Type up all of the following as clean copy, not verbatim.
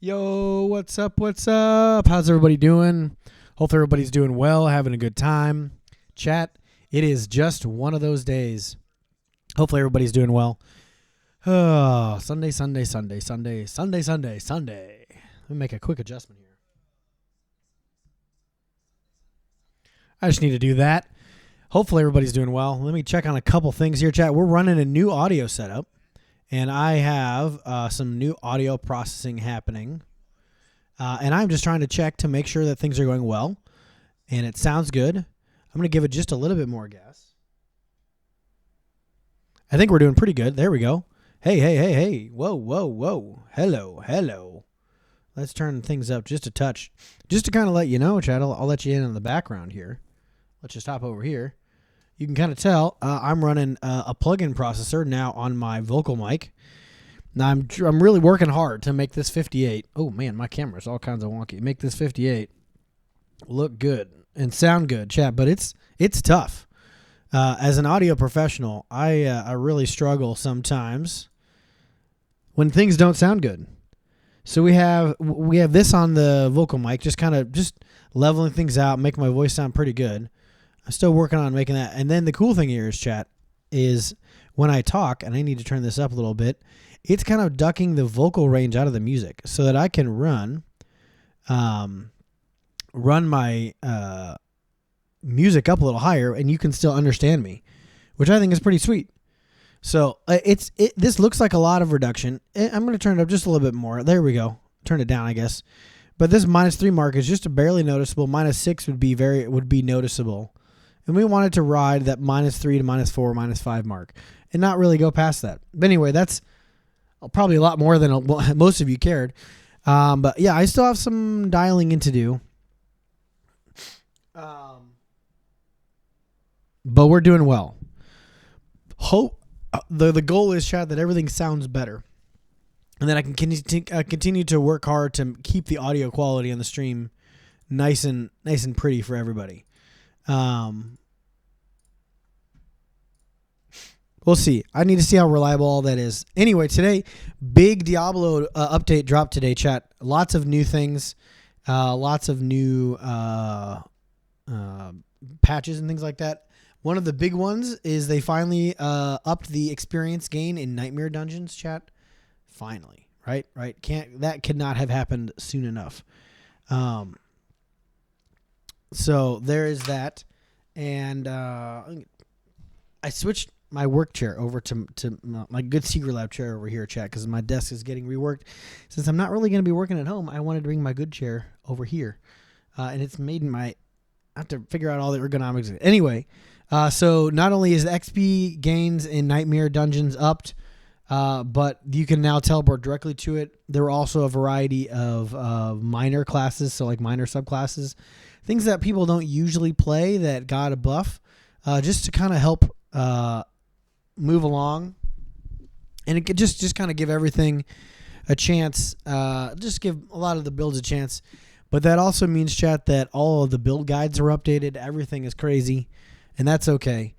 Yo, what's up? What's up? How's everybody doing? Hopefully everybody's doing well, having a good time. Chat, it is just one of those days. Hopefully everybody's doing well. Oh, Sunday. Let me make a quick adjustment here. I just need to do that. Hopefully everybody's doing well. Let me check on a couple things here, chat. We're running a new audio setup. And I have some new audio processing happening. And I'm just trying to check to make sure that things are going well. And it sounds good. I'm going to give it just a little bit more gas. I think we're doing pretty good. There we go. Hey. Whoa. Hello. Let's turn things up just a touch. Just to kind of let you know, Chad, I'll let you in on the background here. Let's just hop over here. You can kind of tell I'm running a plug-in processor now on my vocal mic. Now I'm really working hard to make this 58. Oh man, my camera's all kinds of wonky. Make this 58 look good and sound good, chat. But it's tough. As an audio professional, I really struggle sometimes when things don't sound good. So we have this on the vocal mic, just leveling things out, making my voice sound pretty good. I'm still working on making that. And then the cool thing here is, chat, is when I talk, and I need to turn this up a little bit, it's kind of ducking the vocal range out of the music so that I can run my music up a little higher and you can still understand me, which I think is pretty sweet. So this looks like a lot of reduction. I'm going to turn it up just a little bit more. There we go. Turn it down, I guess. But this -3 mark is just a barely noticeable. -6 would be noticeable. And we wanted to ride that -3 to -4, -5 mark and not really go past that. But anyway, that's probably a lot more than most of you cared. But yeah, I still have some dialing in to do. But we're doing well. The goal is, Chad, that everything sounds better. And that I can continue to work hard to keep the audio quality on the stream nice and pretty for everybody. We'll see. I need to see how reliable all that is. Anyway, today, big Diablo update dropped today, chat. Lots of new things. Lots of new patches and things like that. One of the big ones is they finally upped the experience gain in Nightmare Dungeons, chat. Finally, right? That could not have happened soon enough. So there is that. And I switched my work chair over to my good Secret Lab chair over here, chat, because my desk is getting reworked. Since I'm not really going to be working at home, I wanted to bring my good chair over here. And it's made I have to figure out all the ergonomics. Anyway, so not only is the XP gains in Nightmare Dungeons upped, but you can now teleport directly to it. There were also a variety of minor classes, so like minor subclasses, things that people don't usually play that got a buff, just to kind of help move along, and it could just kind of give everything a chance, just give a lot of the builds a chance. But that also means, chat, that all of the build guides are updated. Everything is crazy, and that's okay.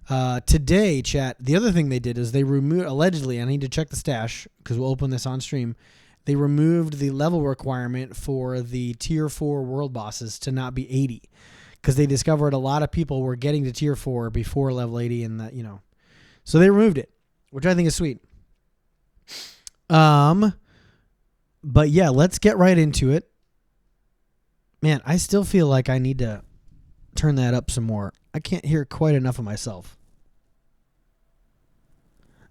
Today, chat, the other thing they did is they removed, allegedly, I need to check the stash because we'll open this on stream. They removed the level requirement for the tier 4 world bosses to not be 80 because they discovered a lot of people were getting to tier 4 before level 80 and that, so they removed it, which I think is sweet. But yeah, let's get right into it. Man, I still feel like I need to turn that up some more. I can't hear quite enough of myself.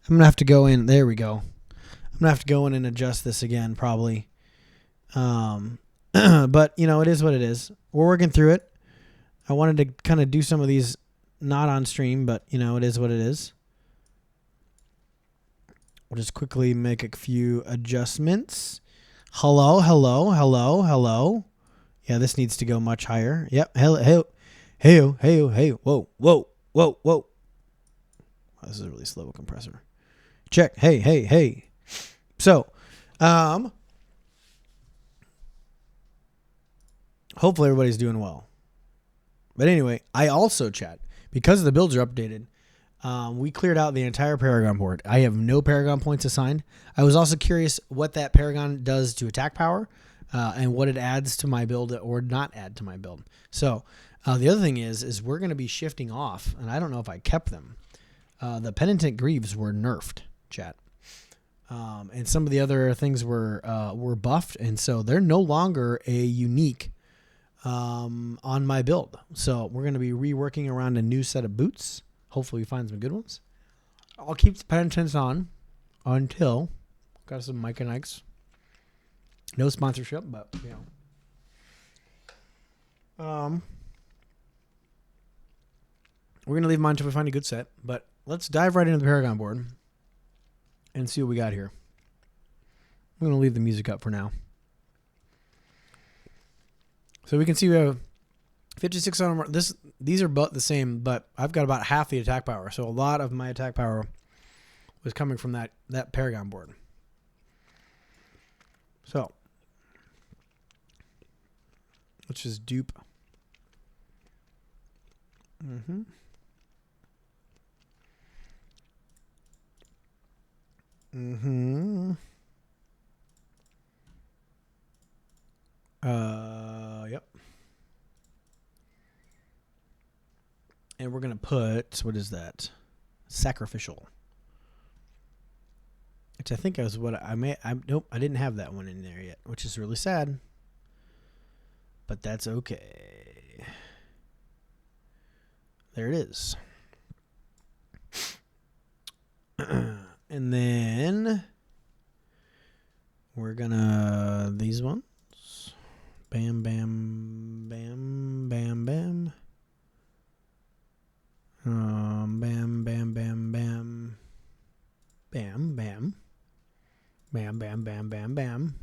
I'm going to have to go in. There we go. I'm going to have to go in and adjust this again, probably. But, it is what it is. We're working through it. I wanted to kind of do some of these not on stream, but, it is what it is. We'll just quickly make a few adjustments. Hello. Yeah, this needs to go much higher. Yep. Hey. Whoa. Oh, this is a really slow compressor. Check. Hey. So, hopefully everybody's doing well. But anyway, I also, chat, because the builds are updated, We cleared out the entire Paragon board. I have no Paragon points assigned. I was also curious what that Paragon does to attack power and what it adds to my build or not add to my build. So the other thing is we're going to be shifting off, and I don't know if I kept them. The Penitent Greaves were nerfed, chat. And some of the other things were buffed, and so they're no longer a unique on my build. So we're going to be reworking around a new set of boots. Hopefully we find some good ones. I'll keep the Penitents on until got some Mike and Ike's. No sponsorship, but you know. We're gonna leave mine until we find a good set, but let's dive right into the Paragon board and see what we got here. I'm gonna leave the music up for now. So we can see we have 56 armor. These are about the same, but I've got about half the attack power. So a lot of my attack power was coming from that Paragon board. So let's just dupe. Mm-hmm. Mm-hmm. Yep. And we're going to put, what is that? Sacrificial. Which I think was what nope, I didn't have that one in there yet, which is really sad. But that's okay. There it is. And then we're gonna, these ones. Bam, bam, bam, bam, bam. Bam, bam, bam, bam. Bam, bam. Bam, bam, bam, bam, bam.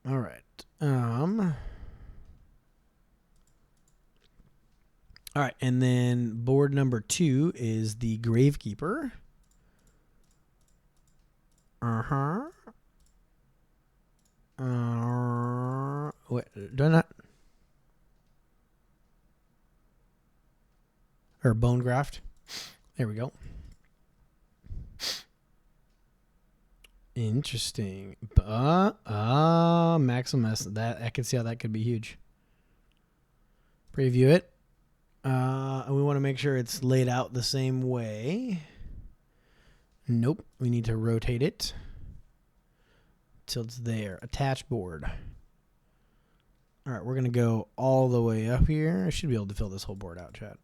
All right. All right, and then board number 2 is the Gravekeeper. Wait, do I not? Or Bone Graft. There we go. Interesting. Maximus. That I can see how that could be huge. Preview it. And we want to make sure it's laid out the same way. Nope. We need to rotate it till it's there. Attach board. All right, we're going to go all the way up here. I should be able to fill this whole board out, chat.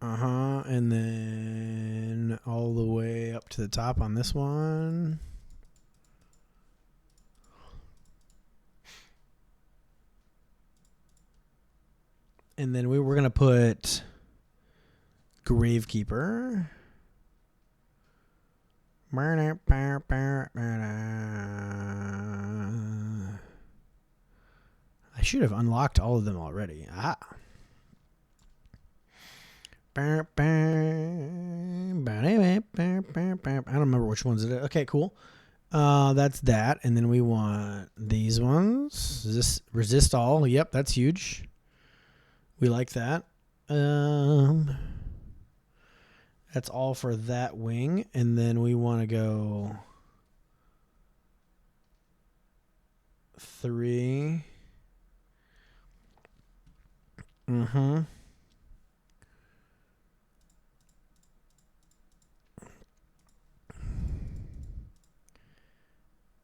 And then all the way up to the top on this one. And then we're going to put Gravekeeper. I should have unlocked all of them already. I don't remember which ones it is. Okay, cool. That's that. And then we want these ones. Resist all. Yep, that's huge. We like that. That's all for that wing. And then we want to go 3.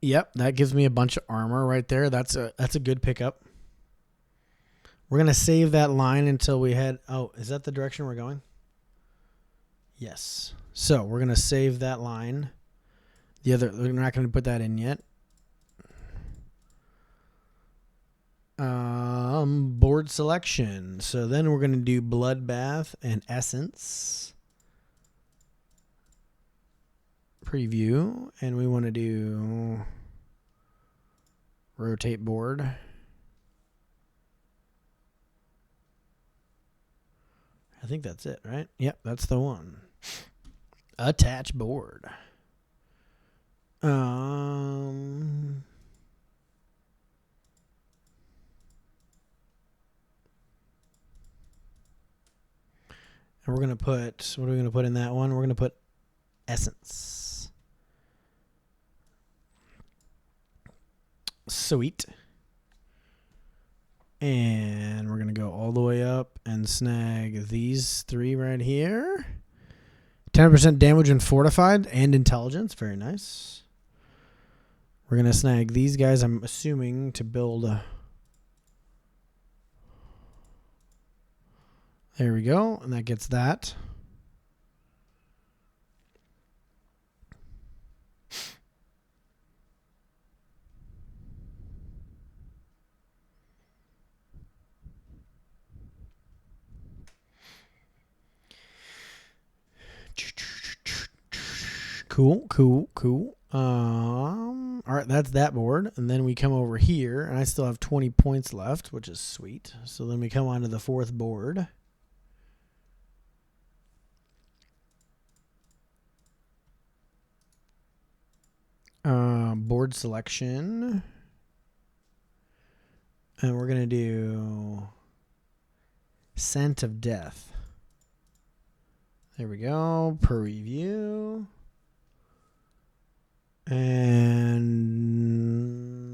Yep, that gives me a bunch of armor right there. That's a good pickup. We're going to save that line until we head... Oh, is that the direction we're going? Yes. So we're going to save that line. We're not going to put that in yet. Board selection. So then we're going to do Bloodbath and Essence. Preview. And we want to do rotate board. I think that's it, right? Yep, that's the one. Attach board. And we're going to put, what are we going to put in that one? We're going to put essence. Sweet. And we're going to go all the way up and snag these 3 right here. 10% damage and fortified and intelligence. Very nice. We're going to snag these guys, I'm assuming, to build a... There we go. And that gets that. Cool. All right, that's that board. And then we come over here, and I still have 20 points left, which is sweet. So then we come on to the 4th board. Board selection. And we're going to do Scent of Death. There we go. Per review. And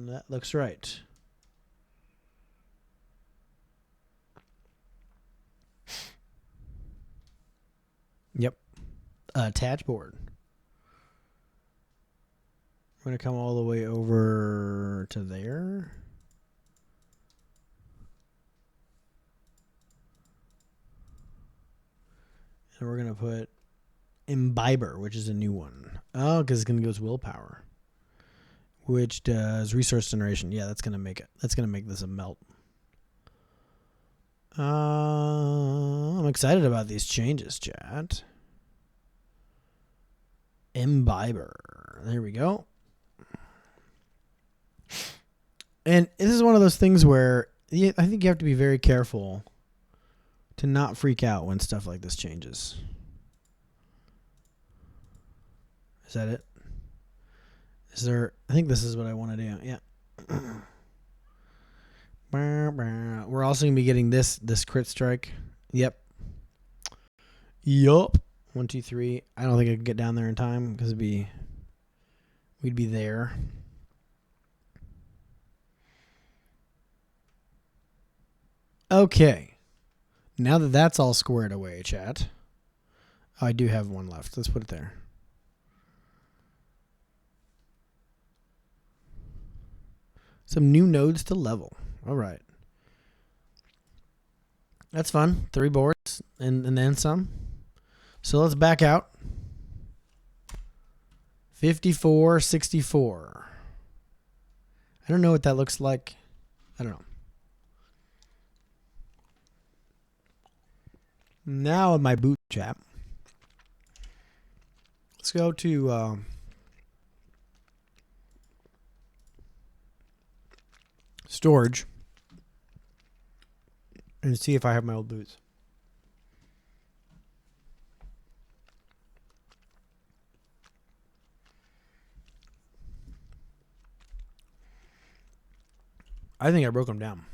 that looks right. Yep. Attach board. We're going to come all the way over to there. And we're going to put Imbiber, which is a new one. Oh, because it's going to go with willpower. Which does resource generation. Yeah, that's going to make it. That's going to make this a melt. I'm excited about these changes, chat. Imbiber. There we go. And this is one of those things where I think you have to be very careful to not freak out when stuff like this changes. Is that it? Is there... I think this is what I want to do. Yeah. We're also going to be getting this crit strike. Yep. 1, 2, 3. I don't think I could get down there in time because we'd be there. Okay. Now that that's all squared away, chat. Oh, I do have one left. Let's put it there. Some new nodes to level. All right. That's fun. 3 boards and then some. So let's back out. 54, 64. I don't know what that looks like. I don't know. Now in my boot chat. Let's go to storage and see if I have my old boots. I think I broke them down.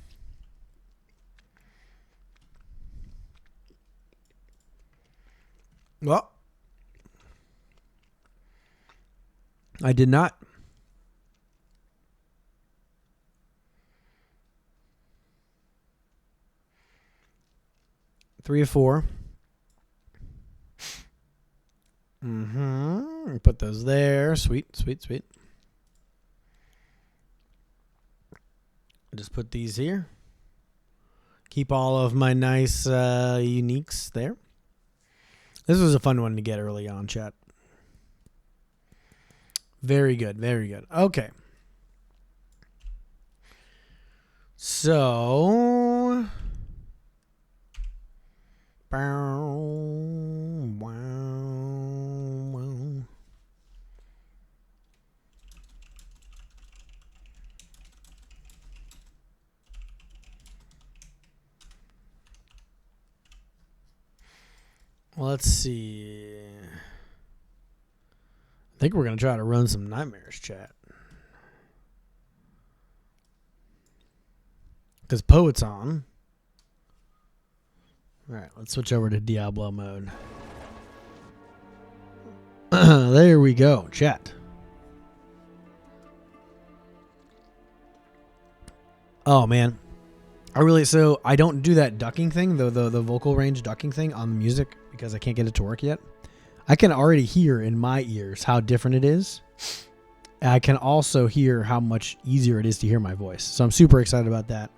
Well, I did not. Three of 4. Put those there. Sweet. Just put these here. Keep all of my nice uniques there. This was a fun one to get early on, chat. Very good. Okay. So... Let's see. think we're going to try to run some nightmares, chat. Because Poet's on. Alright, let's switch over to Diablo mode. There we go, chat. Oh, man. So I don't do that ducking thing, the vocal range ducking thing on the music because I can't get it to work yet. I can already hear in my ears how different it is. I can also hear how much easier it is to hear my voice. So I'm super excited about that.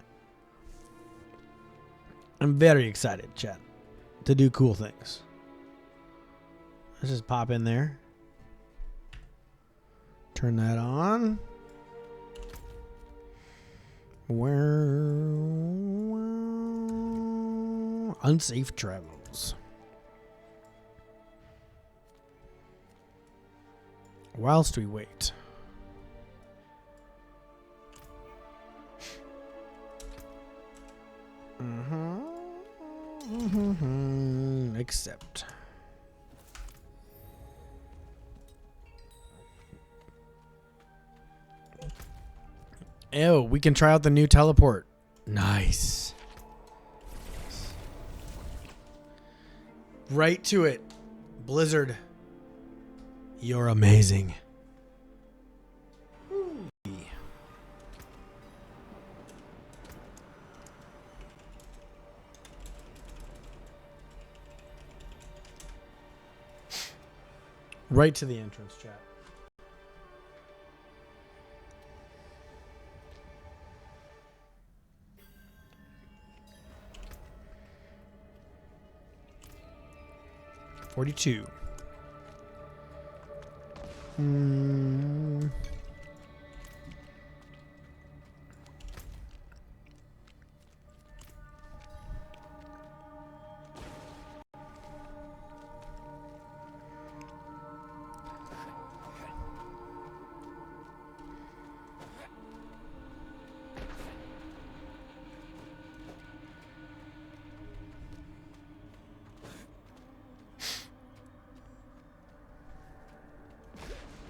I'm very excited, chat, to do cool things. Let's just pop in there. Turn that on. Unsafe travels. Whilst we wait. Accept. Oh, we can try out the new teleport. Nice. Right to it. Blizzard. You're amazing. Right to the entrance, chat. $42.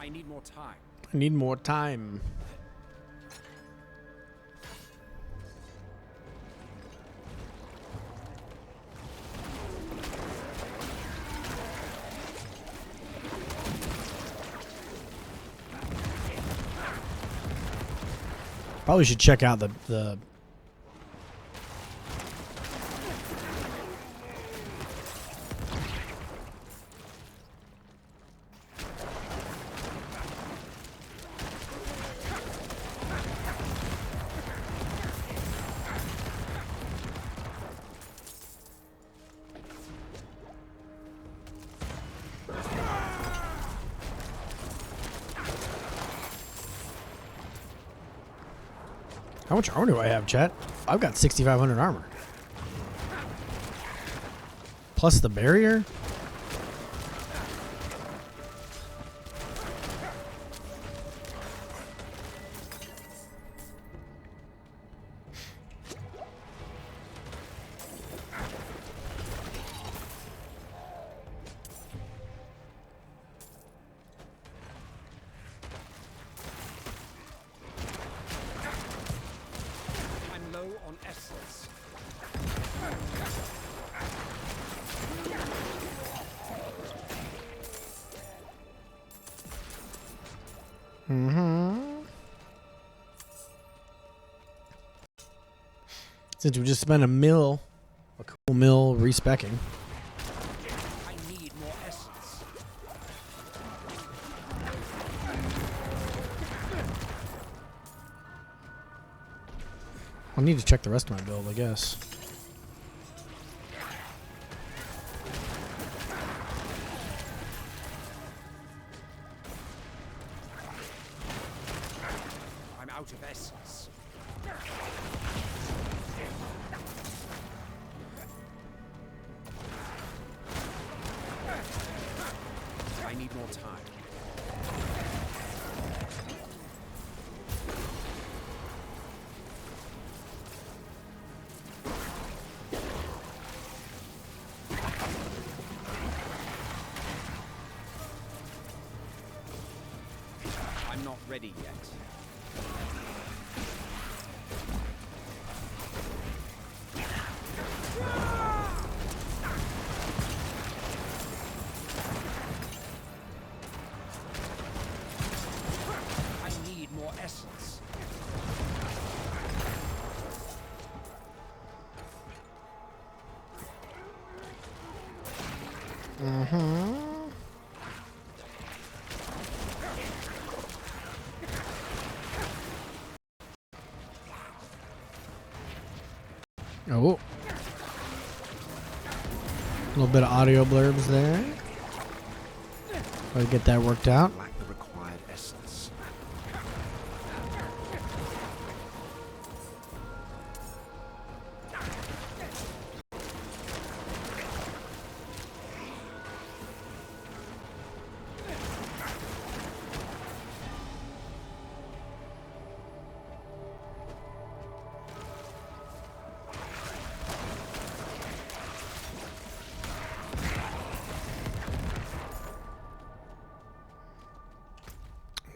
I need more time. I need more time. Probably should check out the How much armor do I have, chat? I've got 6,500 armor. Plus the barrier? Since we just spent a cool mill respecking. I need more essence. I'll need to check the rest of my build, I guess. I'm out of essence. I need more time. not ready yet. I need more essence. Oh. A little bit of audio blurbs there. Try to get that worked out. Lack the required essence.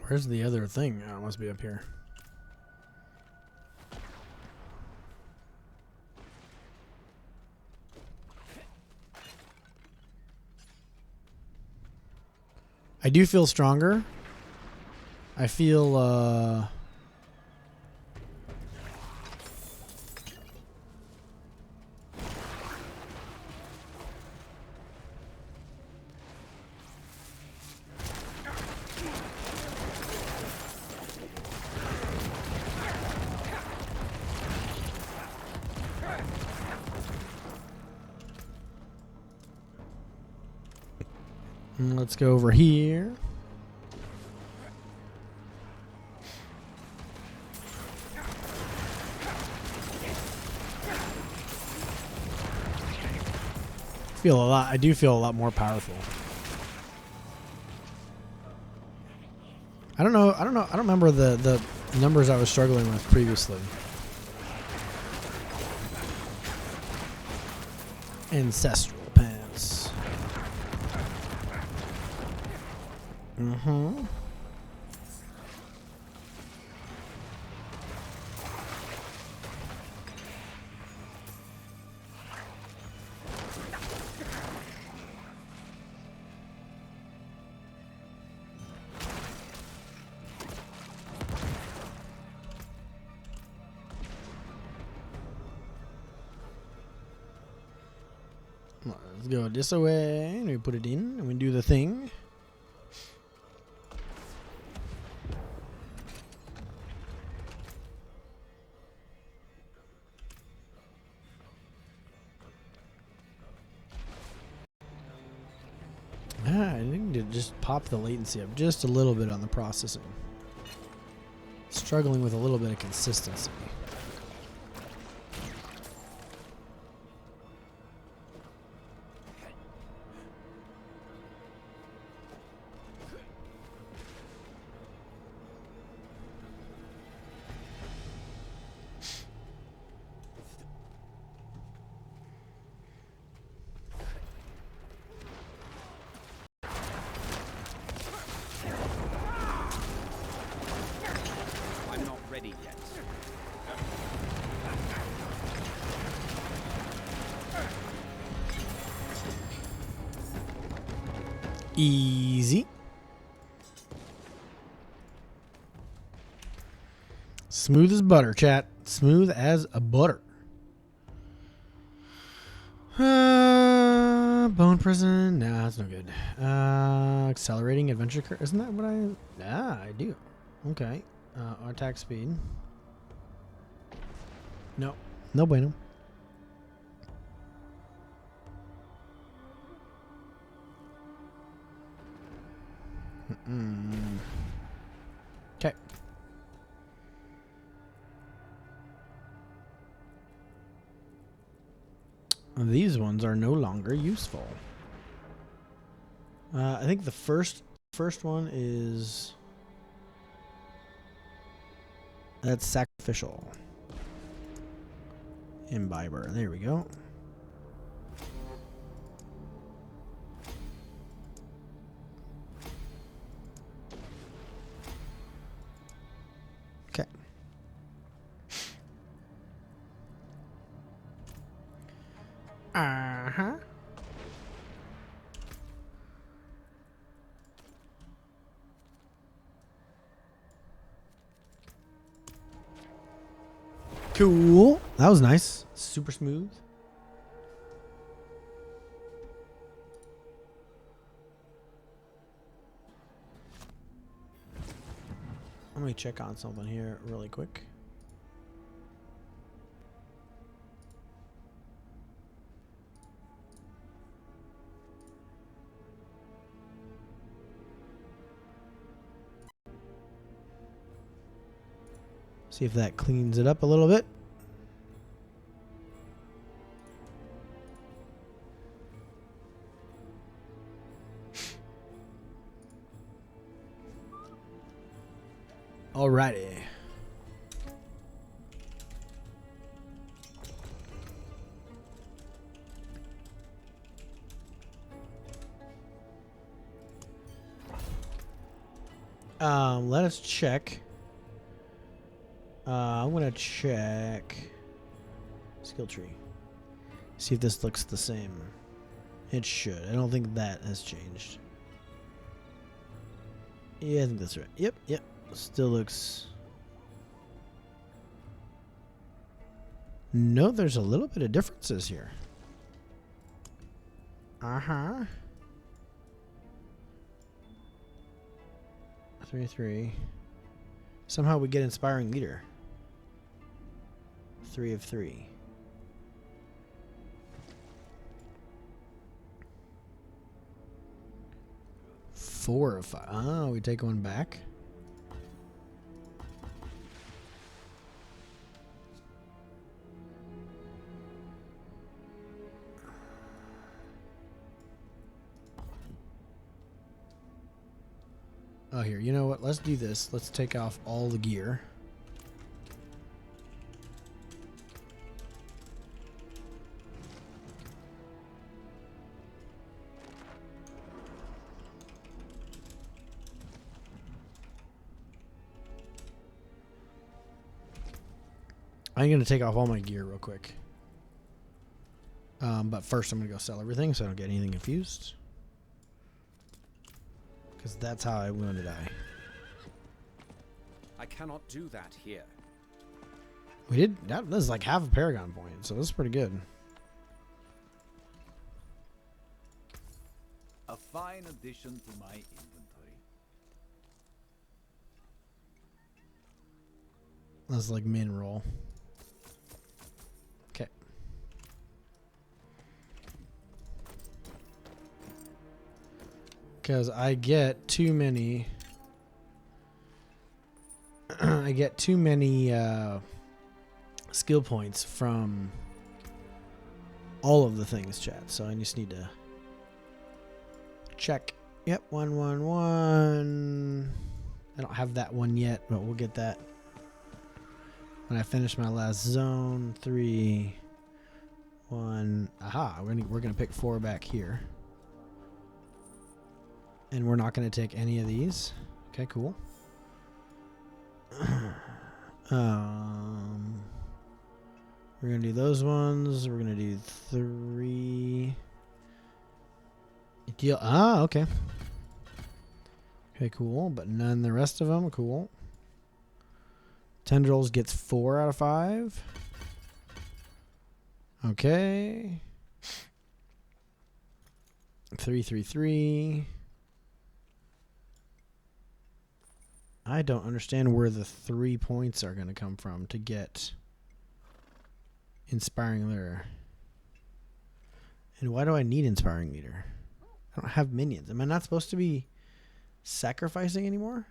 Where's the other thing? Oh, it must be up here. I do feel stronger. I feel let's go over here. I do feel a lot more powerful. I don't remember the numbers I was struggling with previously. Ancestral pants. Mm-hmm. Let's go this way, and we put it in, and we do the thing. I need to just pop the latency up just a little bit on the processing. Struggling with a little bit of consistency. I'm not ready yet. Easy. Smooth as butter, chat. Smooth as a butter. Bone prison. Nah, that's no good. Accelerating adventure curve. Isn't that what I... Yeah, I do. Okay. Attack speed. No. No bueno. Okay. These ones are no longer useful. I think the first one is... That's sacrificial. Imbiber. There we go. Cool. That was nice. Super smooth. Let me check on something here really quick. See if that cleans it up a little bit. Alrighty. Let us check. I'm gonna check skill tree. See if this looks the same. It should. I don't think that has changed. Yeah, I think that's right. Yep, yep. Still looks. No, there's a little bit of differences here. Uh-huh. 3/3. Somehow we get inspiring leader. 3 of 3. Four of 5. Oh, we take one back. Oh, here. You know what? Let's do this. Let's take off all the gear. I'm going to take off all my gear real quick. But first I'm going to go sell everything so I don't get anything confused. Because that's how I'm going to die. I cannot do that here. We did. That is like half a Paragon point, so this is pretty good. A fine addition to my inventory. Let's like min roll. Okay. Because I get too many. I get too many skill points from all of the things, chat. So I just need to check. Yep, 1, 1, 1. I don't have that one yet, but we'll get that when I finish my last zone. 3, 1. Aha! We're gonna pick 4 back here. And we're not going to take any of these. Okay, cool. We're going to do those ones. We're going to do 3. Deal. Ah, okay. Okay, cool. But none the rest of them. Cool. Tendrils gets 4 out of 5. Okay. 3, 3, 3. I don't understand where the 3 points are going to come from to get Inspiring Leader. And why do I need Inspiring Leader? I don't have minions. Am I not supposed to be sacrificing anymore?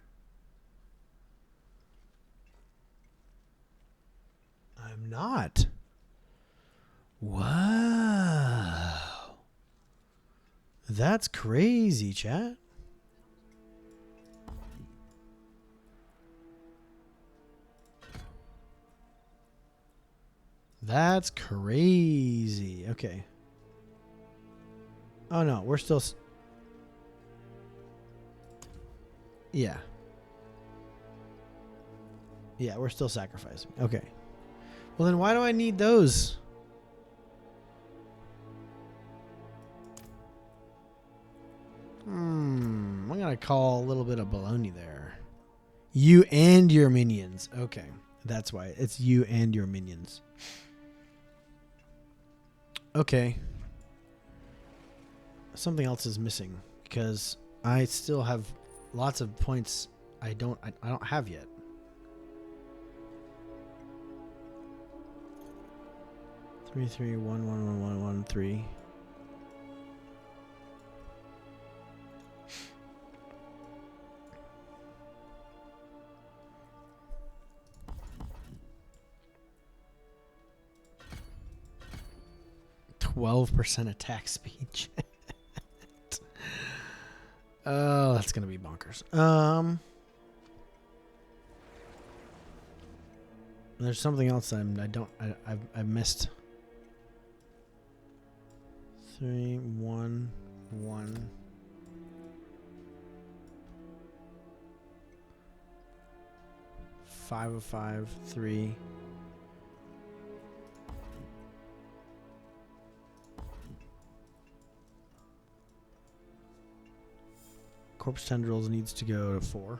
I'm not. Wow. That's crazy, chat. That's crazy. Okay. Oh, no. We're still... Yeah. Yeah, we're still sacrificing. Okay. Well, then why do I need those? I'm going to call a little bit of baloney there. You and your minions. Okay. That's why. It's you and your minions. Okay. Something else is missing because I still have lots of points I don't have yet. Three, 3, 1, 1, 1, 1, 1, 3. %12 attack speed. Oh, that's gonna be bonkers. There's something else I've missed. 3, 1, 1. Five of 5, 3. Corpse Tendrils needs to go to 4.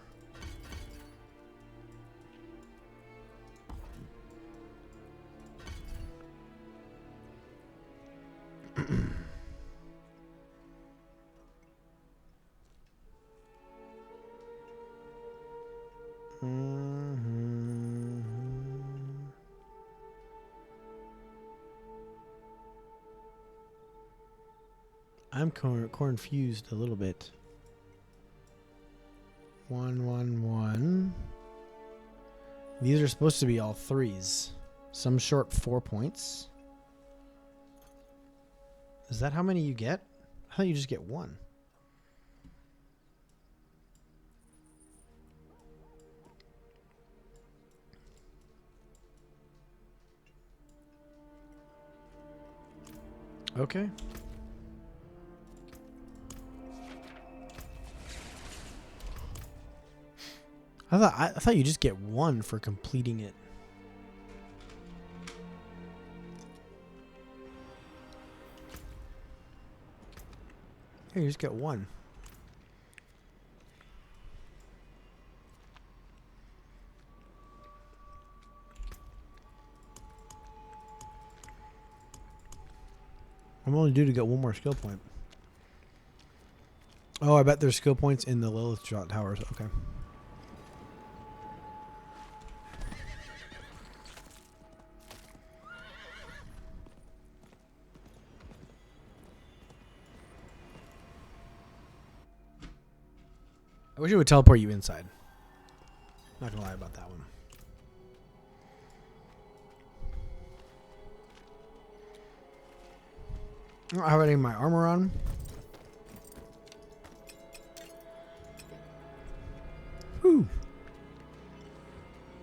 I'm confused a little bit. 1, 1, 1. These are supposed to be all 3s. Some short 4 points. Is that how many you get? I thought you just get 1. Okay. I thought you just get 1 for completing it. Here, you just get 1. I'm only due to get 1 more skill point. Oh, I bet there's skill points in the Lilith Shot Towers. Okay. I wish it would teleport you inside. Not gonna lie about that one. I don't have any of my armor on. Whew.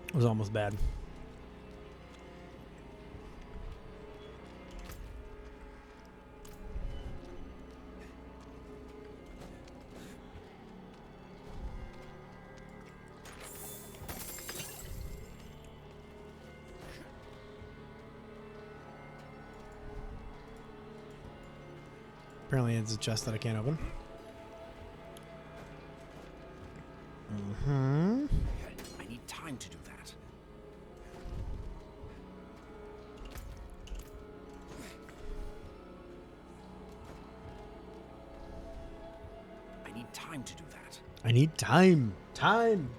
It was almost bad. Apparently it's a chest that I can't open. I need time to do that. I need time to do that. I need time. Time.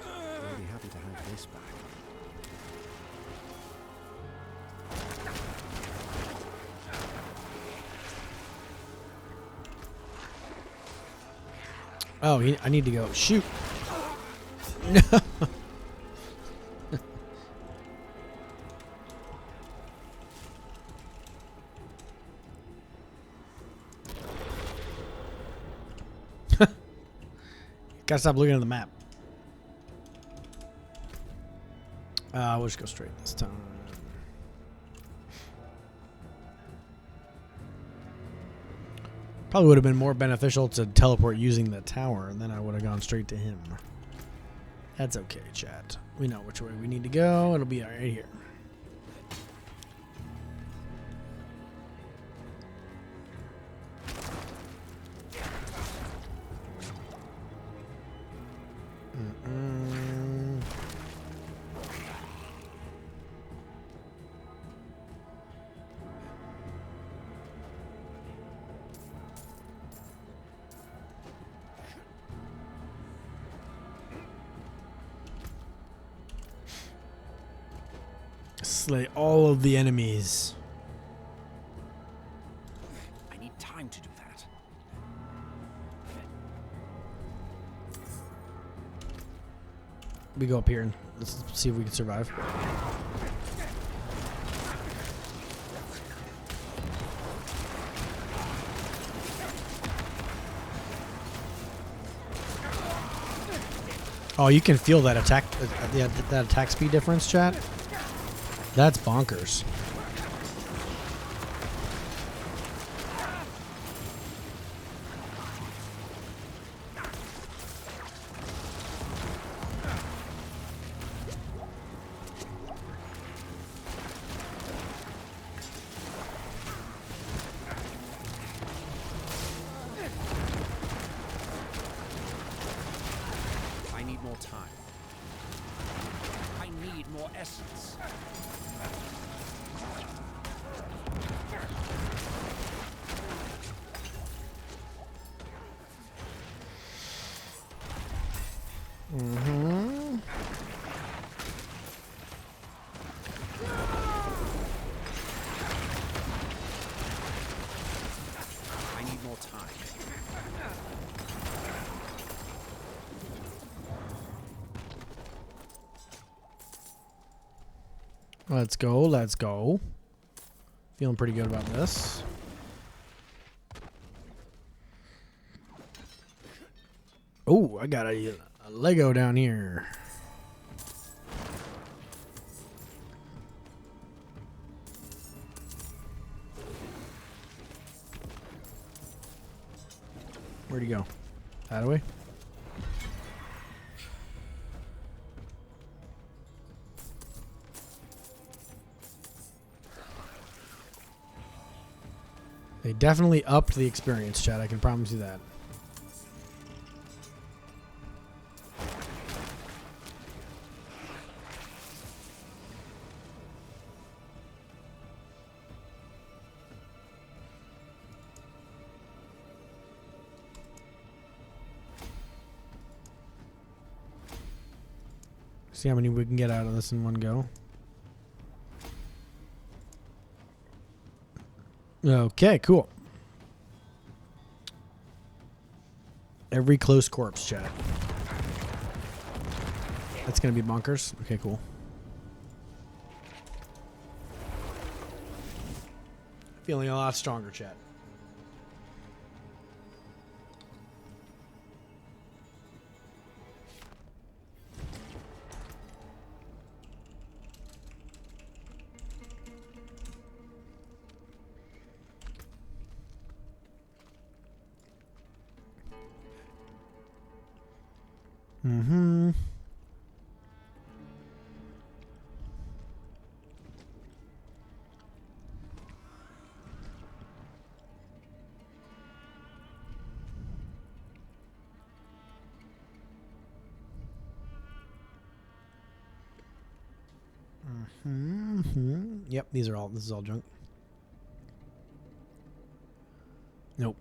I'll be happy to have this back. Oh, I need to go. Shoot. No. Gotta stop looking at the map. We'll just go straight this time. Probably would have been more beneficial to teleport using the tower, and then I would have gone straight to him. That's okay, chat. We know which way we need to go. It'll be right here. Slay all of the enemies. I need time to do that. We go up here and let's see if we can survive. Oh, you can feel that attack, that attack speed difference, chat. That's bonkers. I need more time. I need more essence. Mm-hmm. I need more time. Let's go. Let's go. Feeling pretty good about this. Oh, I got a Lego down here. Where'd he go? That way? They definitely upped the experience, chat. I can promise you that. See how many we can get out of this in one go. Okay, cool. Every close corpse, chat. That's gonna be bonkers. Okay, cool. Feeling a lot stronger, chat. Mm-hmm. Mm-hmm. Yep, this is all junk. Nope.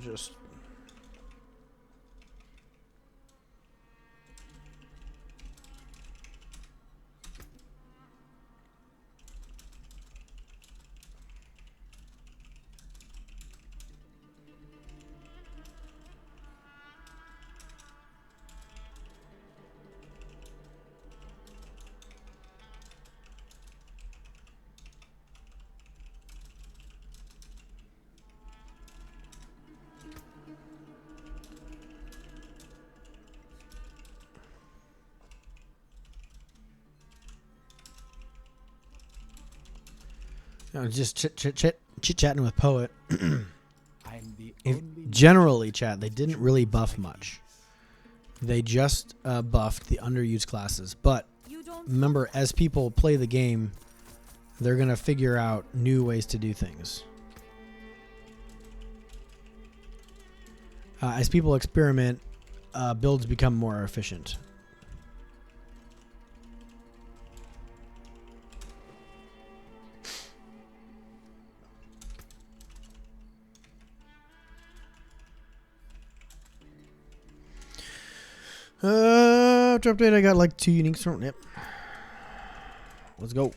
Just I was just chit-chatting with Poet. I'm the only Generally, chat, they didn't really buff much. They just buffed the underused classes. But remember, as people play the game, they're going to figure out new ways to do things. As people experiment, builds become more efficient. To update, I got like 2 unique storm. Yep. Let's go.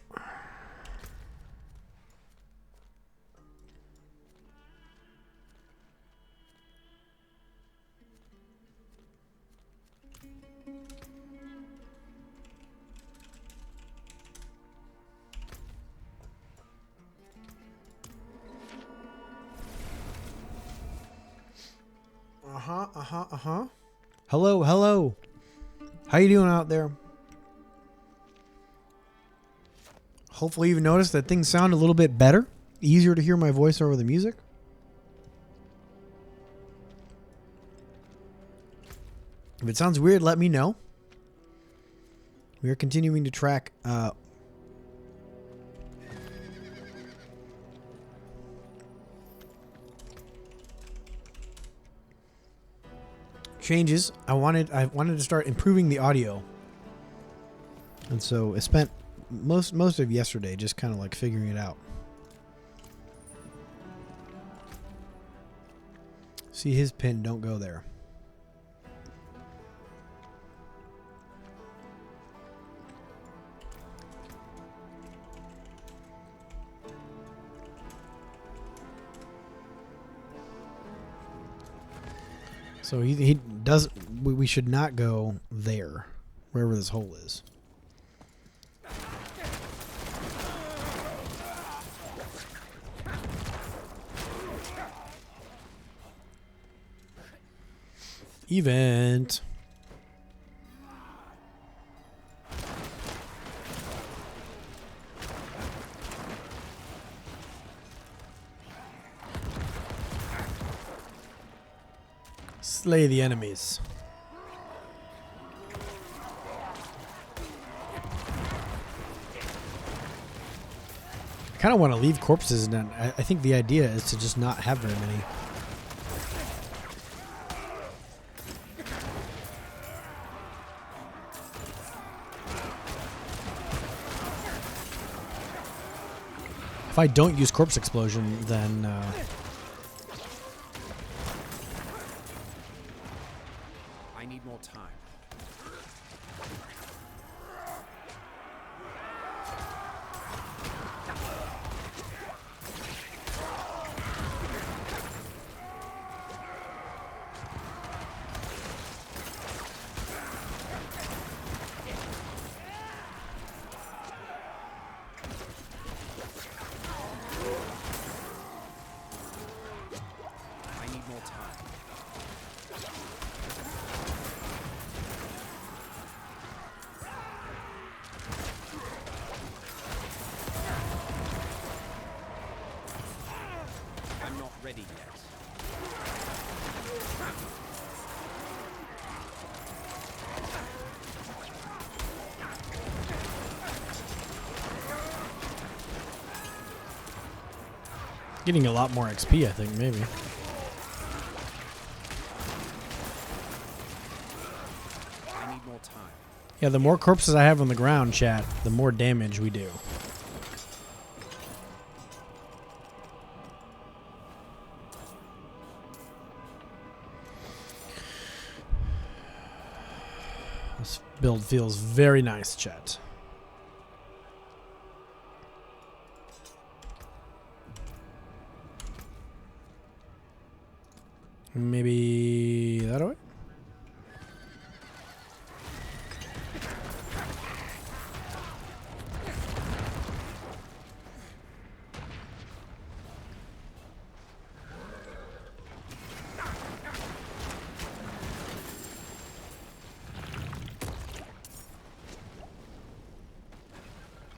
Hello, hello. How you doing out there? Hopefully you've noticed that things sound a little bit better. Easier to hear my voice over the music. If it sounds weird, let me know. We are continuing to track changes. I wanted to start improving the audio. And so I spent most of yesterday just kind of like figuring it out. See his pin, don't go there. So he does. We should not go there, wherever this hole is. Event. Slay the enemies. I kind of want to leave corpses, and I think the idea is to just not have very many. If I don't use corpse explosion, then I need more time. I need more time. I'm not ready yet. getting a lot more XP, I think, maybe. I need more time. Yeah, the more corpses I have on the ground, chat, the more damage we do. This build feels very nice, chat. Maybe that way?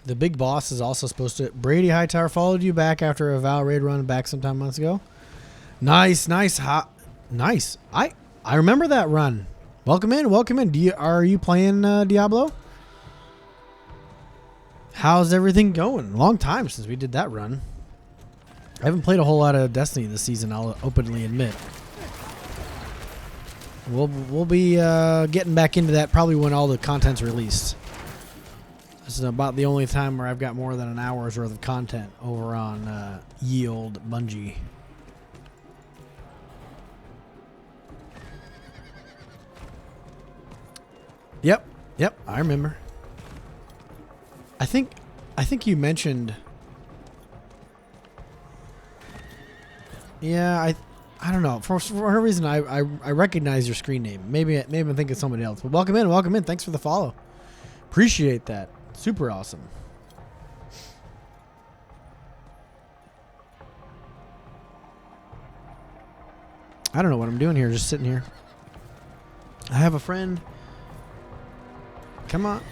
The big boss is also supposed to. Brady Hightower followed you back after a Val raid run back sometime months ago. Nice. Nice. I remember that run. Welcome in. Are you playing Diablo? How's everything going? Long time since we did that run. I haven't played a whole lot of Destiny this season, I'll openly admit. We'll be getting back into that probably when all the content's released. This is about the only time where I've got more than an hour's worth of content over on Yield Bungie. Yep, I remember. I think you mentioned. Yeah, I don't know. For whatever reason, I recognize your screen name. Maybe I'm thinking of somebody else. But welcome in. Thanks for the follow. Appreciate that. Super awesome. I don't know what I'm doing here. Just sitting here. I have a friend. Come on.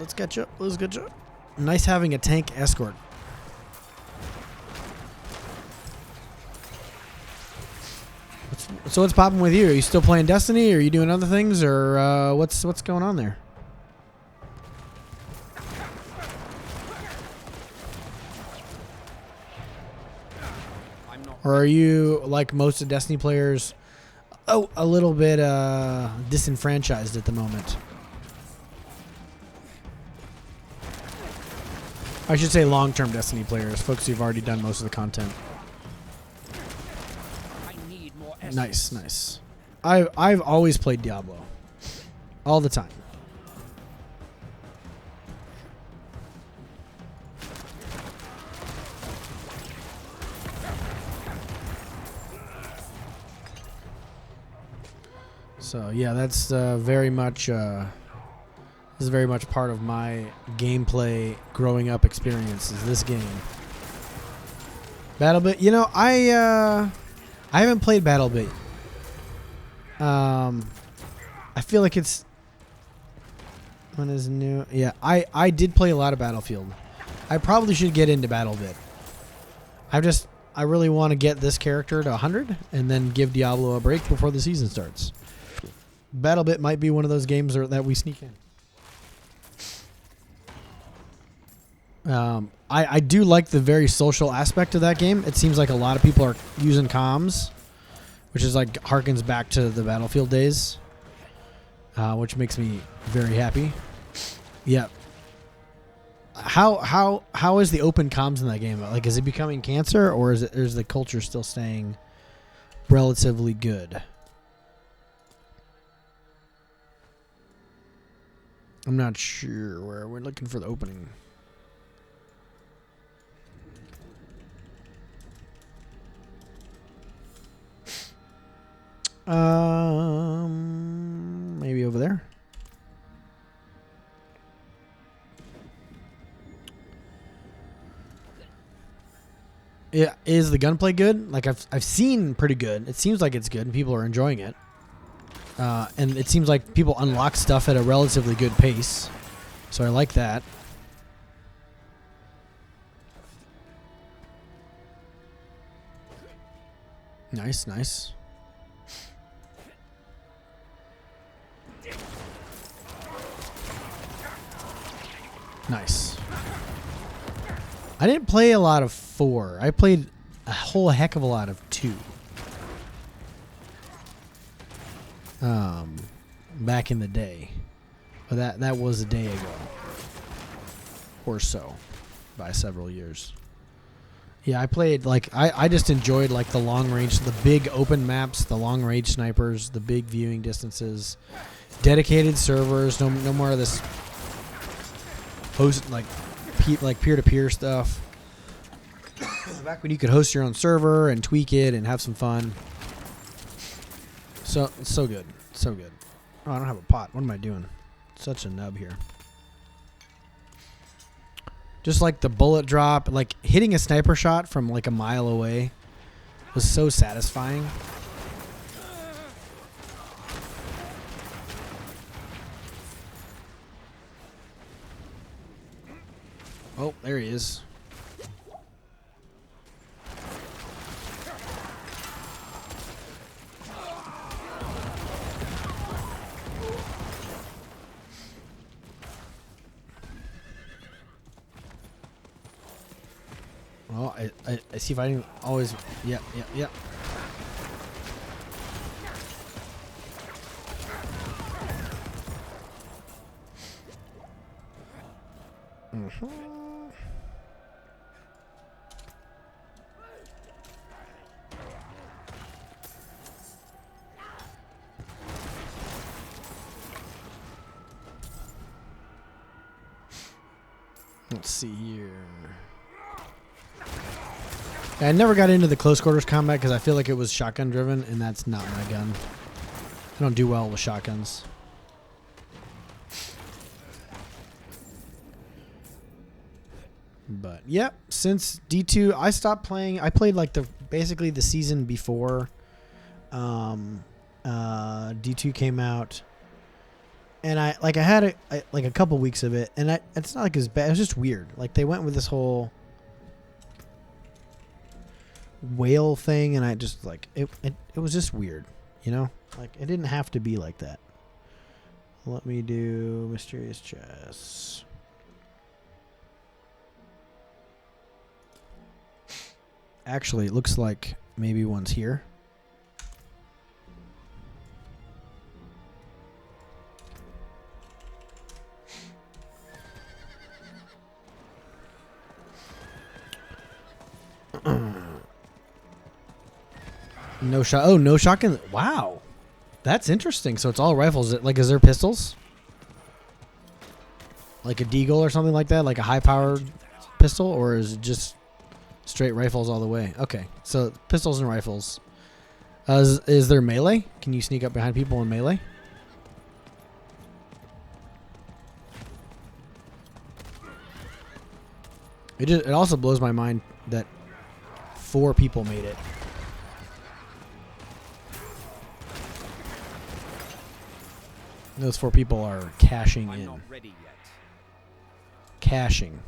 Let's catch up. Nice having a tank escort. So what's popping with you? Are you still playing Destiny? Or are you doing other things? Or what's going on there? Or are you, like most of Destiny players, a little bit disenfranchised at the moment? I should say long-term Destiny players, folks who've already done most of the content. Nice. I've always played Diablo. All the time. So yeah, that's very much this is very much part of my gameplay growing up experience is this game. BattleBit, you know, I haven't played BattleBit. I feel like it's when is new. Yeah, I did play a lot of Battlefield. I probably should get into BattleBit. I really want to get this character to 100 and then give Diablo a break before the season starts. BattleBit might be one of those games that we sneak in. I do like the very social aspect of that game. It seems like a lot of people are using comms, which is like harkens back to the Battlefield days, which makes me very happy. Yeah. How is the open comms in that game? Like, is it becoming cancer, or is the culture still staying relatively good? I'm not sure where we're looking for the opening. Maybe over there. Yeah, is the gunplay good? Like I've seen pretty good. It seems like it's good and people are enjoying it. And it seems like people unlock stuff at a relatively good pace. So I like that. Nice. Nice. I didn't play a lot of 4. I played a whole heck of a lot of 2. Back in the day. But that was a day ago. Or so. By several years. Yeah, I played, like, I just enjoyed, like, the long range, the big open maps, the long range snipers, the big viewing distances, dedicated servers, no more of this host, like peer-to-peer stuff. Back when you could host your own server and tweak it and have some fun. So good. Oh, I don't have a pot. What am I doing? Such a nub here. Just like the bullet drop, like hitting a sniper shot from like a mile away was so satisfying. Oh, there he is. Well, I see if I can always... Yeah. Let's see here. I never got into the close quarters combat because I feel like it was shotgun driven, and that's not my gun. I don't do well with shotguns. But yep, since D2, I stopped playing. I played like basically the season before D2 came out, and I had a couple weeks of it, and it's not like it was bad. It was just weird. Like they went with this whole whale thing, and I just like it was just weird, you know? Like it didn't have to be like that. Let me do mysterious chests. Actually, it looks like maybe one's here. No shot. Oh, no shotgun. Wow, that's interesting. So it's all rifles. Like, is there pistols? Like a deagle or something like that? Like a high-powered pistol, or is it just straight rifles all the way? Okay, so pistols and rifles. Is there melee? Can you sneak up behind people in melee? It also blows my mind that 4 people made it. Those 4 people are cashing in. Not ready yet. Cashing.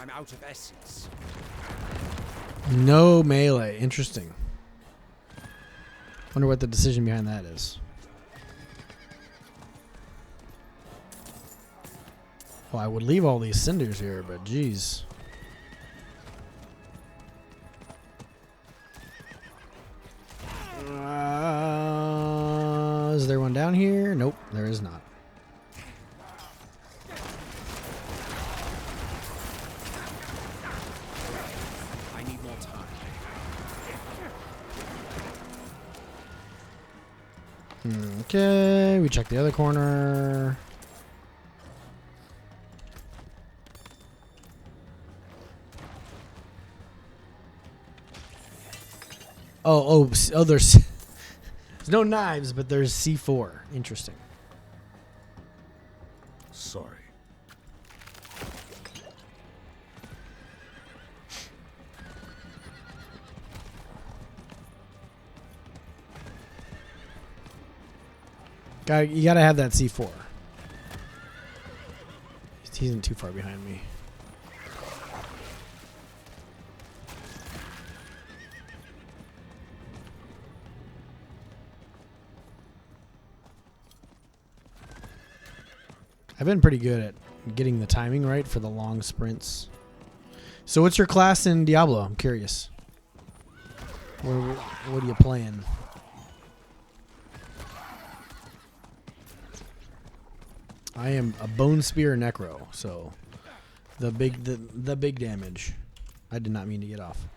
I'm out of essence. No melee. Interesting. Wonder what the decision behind that is. Well, I would leave all these cinders here, but geez. Is there one down here? Nope, there is not. I need more time. Okay, we check the other corner. Oh, there's no knives, but there's C4. Interesting. Sorry. You gotta have that C4. He isn't too far behind me. I've been pretty good at getting the timing right for the long sprints. So what's your class in Diablo? I'm curious. What are you playing? I am a Bone Spear Necro, so the big damage. I did not mean to get off.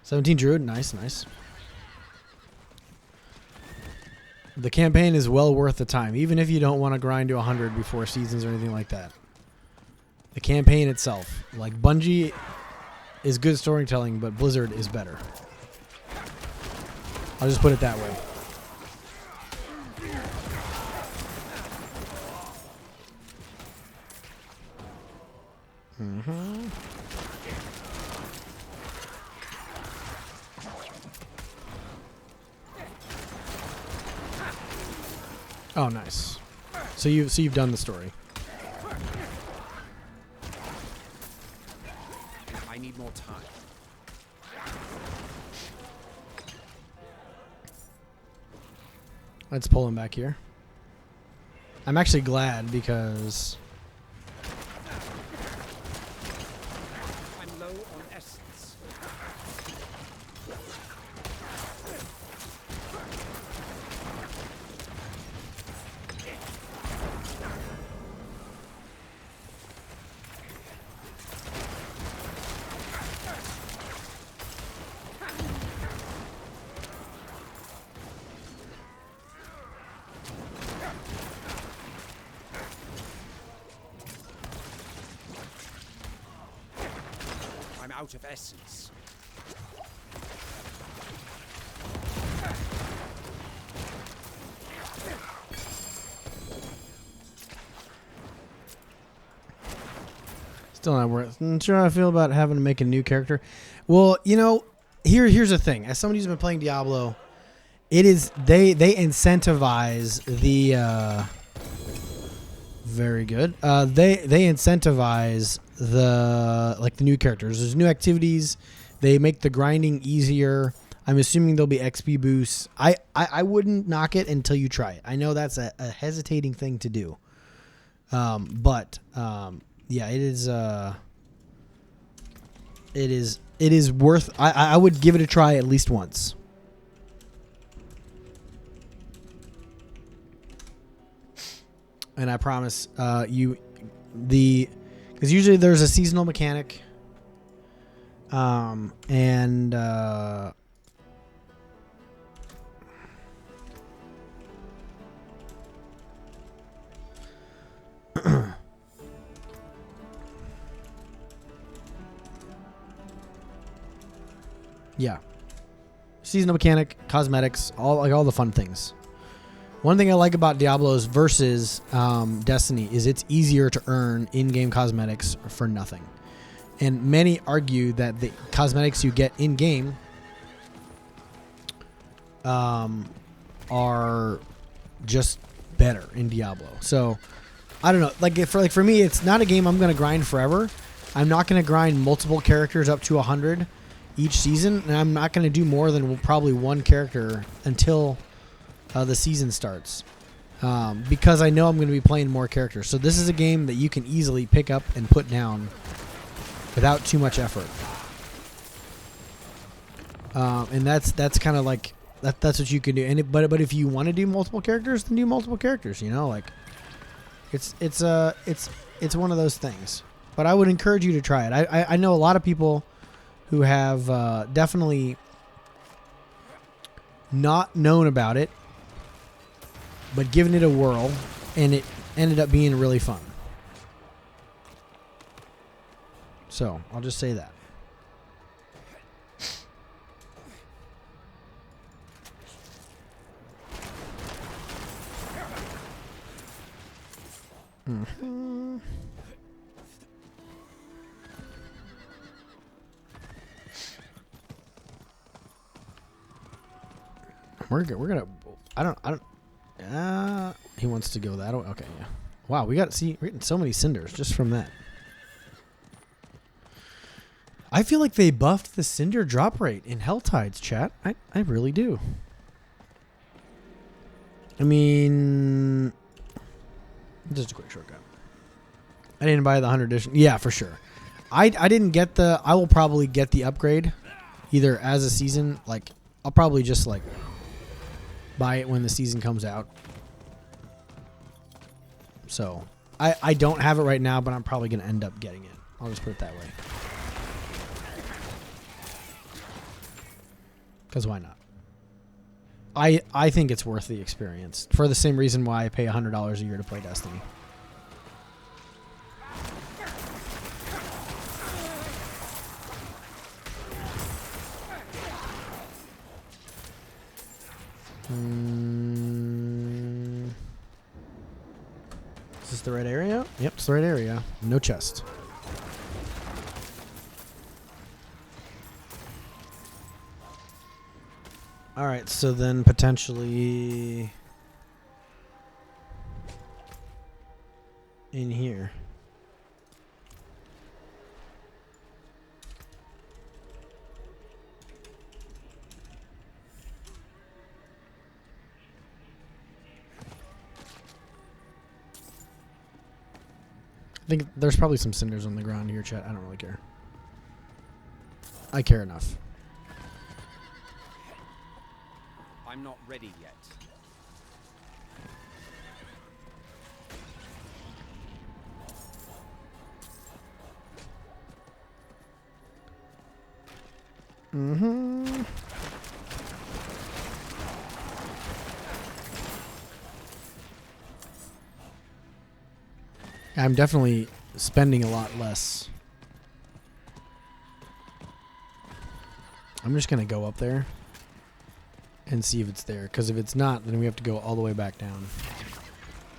17 Druid, nice. The campaign is well worth the time, even if you don't want to grind to 100 before seasons or anything like that. The campaign itself, like Bungie is good storytelling, but Blizzard is better. I'll just put it that way. Oh, nice. So you've done the story. I need more time. Let's pull him back here. I'm actually glad because I'm low on essence. I'm out of essence. still not worth. I'm sure how I feel about having to make a new character. Well, you know, here's the thing. As somebody who's been playing Diablo, it is they incentivize the very good. They incentivize the new characters. There's new activities. They make the grinding easier. I'm assuming there'll be XP boosts. I wouldn't knock it until you try it. I know that's a hesitating thing to do. But yeah, it is worth. I would give it a try at least once. And I promise because usually there's a seasonal mechanic, and yeah, seasonal mechanic, cosmetics, all the fun things. One thing I like about Diablo's versus Destiny is it's easier to earn in-game cosmetics for nothing. And many argue that the cosmetics you get in-game are just better in Diablo. So, I don't know. For me, it's not a game I'm going to grind forever. I'm not going to grind multiple characters up to 100 each season. And I'm not going to do more than probably one character until the season starts, because I know I'm going to be playing more characters. So this is a game that you can easily pick up and put down without too much effort. And that's kind of like that's what you can do. And but if you want to do multiple characters, then do multiple characters. You know, like it's one of those things. But I would encourage you to try it. I know a lot of people who have definitely not known about it, but given it a whirl, and it ended up being really fun. So, I'll just say that. Mm-hmm. We're gonna. I don't. He wants to go that way. Okay, yeah. Wow, we're getting so many cinders just from that. I feel like they buffed the cinder drop rate in Helltides, chat. I really do. I mean, just a quick shortcut. I didn't buy the 100 edition. Yeah, for sure. I didn't get the. I will probably get the upgrade, either as a season. Like, I'll probably just buy it when the season comes out. So, I don't have it right now, but I'm probably going to end up getting it. I'll just put it that way. Because why not? I think it's worth the experience. For the same reason why I pay $100 a year to play Destiny. Is this the right area? Yep, it's the right area. No chest. All right, so then potentially in here. I think there's probably some cinders on the ground here, chat. I don't really care. I care enough. I'm not ready yet. Mm-hmm. I'm definitely spending a lot less. I'm just going to go up there and see if it's there. Because if it's not, then we have to go all the way back down.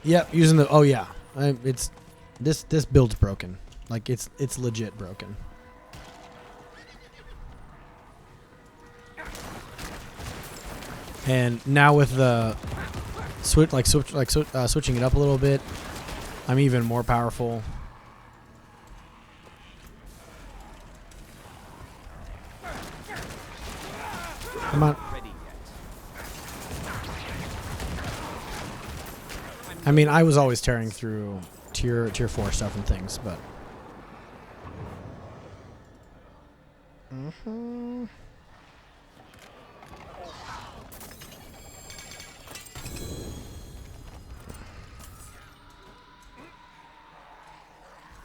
Yep, using the... Oh, yeah. It's... This build's broken. Like, it's legit broken. And now with the... switching it up a little bit, I'm even more powerful. Come on. I mean, I was always tearing through tier 4 stuff and things, but... Mm-hmm.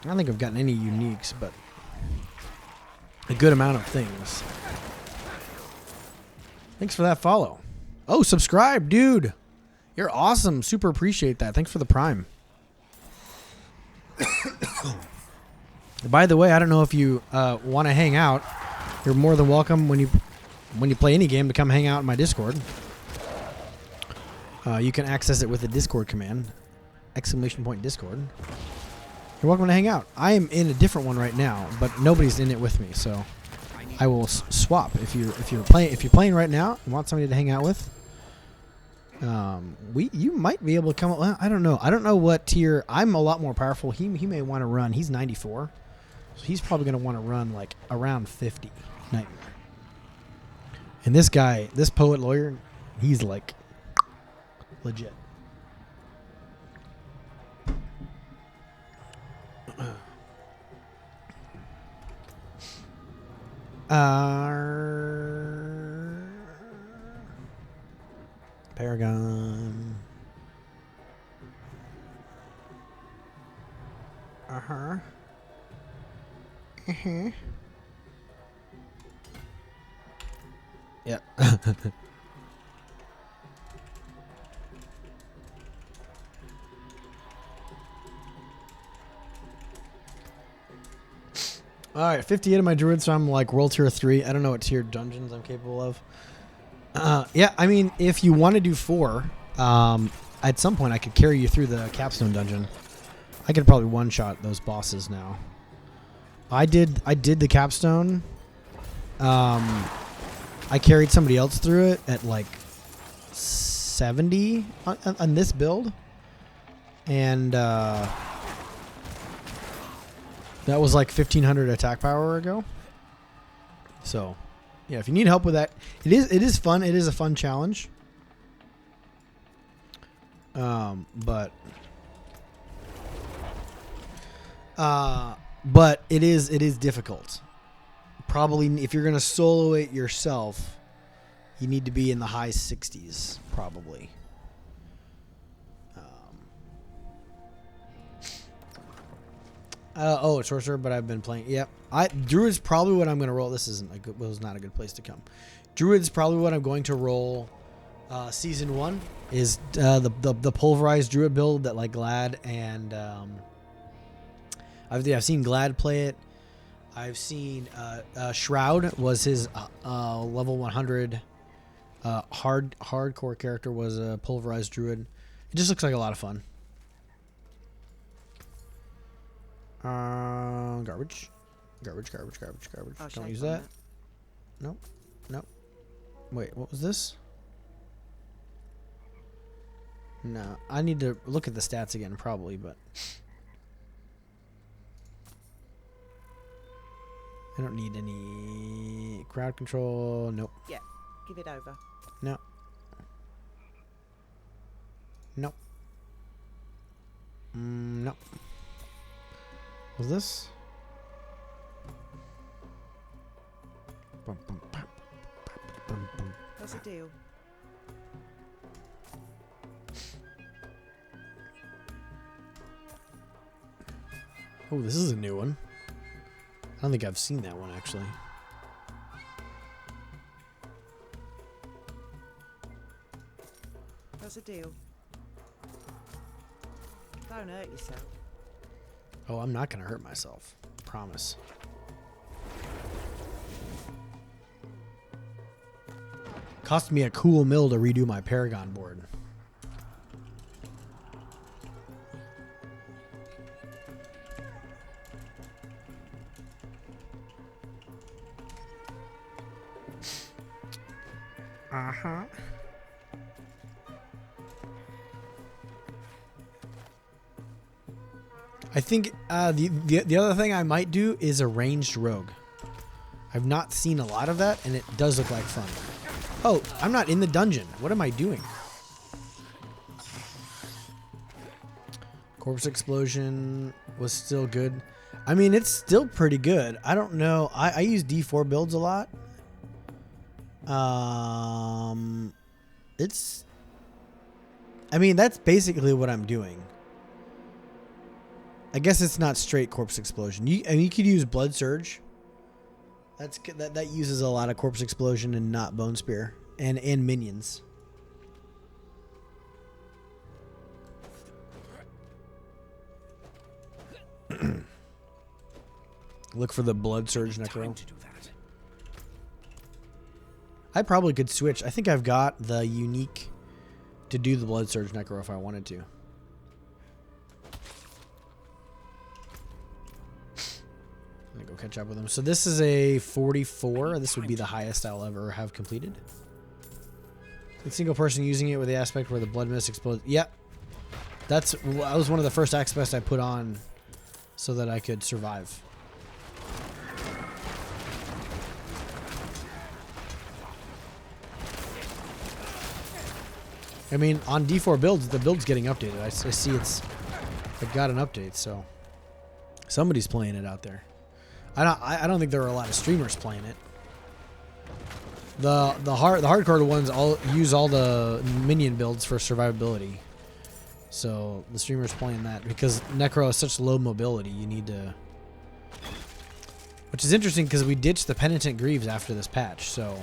I don't think I've gotten any uniques, but a good amount of things. Thanks for that follow. Oh, subscribe, dude. You're awesome. Super appreciate that. Thanks for the prime. By the way, I don't know if you want to hang out. You're more than welcome when you play any game to come hang out in my Discord. You can access it with the Discord command. !Discord. You're welcome to hang out. I am in a different one right now, but nobody's in it with me, so I will swap. If you're playing right now and want somebody to hang out with, you might be able to come up. Well, I don't know. I don't know what tier. I'm a lot more powerful. He may want to run. He's 94, so he's probably going to want to run like around 50 Nightmare. And this guy, this poet lawyer, he's like legit. Paragon. Uh-huh. Uh-huh. Yep. Alright, 58 of my druids, so I'm like world tier 3. I don't know what tier dungeons I'm capable of. Yeah, I mean, if you want to do 4, at some point I could carry you through the capstone dungeon. I could probably one-shot those bosses now. I did the capstone. I carried somebody else through it at like 70 on this build. And that was like 1,500 attack power ago. So, yeah, if you need help with that, it is fun. It is a fun challenge. But it is difficult. Probably if you're gonna solo it yourself, you need to be in the high 60s, probably. It's sorcerer, but I've been playing. Yep, Druid's probably what I'm going to roll. This isn't a good. Was not a good place to come. Druid's probably what I'm going to roll. Season 1 is the pulverized Druid build that like Glad and I've seen Glad play it. I've seen Shroud was his level 100 hardcore character was a pulverized Druid. It just looks like a lot of fun. Garbage. Don't use that. Nope. Wait, what was this? No, I need to look at the stats again, probably, but I don't need any crowd control. Nope. Yeah, give it over. No. Nope. Nope. Was this? Bum, bum, bum, bum, bum. What's the deal? Oh, this is a new one. I don't think I've seen that one actually. What's the deal? Don't hurt yourself. Oh, I'm not gonna hurt myself. Promise. Cost me a cool mill to redo my Paragon board. Uh-huh. I think the other thing I might do is a ranged rogue. I've not seen a lot of that, and it does look like fun. Oh, I'm not in the dungeon. What am I doing? Corpse explosion was still good. I mean, it's still pretty good. I don't know. I use D4 builds a lot. It's. I mean, that's basically what I'm doing. I guess it's not straight corpse explosion. You could use blood surge. That uses a lot of corpse explosion and not bone spear and minions. Look for the blood surge necro. To do that. I probably could switch. I think I've got the unique to do the blood surge necro if I wanted to. I'm gonna go catch up with him. So this is a 44. This would be the highest I'll ever have completed. A single person using it with the aspect where the blood mist explodes. Yep. That was one of the first aspects I put on so that I could survive. I mean, on D4 builds, the build's getting updated. I see it got an update, so somebody's playing it out there. I don't think there are a lot of streamers playing it. The hardcore ones use all the minion builds for survivability. So the streamers playing that because Necro has such low mobility, you need to. Which is interesting because we ditched the Penitent Greaves after this patch, so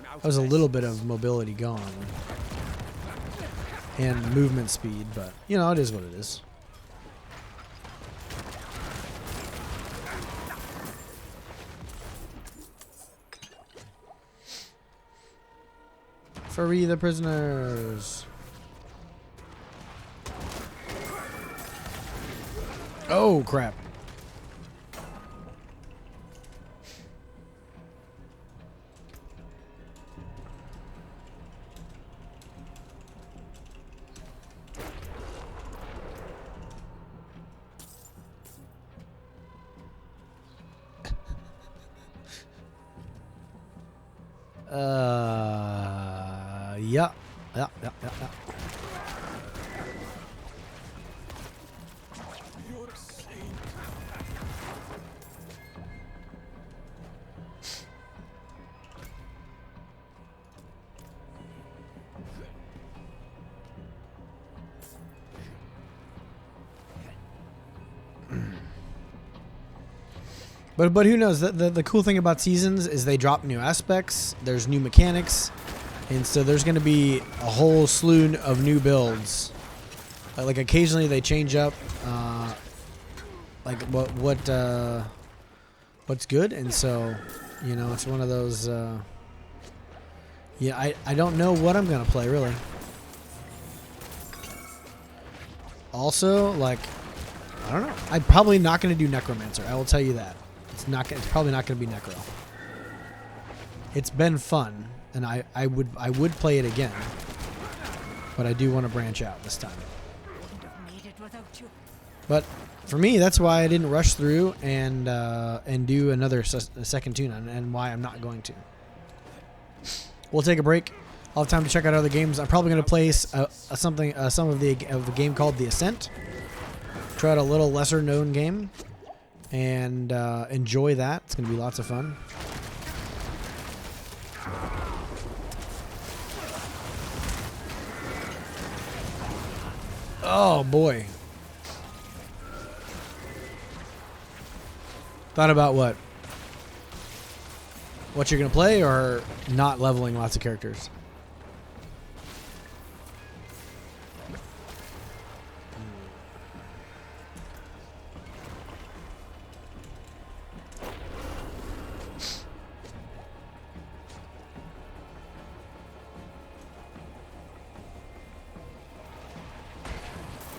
that was a little bit of mobility gone and movement speed, but you know, it is what it is. Free the prisoners. Oh, crap. Yeah. You're a saint. But who knows? The cool thing about seasons is they drop new aspects. There's new mechanics, and so there's going to be a whole slew of new builds. Like occasionally they change up, like what's good, and so you know it's one of those. Yeah, I don't know what I'm gonna play really. Also, like I don't know. I'm probably not gonna do Necromancer. I will tell you that. It's probably not going to be Necro. It's been fun, and I would play it again, but I do want to branch out this time. Wouldn't have made it without you. But for me, that's why I didn't rush through and do another second tune on, and why I'm not going to. We'll take a break. I'll have time to check out other games. I'm probably going to play some of the game called The Ascent. Try out a little lesser known game and enjoy that. It's going to be lots of fun. Oh boy. Thought about what? What you're going to play, or not leveling lots of characters?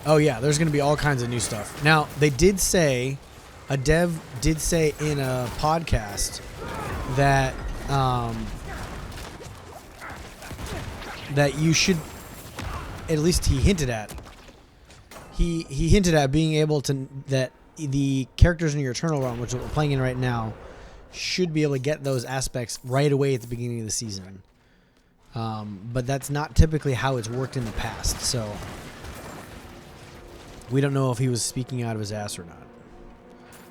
Oh yeah, there's going to be all kinds of new stuff. Now, they did say, a dev did say in a podcast that that you should, at least he hinted at. He hinted at being able to, that the characters in your Eternal Realm, which we're playing in right now, should be able to get those aspects right away at the beginning of the season. But that's not typically how it's worked in the past, so we don't know if he was speaking out of his ass or not.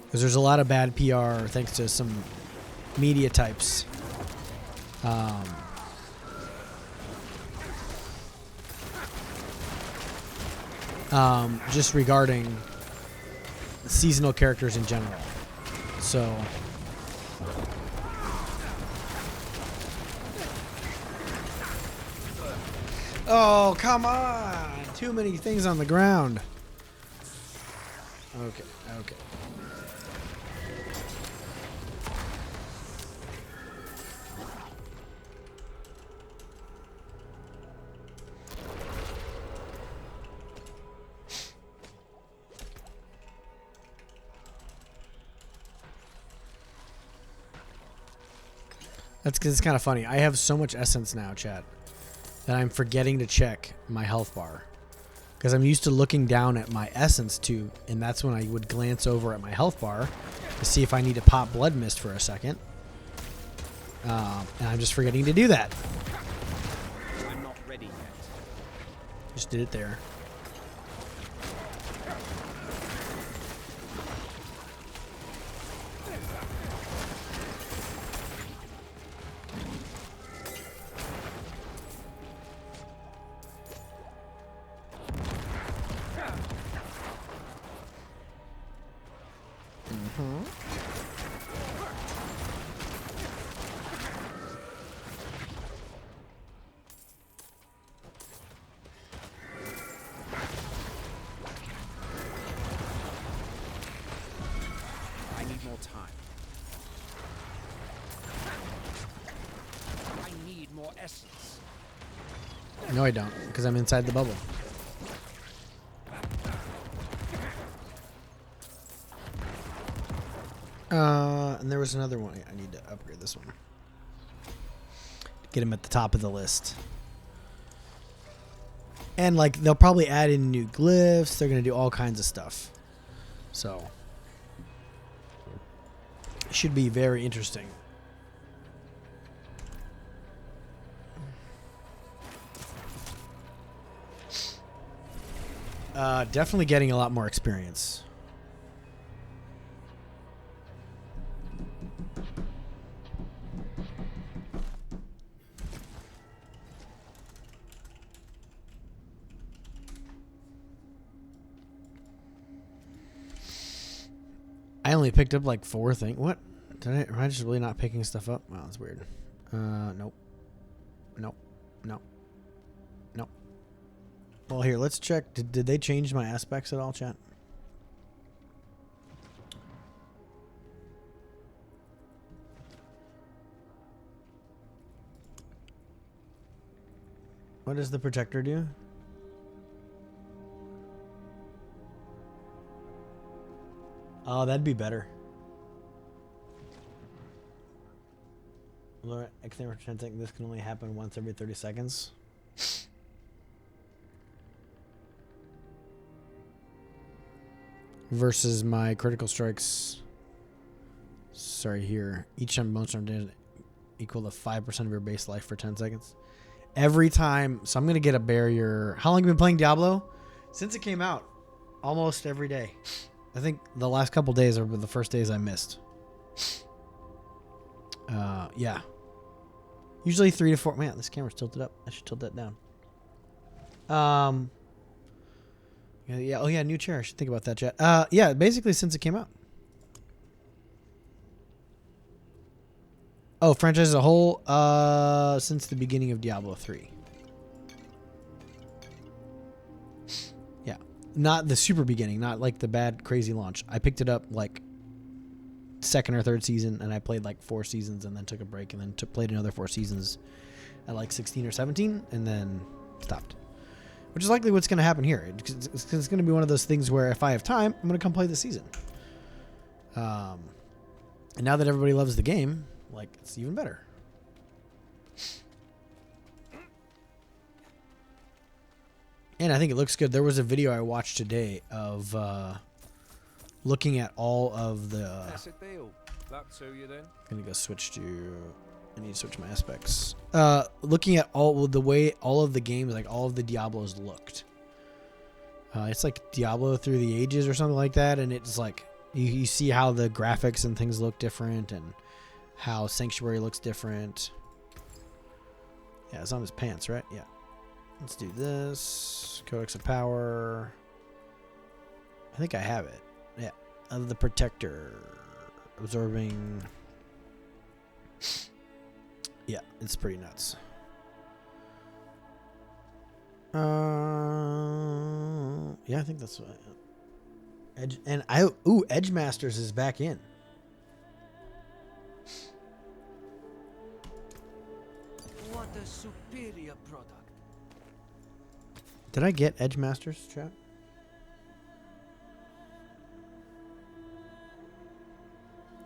Because there's a lot of bad PR thanks to some media types. Just regarding seasonal characters in general. So oh, come on. Too many things on the ground. Okay, okay. That's because it's kind of funny. I have so much essence now, chat, that I'm forgetting to check my health bar. Because I'm used to looking down at my essence tube, and that's when I would glance over at my health bar to see if I need to pop blood mist for a second. And I'm just forgetting to do that. I'm not ready yet. Just did it there. I need more time. I need more essence. No, I don't, because I'm inside the bubble. And there was another one. I need to upgrade this one. Get him at the top of the list. And, like, they'll probably add in new glyphs. They're going to do all kinds of stuff. So, it should be very interesting. Definitely getting a lot more experience. I only picked up like 4 things. What? Am I just really not picking stuff up? Wow, that's weird. Nope. Nope. Nope. Nope. Well, here, let's check. Did they change my aspects at all, chat? What does the protector do? Oh, that'd be better. I can pretend this can only happen once every 30 seconds. versus my critical strikes. Sorry, here. Each time bonus turn damage equal to 5% of your base life for 10 seconds. Every time. So I'm going to get a barrier. How long have you been playing Diablo? Since it came out. Almost every day. I think the last couple days are the first days I missed. Yeah. Usually 3 to 4. Man, this camera's tilted up. I should tilt that down. Yeah. Oh yeah, new chair. I should think about that, chat. Yeah. Basically, since it came out. Oh, franchise as a whole. Since the beginning of Diablo 3. Yeah, not the super beginning, not like the bad crazy launch. I picked it up like second or third season, and I played like 4 seasons, and then took a break, and then played another 4 seasons at like 16 or 17, and then stopped. Which is likely what's going to happen here. It's going to be one of those things where if I have time, I'm going to come play the season. And now that everybody loves the game, like, it's even better. And I think it looks good. There was a video I watched today of looking at all of the... That's a deal. That's who you then. I'm going to go switch to... I need to switch my aspects. Looking at all the way all of the games, like all of the Diablos looked. It's like Diablo Through the Ages or something like that. And it's like, you see how the graphics and things look different, and how Sanctuary looks different. Yeah, it's on his pants, right? Yeah. Let's do this. Codex of Power. I think I have it. Yeah. The Protector. Absorbing. Yeah, it's pretty nuts. Yeah, I think that's what. Edge and Edge Masters is back in. What a superior product. Did I get Edge Masters, chat?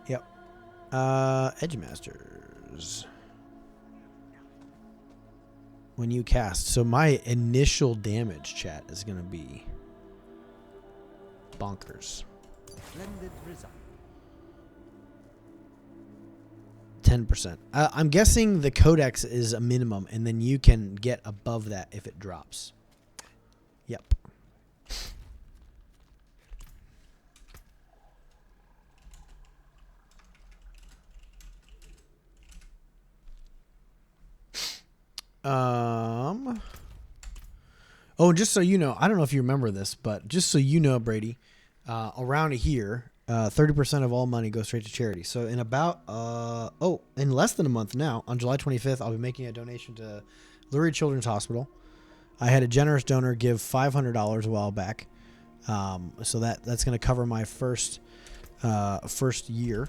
Yep. Edge Masters. When you cast. So my initial damage, chat, is going to be bonkers. Splendid result. 10%. I'm guessing the codex is a minimum, and then you can get above that if it drops. Yep. Oh, just so you know, I don't know if you remember this, but just so you know, Brady, around here, 30% of all money goes straight to charity. So in about, in less than a month now, on July 25th, I'll be making a donation to Lurie Children's Hospital. I had a generous donor give $500 a while back. So that's going to cover my first year,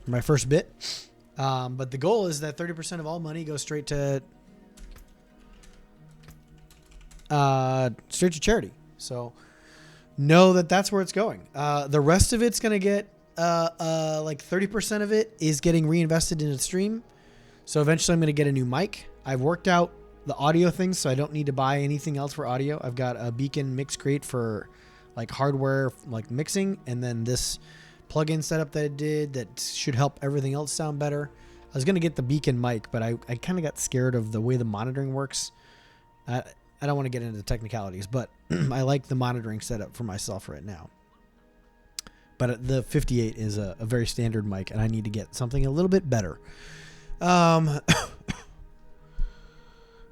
my first bit. But the goal is that 30% of all money goes straight to charity. So know that that's where it's going. The rest of it's going to get like 30% of it is getting reinvested in a stream. So eventually I'm going to get a new mic. I've worked out the audio things, so I don't need to buy anything else for audio. I've got a Beacon mix crate for like hardware, like mixing, and then this plugin setup that I did that should help everything else sound better. I was going to get the Beacon mic, but I kind of got scared of the way the monitoring works. I don't want to get into the technicalities, but I like the monitoring setup for myself right now. But the 58 is a very standard mic, and I need to get something a little bit better.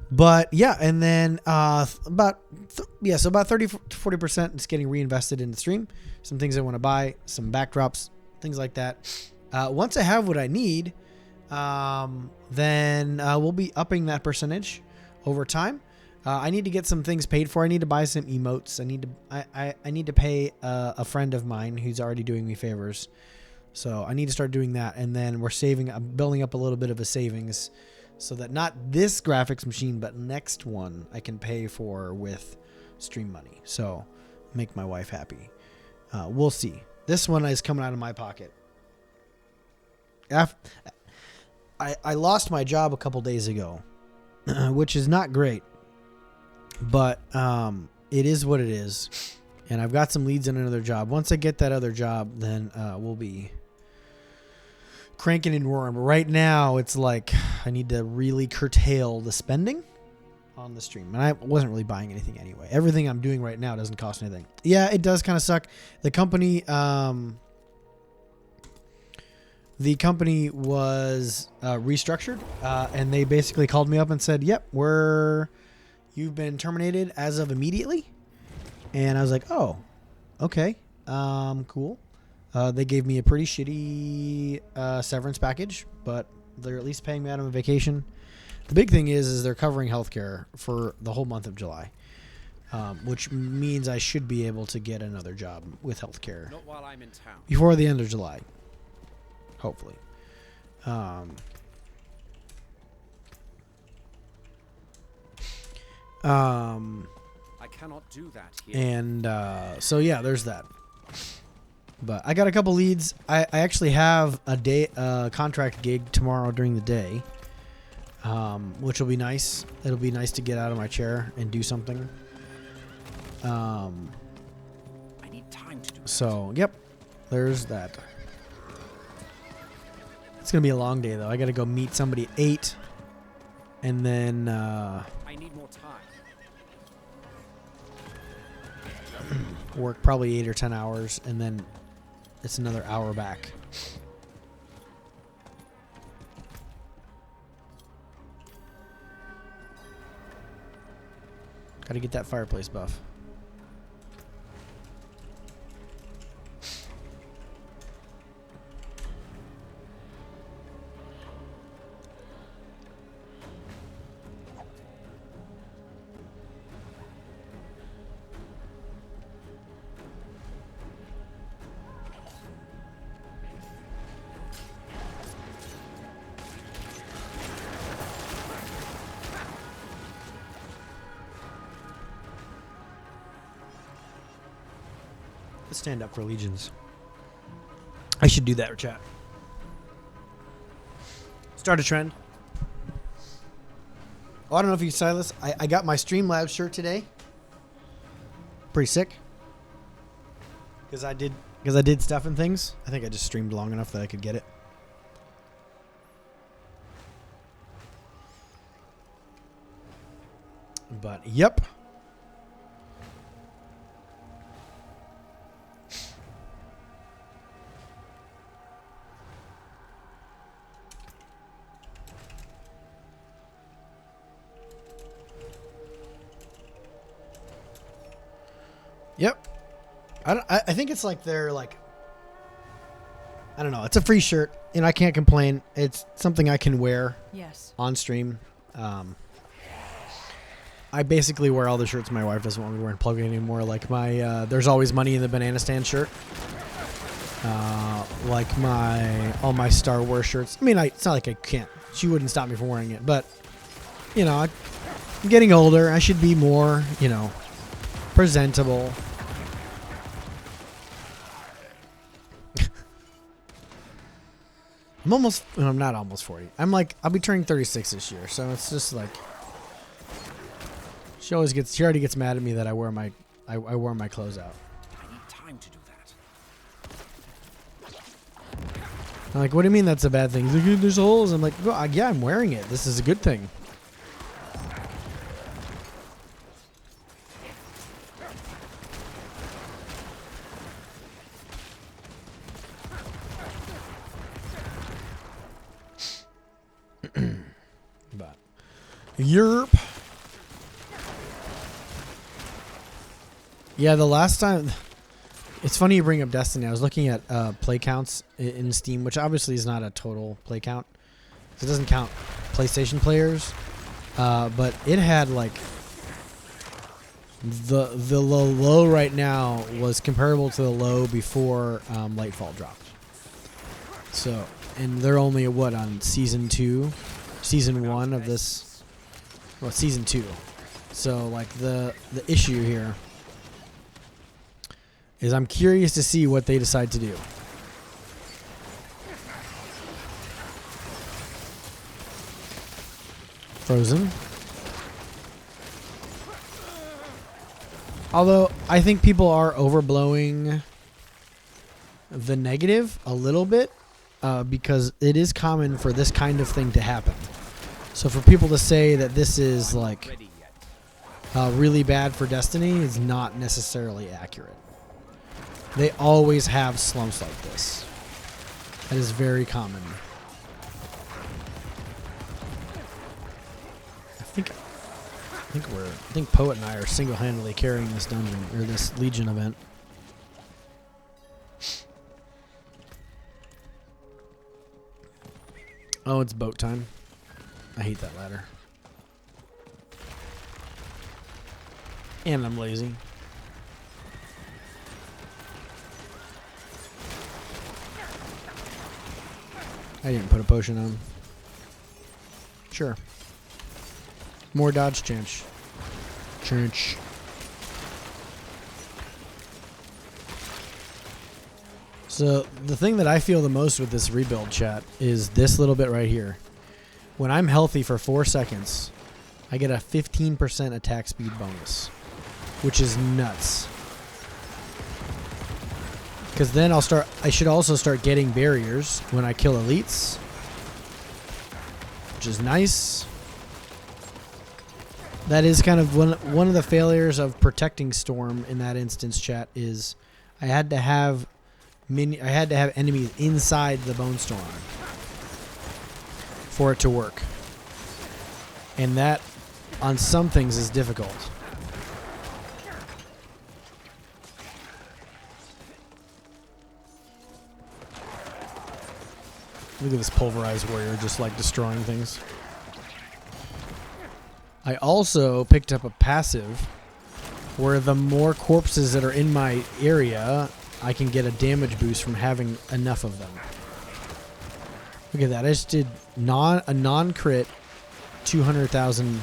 But yeah, and then about 30 to 40% is getting reinvested in the stream. Some things I want to buy, some backdrops, things like that. Once I have what I need, then we'll be upping that percentage over time. I need to get some things paid for. I need to buy some emotes. I need to pay a friend of mine who's already doing me favors. So I need to start doing that. And then I'm building up a little bit of a savings so that not this graphics machine, but next one I can pay for with stream money. So make my wife happy. We'll see. This one is coming out of my pocket. I lost my job a couple days ago, which is not great. But it is what it is. And I've got some leads in another job. Once I get that other job, then we'll be cranking and roaring. But right now, it's like I need to really curtail the spending on the stream. And I wasn't really buying anything anyway. Everything I'm doing right now doesn't cost anything. Yeah, it does kind of suck. The company was restructured, and they basically called me up and said, "Yep, you've been terminated as of immediately." And I was like, "Oh, okay, cool." They gave me a pretty shitty severance package, but they're at least paying me out of a vacation. The big thing is they're covering healthcare for the whole month of July, which means I should be able to get another job with healthcare Not while I'm in town. before the end of July, hopefully. I cannot do that here. And so yeah, there's that. But I got a couple leads. I actually have a contract gig tomorrow during the day, which will be nice. It'll be nice to get out of my chair and do something. I need time to do So yep, there's that. It's gonna be a long day though. I gotta go meet somebody at 8, and then I need more time. work probably 8 or 10 hours, and then it's another hour back. Gotta get that fireplace buff. Let's stand up for legions. I should do that, chat. Start a trend. Oh, I don't know if you saw this. I got my Streamlabs shirt today. Pretty sick. Because I did stuff and things. I think I just streamed long enough that I could get it. But yep. Yep. I think it's like they're like, I don't know. It's a free shirt, and I can't complain. It's something I can wear on stream. I basically wear all the shirts my wife doesn't want me wearing plug anymore. Like my There's Always Money in the Banana Stand shirt. Like all my Star Wars shirts. I mean, it's not like I can't. She wouldn't stop me from wearing it, but you know, I'm getting older. I should be more, presentable. I'm not almost 40. I'll be turning 36 this year. So it's just like, she already gets mad at me that I wear my clothes out. I need time to do that. I'm like, what do you mean that's a bad thing? He's like, there's holes. I'm like, well, yeah, I'm wearing it. This is a good thing. But Europe. Yeah, the last time. It's funny you bring up Destiny. I was looking at play counts in Steam, which obviously is not a total play count. It doesn't count PlayStation players, but it had like the low right now was comparable to the low before Lightfall dropped. So, and they're only on season 1 of this. Well, season 2. So like the issue here is I'm curious to see what they decide to do. Frozen. Although I think people are overblowing the negative a little bit because it is common for this kind of thing to happen. So for people to say that this is like Ready yet? really bad for Destiny is not necessarily accurate. They always have slumps like this. That is very common. I think Poet and I are single-handedly carrying this dungeon or this Legion event. Oh, it's boat time. I hate that ladder. And I'm lazy. I didn't put a potion on. Sure. More dodge chance. So the thing that I feel the most with this rebuild, chat, is this little bit right here. When I'm healthy for 4 seconds, I get a 15% attack speed bonus, which is nuts. Because then I should also start getting barriers when I kill elites, which is nice. That is kind of one of the failures of protecting Storm in that instance, chat, is I had to have enemies inside the Bone Storm for it to work. And that on some things is difficult. Look at this pulverized warrior just like destroying things. I also picked up a passive where the more corpses that are in my area, I can get a damage boost from having enough of them. Look at that. I just did a non-crit 200,000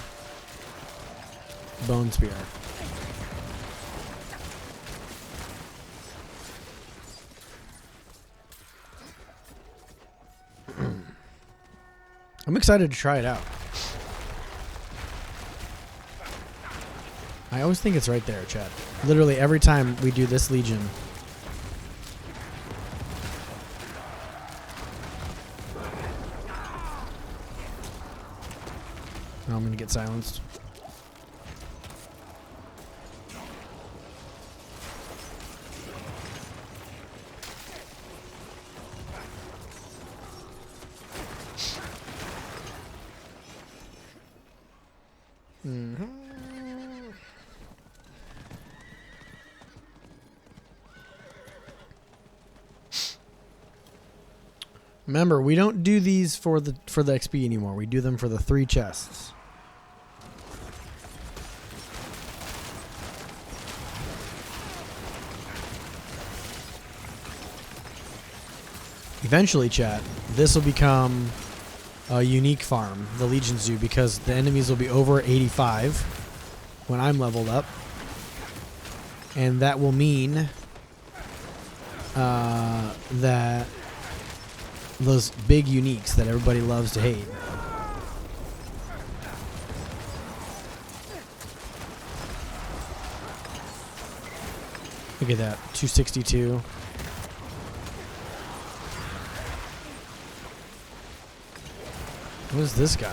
bone spear. I'm excited to try it out. I always think it's right there, chat. Literally every time we do this Legion. Oh, I'm going to get silenced. Remember, we don't do these for the XP anymore. We do them for the 3 chests. Eventually, chat, this will become a unique farm, the Legion Zoo, because the enemies will be over 85 when I'm leveled up. And that will mean that those big uniques that everybody loves to hate. Look at that, 262. What is this guy?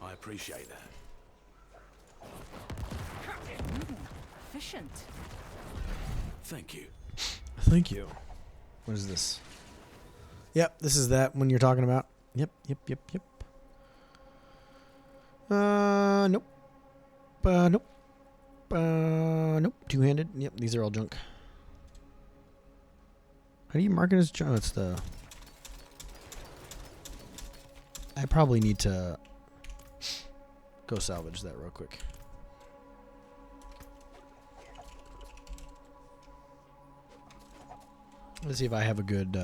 I appreciate that. Efficient. Thank you. Thank you. What is this? Yep, this is that one you're talking about. Yep. Nope. Nope. Nope. Two-handed. Yep, these are all junk. How do you mark it as junk? Oh, it's the... I probably need to go salvage that real quick. Let's see if I have a good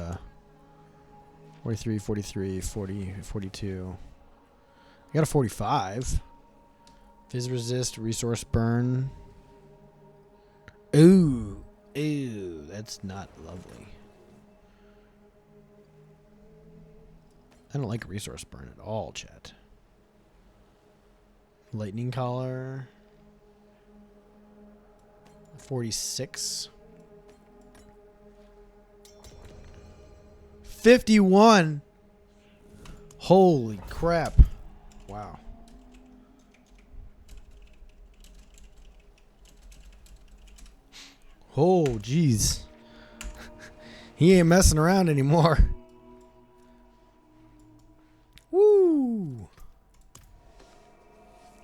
43, 43, 40, 42. I got a 45. Fizz resist, resource burn. Ooh, that's not lovely. I don't like resource burn at all, chat. Lightning collar. 46. 51. Holy crap. Wow. Oh, jeez. He ain't messing around anymore. Woo.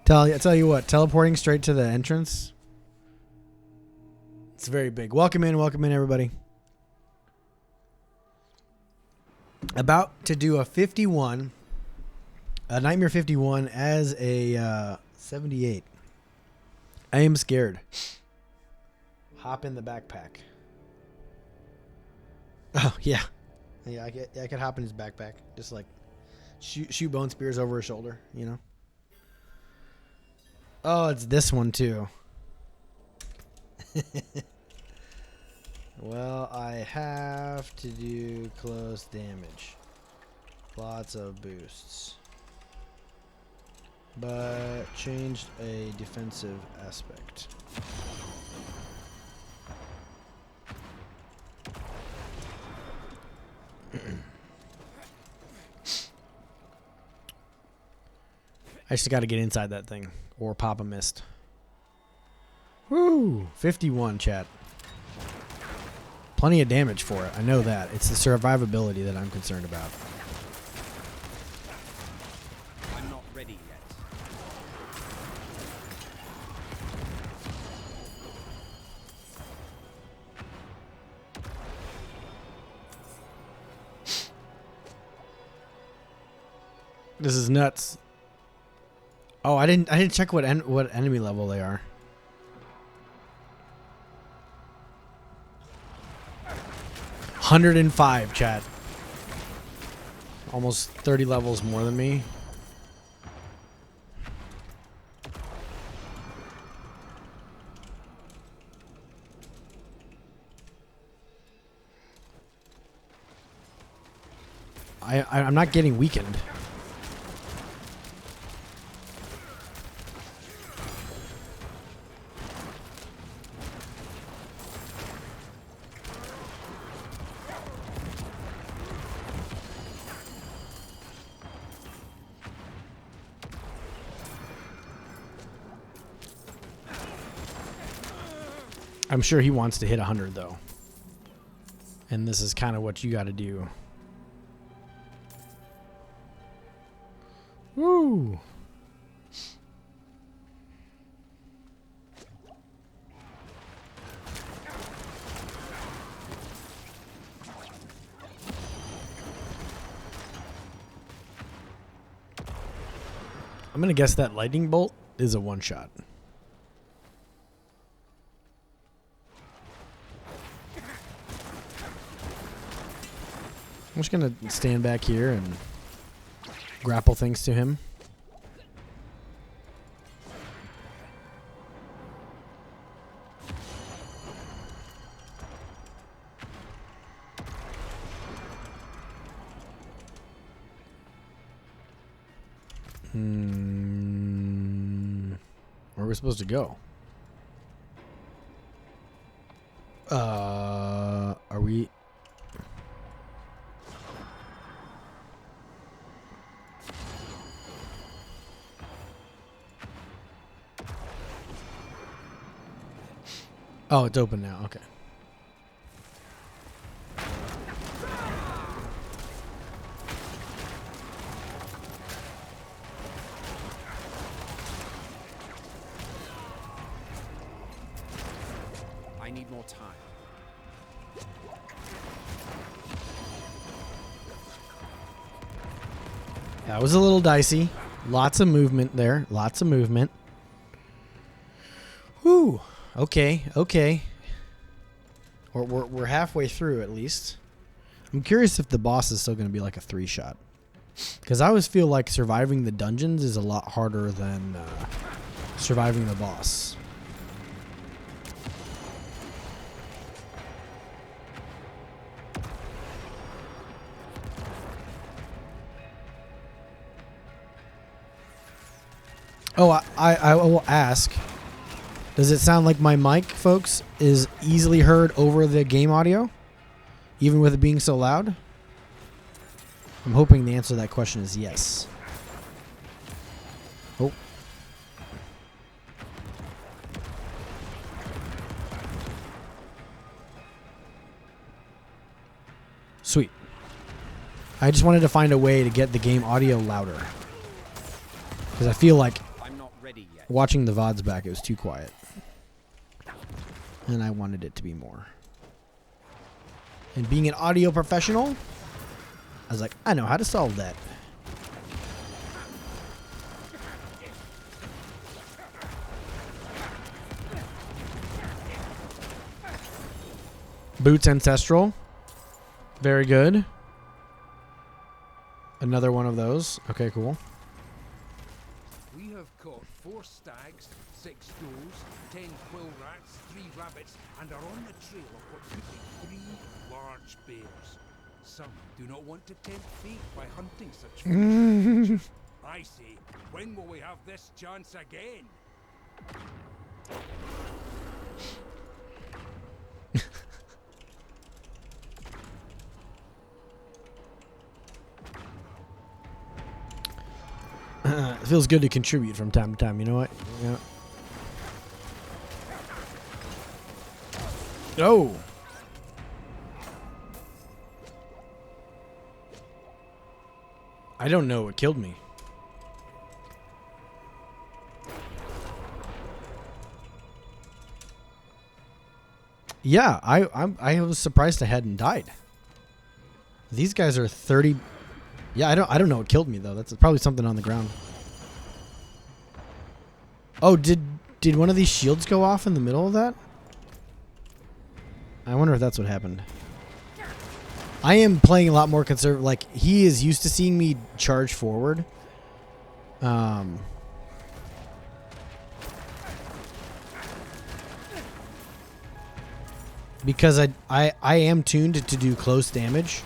I tell you what, teleporting straight to the entrance. It's very big. Welcome in, everybody. About to do a 51, a Nightmare 51 as a 78. I am scared. Hop in the backpack. Oh yeah, yeah. I could hop in his backpack, just like shoot bone spears over his shoulder, you know. Oh, it's this one too. Well, I have to do close damage. Lots of boosts. But changed a defensive aspect. I just got to get inside that thing or pop a mist. Woo! 51, chat. Plenty of damage for it. I know that. It's the survivability that I'm concerned about. I'm not ready yet. This is nuts. Oh, I didn't check what enemy level they are. 105, chat. Almost 30 levels more than me. I'm not getting weakened. I'm sure he wants to hit 100 though. And this is kind of what you got to do. Woo! I'm going to guess that lightning bolt is a one-shot. I'm just going to stand back here and grapple things to him. Where are we supposed to go? Are we... Oh, it's open now. Okay. I need more time. That was a little dicey. Lots of movement there. Lots of movement. Whew. Okay. Okay. We're halfway through at least. I'm curious if the boss is still going to be like a 3-shot. Because I always feel like surviving the dungeons is a lot harder than surviving the boss. Oh, I will ask. Does it sound like my mic, folks, is easily heard over the game audio, even with it being so loud? I'm hoping the answer to that question is yes. Oh. Sweet. I just wanted to find a way to get the game audio louder. Because I feel like I'm not ready yet. watching the VODs back, it was too quiet. And I wanted it to be more. And being an audio professional, I was like, I know how to solve that. Boots Ancestral. Very good. Another one of those. Okay, cool. We have caught 4 stags, 6 does, 10 quill rats, 3 rabbits, and are on the trail of what could be 3 large bears. Some do not want to tempt fate by hunting such creatures. I say, when will we have this chance again? It feels good to contribute from time to time, you know what? Yeah. Oh! I don't know what killed me. Yeah, I was surprised I hadn't died. These guys are 30. Yeah, I don't know what killed me though. That's probably something on the ground. Oh, did one of these shields go off in the middle of that? I wonder if that's what happened. I am playing a lot more conservative. Like, he is used to seeing me charge forward. Because I am tuned to do close damage.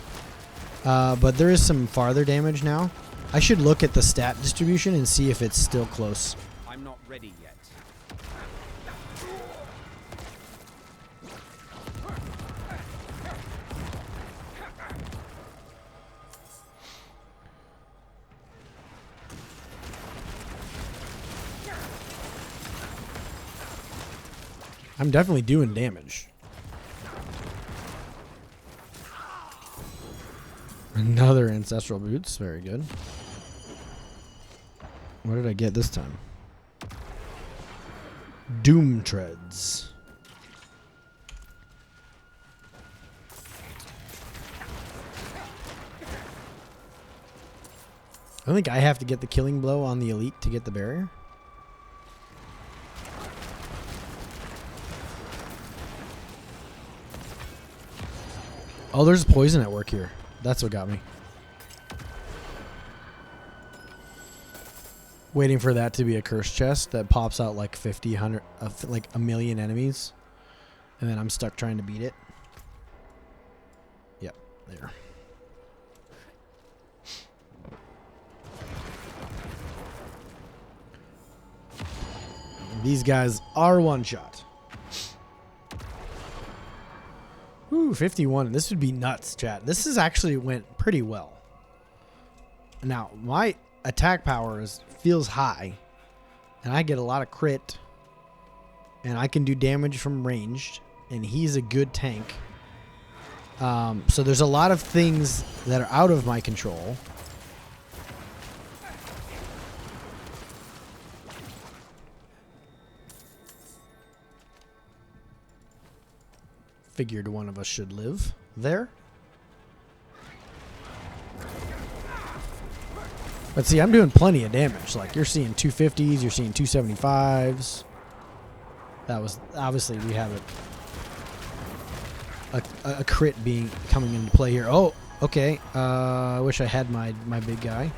But there is some farther damage now. I should look at the stat distribution and see if it's still close. I'm not ready yet. I'm definitely doing damage. Another ancestral boots, very good. What did I get this time? Doom treads. I think I have to get the killing blow on the elite to get the barrier. Oh, there's poison at work here. That's what got me. Waiting for that to be a curse chest that pops out like 50, 100, like a million enemies. And then I'm stuck trying to beat it. Yep, there. These guys are one shot. Ooh, 51. This would be nuts, chat. This is actually went pretty well. Now, my attack power feels high. And I get a lot of crit. And I can do damage from ranged. And he's a good tank. So there's a lot of things that are out of my control. Figured one of us should live there. But see, I'm doing plenty of damage. Like, you're seeing 250s, you're seeing 275s. That was, obviously, we have a crit coming into play here. Oh, okay. I wish I had my big guy.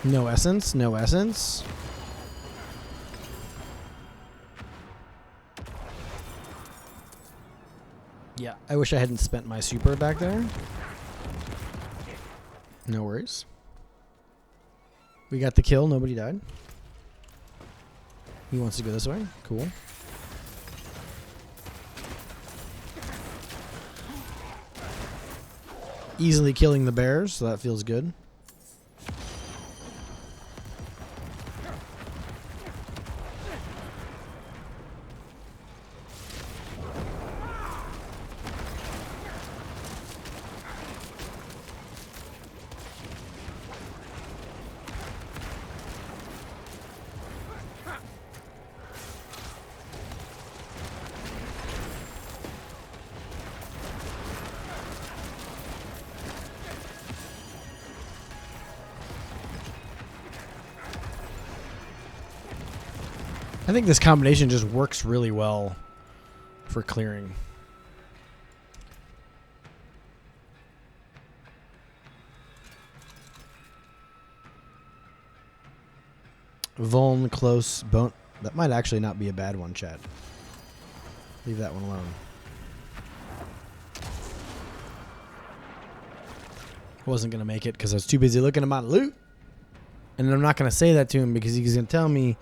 No essence. No essence. Yeah, I wish I hadn't spent my super back there. No worries. We got the kill. Nobody died. He wants to go this way. Cool. Easily killing the bears, so that feels good. I think this combination just works really well for clearing. Vuln, close, bone. That might actually not be a bad one, chat. Leave that one alone. Wasn't going to make it because I was too busy looking at my loot. And I'm not going to say that to him because he's going to tell me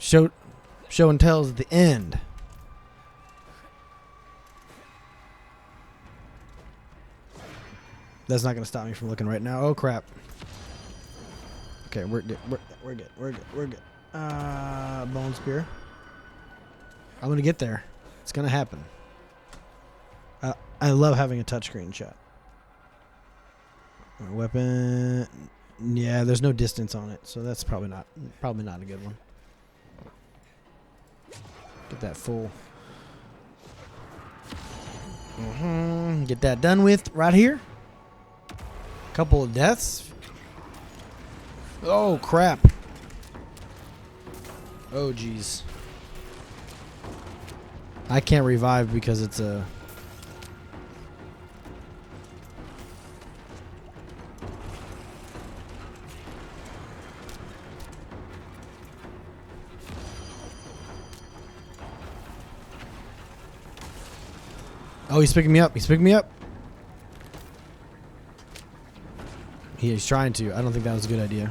show and tells at the end. That's not going to stop me from looking right now. Oh, crap. Okay, we're good. We're good. Bone spear. I'm going to get there. It's going to happen. I love having a touchscreen shot. Weapon. Yeah, there's no distance on it, so that's probably not a good one. Get that full. Get that done with right here. Couple of deaths. Oh, crap. Oh, jeez. I can't revive because it's a... Oh, he's picking me up. He's picking me up. He's trying to. I don't think that was a good idea.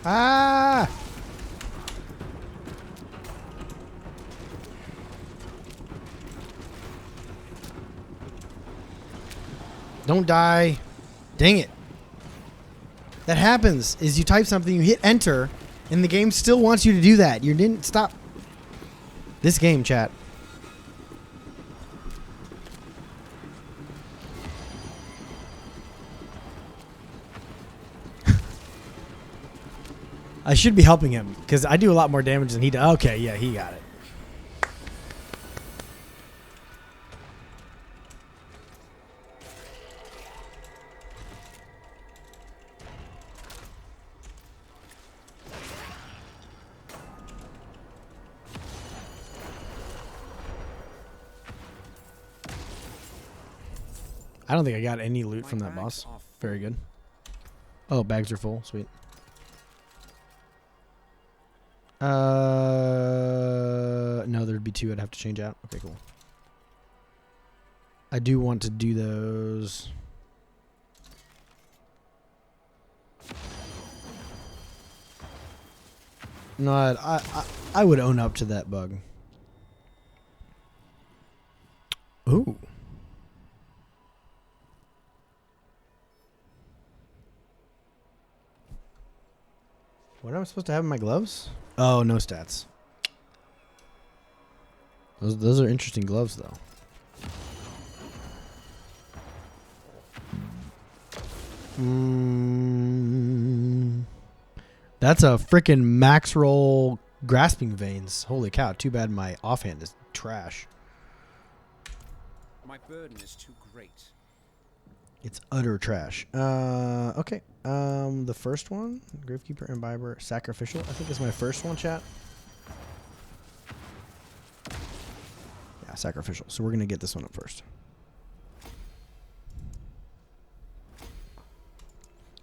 Ah! Don't die. Dang it. That happens is you type something, you hit enter, and the game still wants you to do that. You didn't stop. This game, chat. I should be helping him because I do a lot more damage than he does. Okay, yeah, he got it. I don't think I got any loot from that boss. Very good. Oh, bags are full. Sweet. No, there'd be two I'd have to change out. Okay, cool. I do want to do those. No, I would own up to that bug. Ooh. What am I supposed to have in my gloves? Oh, no stats. Those are interesting gloves, though. That's a freaking max roll grasping veins. Holy cow. Too bad my offhand is trash. My burden is too great. It's utter trash. Okay. The first one, Gravekeeper, Imbiber, Sacrificial. I think is my first one, chat. Yeah, Sacrificial. So we're gonna get this one up first.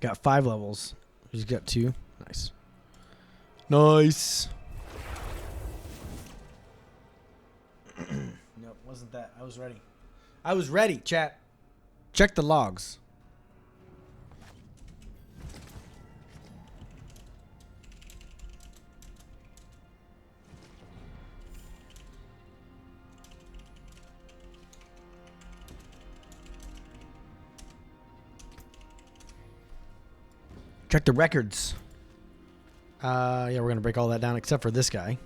Got 5 levels. He's got 2. Nice. Nice. Nope, wasn't that. I was ready. I was ready, chat. Check the logs. Check the records. Yeah, we're going to break all that down except for this guy.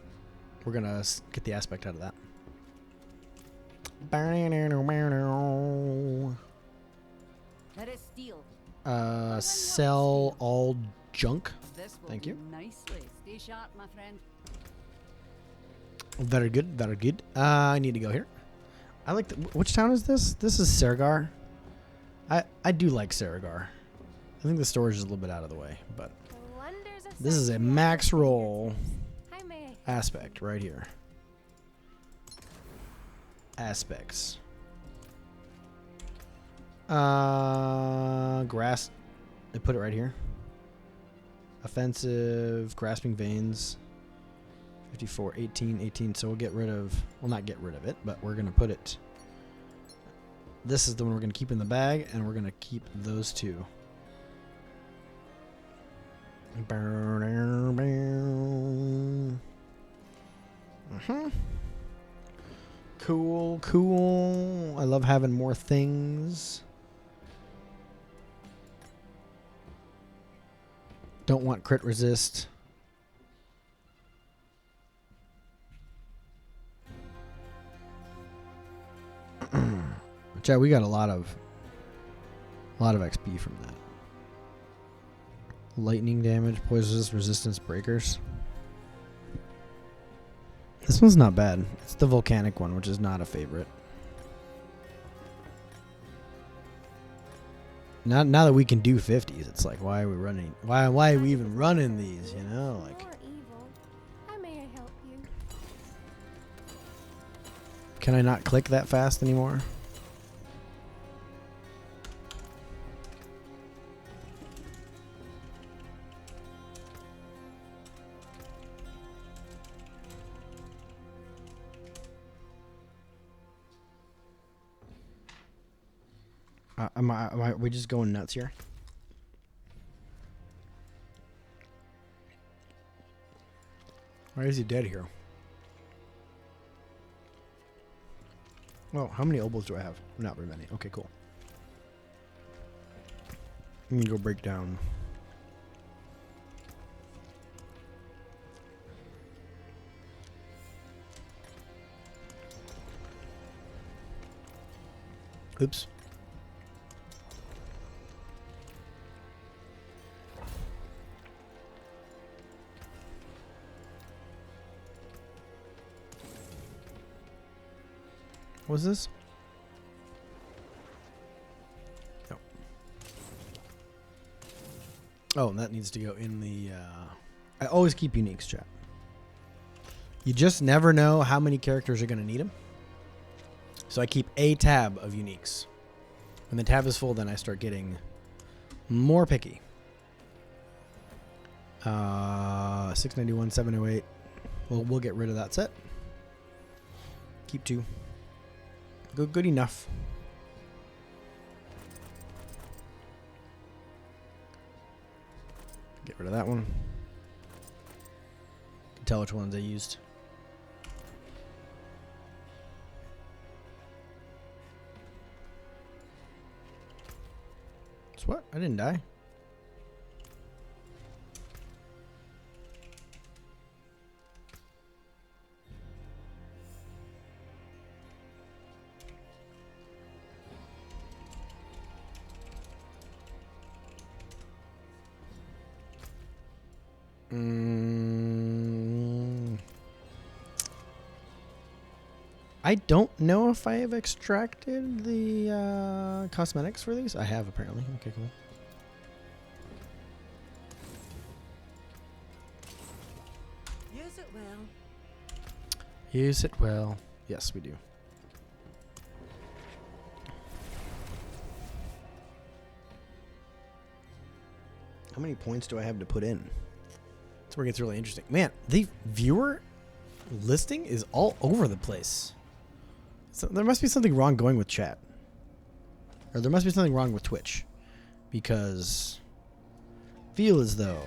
We're going to get the aspect out of that. Let it steal. Sell all junk. This will Thank do you. nicely. Stay sharp, my friend. Very good, very good. I need to go here. I like which town is this? This is Sergar. I do like Sergar. I think the storage is a little bit out of the way, but this is a max roll aspect right here. Aspects. Grass. They put it right here. Offensive, grasping veins. 54, 18, 18. So we'll get rid of, well, not get rid of it, but we're going to put it. This is the one we're going to keep in the bag, and we're going to keep those 2. Cool, cool. I love having more things. Don't want crit resist. Chat, we got a lot of XP from that. Lightning damage, poison resistance, breakers. This one's not bad. It's the volcanic one, which is not a favorite. Now that we can do 50s, it's like, why are we running? Why are we even running these? You know, like. How may I help you? Can I not click that fast anymore? Are we just going nuts here? Why is he dead here? Well, how many obols do I have? Not very many. Okay, cool. I'm gonna go break down. Oops. What was this? No. Oh, and that needs to go in the... I always keep uniques, chat. You just never know how many characters are going to need them. So I keep a tab of uniques. When the tab is full, then I start getting more picky. 691, 708. We'll get rid of that set. Keep 2. Good enough. Get rid of that one. Can tell which ones I used. It's what? I didn't die. I don't know if I have extracted the cosmetics for these. I have, apparently. Okay, cool. Use it well. Use it well. Yes, we do. How many points do I have to put in? That's where it gets really interesting. Man, the viewer listing is all over the place. So there must be something wrong going with chat. Or there must be something wrong with Twitch. Because feel as though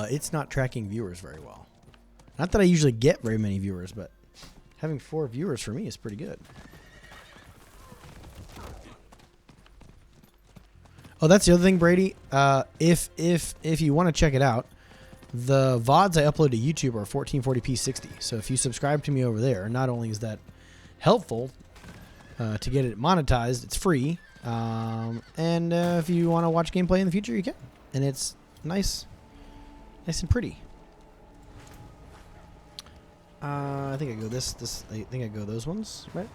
it's not tracking viewers very well. Not that I usually get very many viewers, but having 4 viewers for me is pretty good. Oh, that's the other thing, Brady. If you want to check it out, the VODs I upload to YouTube are 1440p 60. So if you subscribe to me over there, not only is that helpful to get it monetized, it's free. And if you want to watch gameplay in the future, you can. And it's nice and pretty. I think I go this. I think I go those ones, right?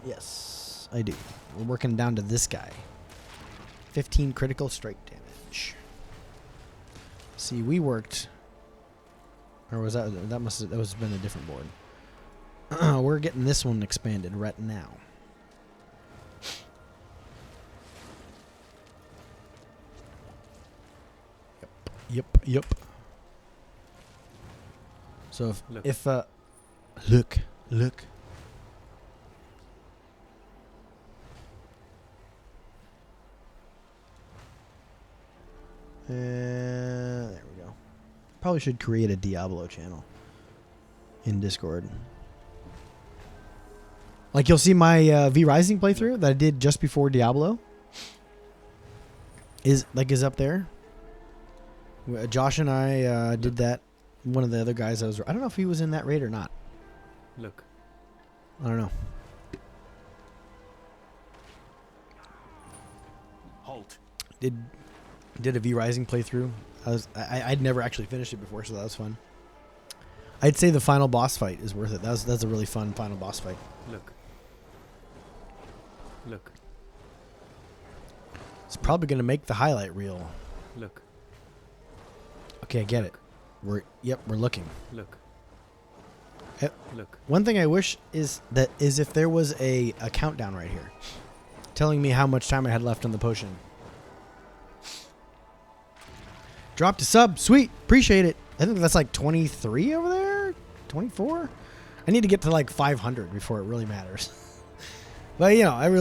Yes, I do. We're working down to this guy. 15 critical strike damage. See, we worked, or was that was been a different board. We're getting this one expanded right now. Yep. So if look. There we go. Probably should create a Diablo channel in Discord. Like you'll see my V Rising playthrough that I did just before Diablo. Is up there. Josh and I did that. One of the other guys I don't know if he was in that raid or not. Look. I don't know. Halt. Did a V Rising playthrough. I'd never actually finished it before, so that was fun. I'd say the final boss fight is worth it. That's a really fun final boss fight. Look. It's probably gonna make the highlight reel. Look. Okay, I get it. We're looking. Look. One thing I wish is if there was a countdown right here, telling me how much time I had left on the potion. Dropped a sub. Sweet. Appreciate it. I think that's like 23 over there. 24. I need to get to like 500 before it really matters. But you know, every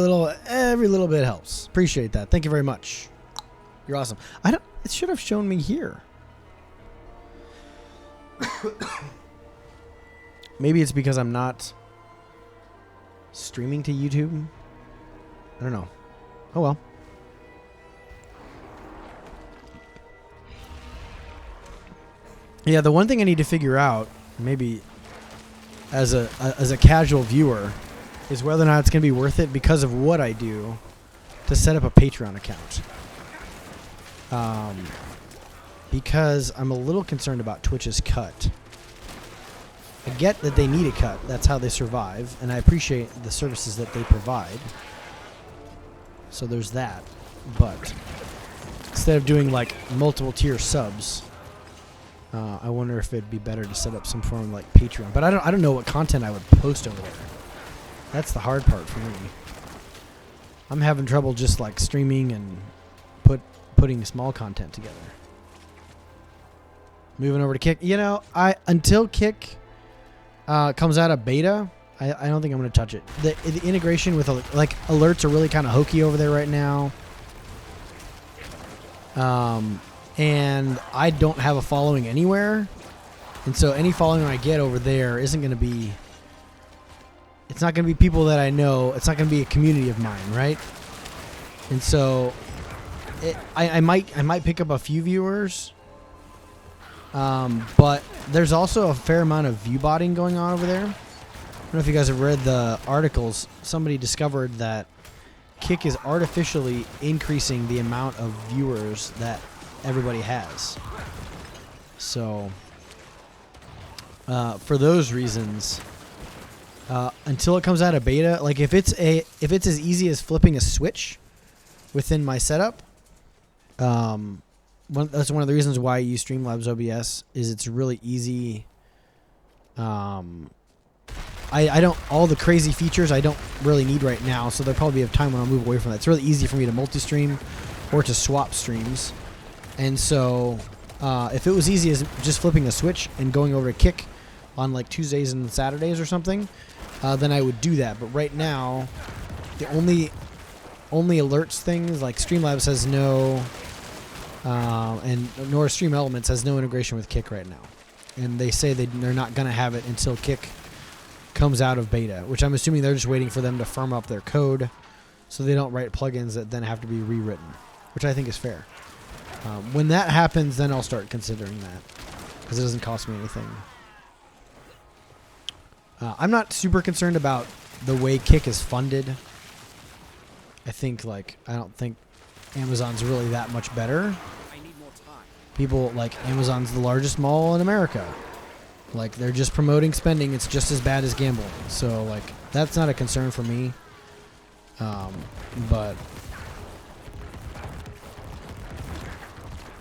little bit helps. Appreciate that. Thank you very much. You're awesome. It should have shown me here. Maybe it's because I'm not streaming to YouTube. I don't know. Oh well. Yeah, the one thing I need to figure out, maybe as a casual viewer, is whether or not it's going to be worth it because of what I do to set up a Patreon account. Because I'm a little concerned about Twitch's cut. I get that they need a cut. That's how they survive, and I appreciate the services that they provide. So there's that. But instead of doing like multiple tier subs, I wonder if it'd be better to set up some form of like Patreon. But I don't know what content I would post over there. That's the hard part for me. I'm having trouble just like streaming and putting small content together. Moving over to Kick. You know, until Kick comes out of beta, I don't think I'm going to touch it. The integration with like alerts are really kind of hokey over there right now. And I don't have a following anywhere. And so any following I get over there isn't going to be... It's not going to be people that I know. It's not going to be a community of mine, right? And so I might pick up a few viewers. But there's also a fair amount of view botting going on over there. I don't know if you guys have read the articles. Somebody discovered that Kick is artificially increasing the amount of viewers that everybody has. So for those reasons, until it comes out of beta, like if it's as easy as flipping a switch within my setup, that's one of the reasons why I use Streamlabs OBS, is it's really easy. I don't, all the crazy features I don't really need right now, so there'll probably be a time when I'll move away from that. It's really easy for me to multi-stream or to swap streams. And so if it was easy as just flipping a switch and going over to Kick on like Tuesdays and Saturdays or something, then I would do that. But right now, the only alerts things, like Streamlabs has no, and nor Stream Elements has no integration with Kick right now. And they say they're not going to have it until Kick comes out of beta, which I'm assuming they're just waiting for them to firm up their code so they don't write plugins that then have to be rewritten, which I think is fair. When that happens, then I'll start considering that, because it doesn't cost me anything. I'm not super concerned about the way Kick is funded. I don't think Amazon's really that much better. I need more time. People, like, Amazon's the largest mall in America. Like, they're just promoting spending. It's just as bad as gambling. So, like, that's not a concern for me. But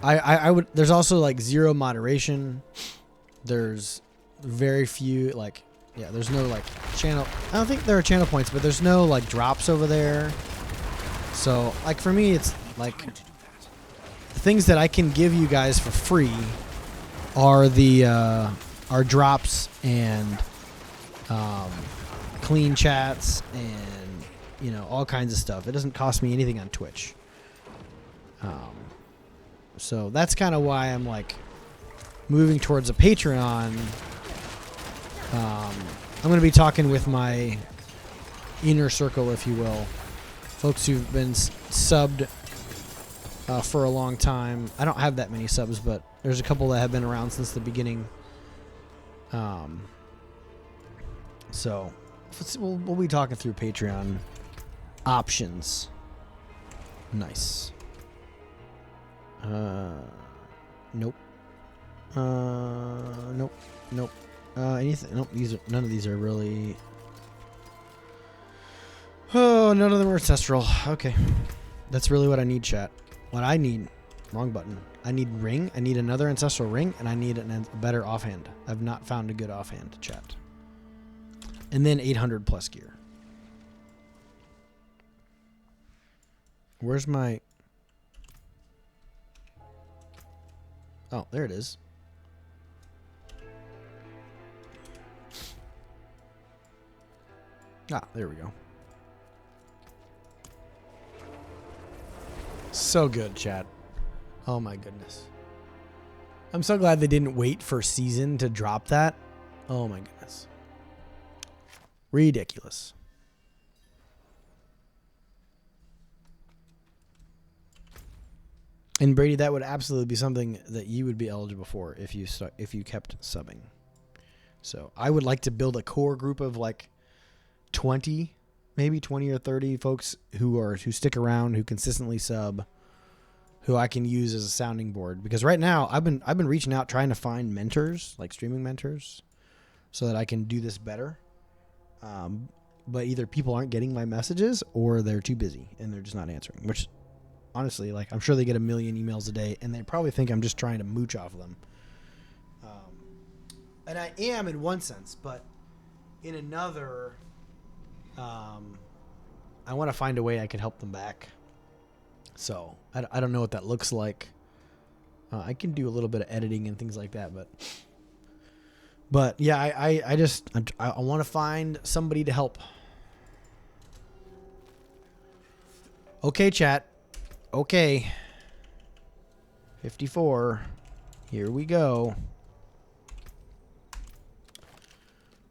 I would, there's also, like, zero moderation. There's very few, like, yeah, there's no, like, channel. I don't think there are channel points, but there's no, like, drops over there. So, like, for me, it's, like, the things that I can give you guys for free are the, are drops and clean chats and, you know, all kinds of stuff. It doesn't cost me anything on Twitch. So that's kind of why I'm, like, moving towards a Patreon. I'm going to be talking with my inner circle, if you will. Folks who've been subbed for a long time. I don't have that many subs, but there's a couple that have been around since the beginning. So we'll be talking through Patreon options. Nice. Nope. Nope. Anything? Nope. None of these are really. Oh, none of them are ancestral. Okay, that's really what I need, chat. What I need. Wrong button. I need ring. I need another ancestral ring, and I need a better offhand. I've not found a good offhand, chat. And then 800 plus gear. Where's my... Oh, there it is. Ah, there we go. So good, chat. Oh my goodness. I'm so glad they didn't wait for season to drop that. Oh my goodness. Ridiculous. And Brady, that would absolutely be something that you would be eligible for if you kept subbing. So I would like to build a core group of like 20, maybe 20 or 30 folks who stick around, who consistently sub, who I can use as a sounding board. Because right now I've been reaching out trying to find mentors, like streaming mentors, so that I can do this better. But either people aren't getting my messages or they're too busy and they're just not answering, which honestly, like, I'm sure they get a million emails a day and they probably think I'm just trying to mooch off of them. And I am in one sense, but in another, I want to find a way I can help them back. So I don't know what that looks like. I can do a little bit of editing and things like that, but yeah, I want to find somebody to help. Okay, chat. Okay. 54. Here we go.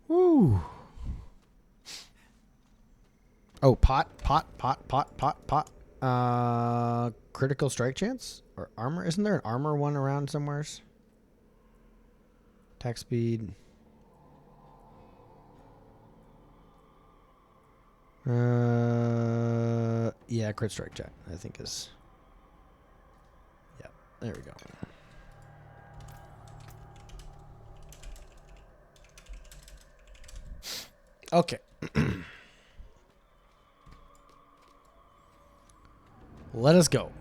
Woo. Oh, pot. Critical strike chance or armor? Isn't there an armor one around somewheres? Attack speed. Yeah, crit strike check, I think is. Yeah. There we go. Okay. Let us go.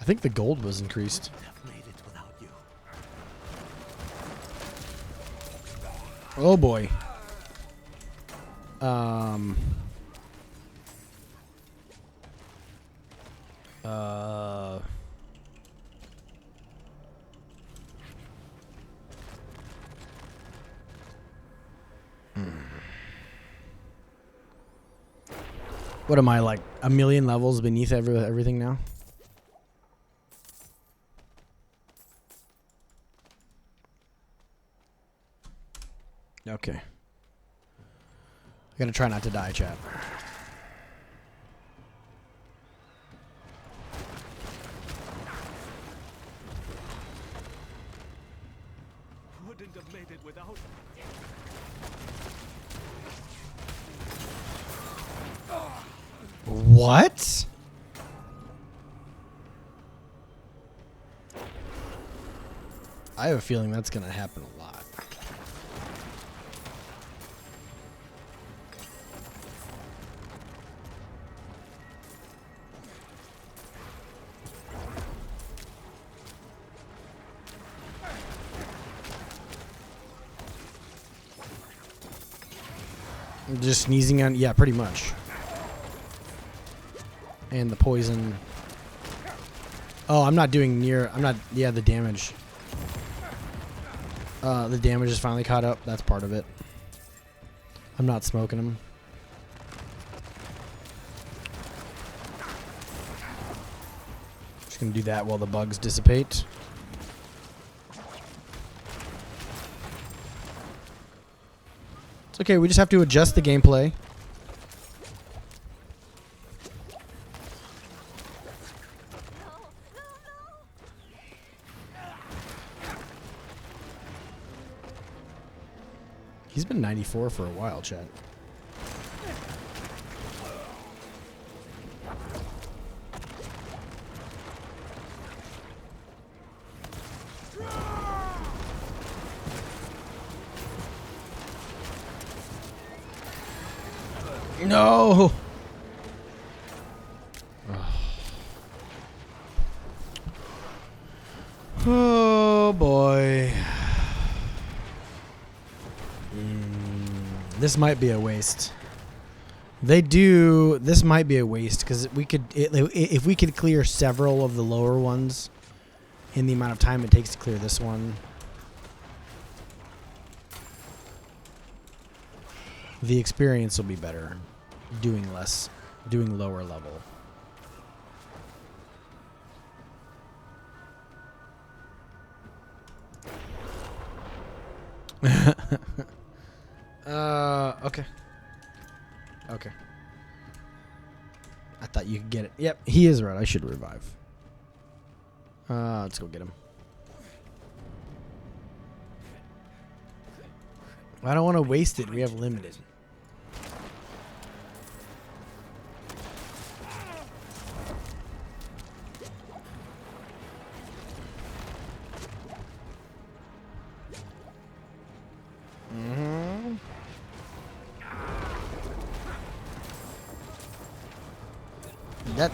I think the gold was increased. I've made it without you. Oh boy. What am I, like a million levels beneath everything now? Okay. I gotta try not to die, chat. Wouldn't have made it without. What? I have a feeling that's gonna happen a lot. Just sneezing on, yeah, pretty much. And the poison. Oh, I'm not doing near. I'm not. Yeah, the damage. The damage is finally caught up. That's part of it. I'm not smoking them. Just gonna do that while the bugs dissipate. It's okay. We just have to adjust the gameplay. He's been 94 for a while, chat. No. Oh boy. This might be a waste. This might be a waste because we could, if we could clear several of the lower ones in the amount of time it takes to clear this one, the experience will be better. Doing lower level. Okay. Okay. I thought you could get it. Yep, he is right. I should revive. Let's go get him. I don't want to waste it. We have limited. That.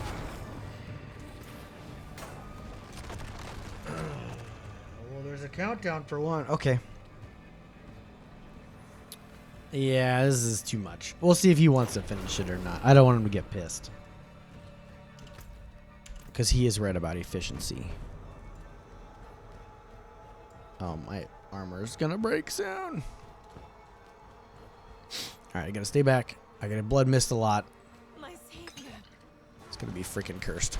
Well, there's a countdown for one. Okay. Yeah, this is too much. We'll see if he wants to finish it or not. I don't want him to get pissed. Because he is right about efficiency. Oh, my armor's gonna break soon. Alright, I gotta stay back. I gotta blood mist a lot. My savior. It's gonna be freaking cursed.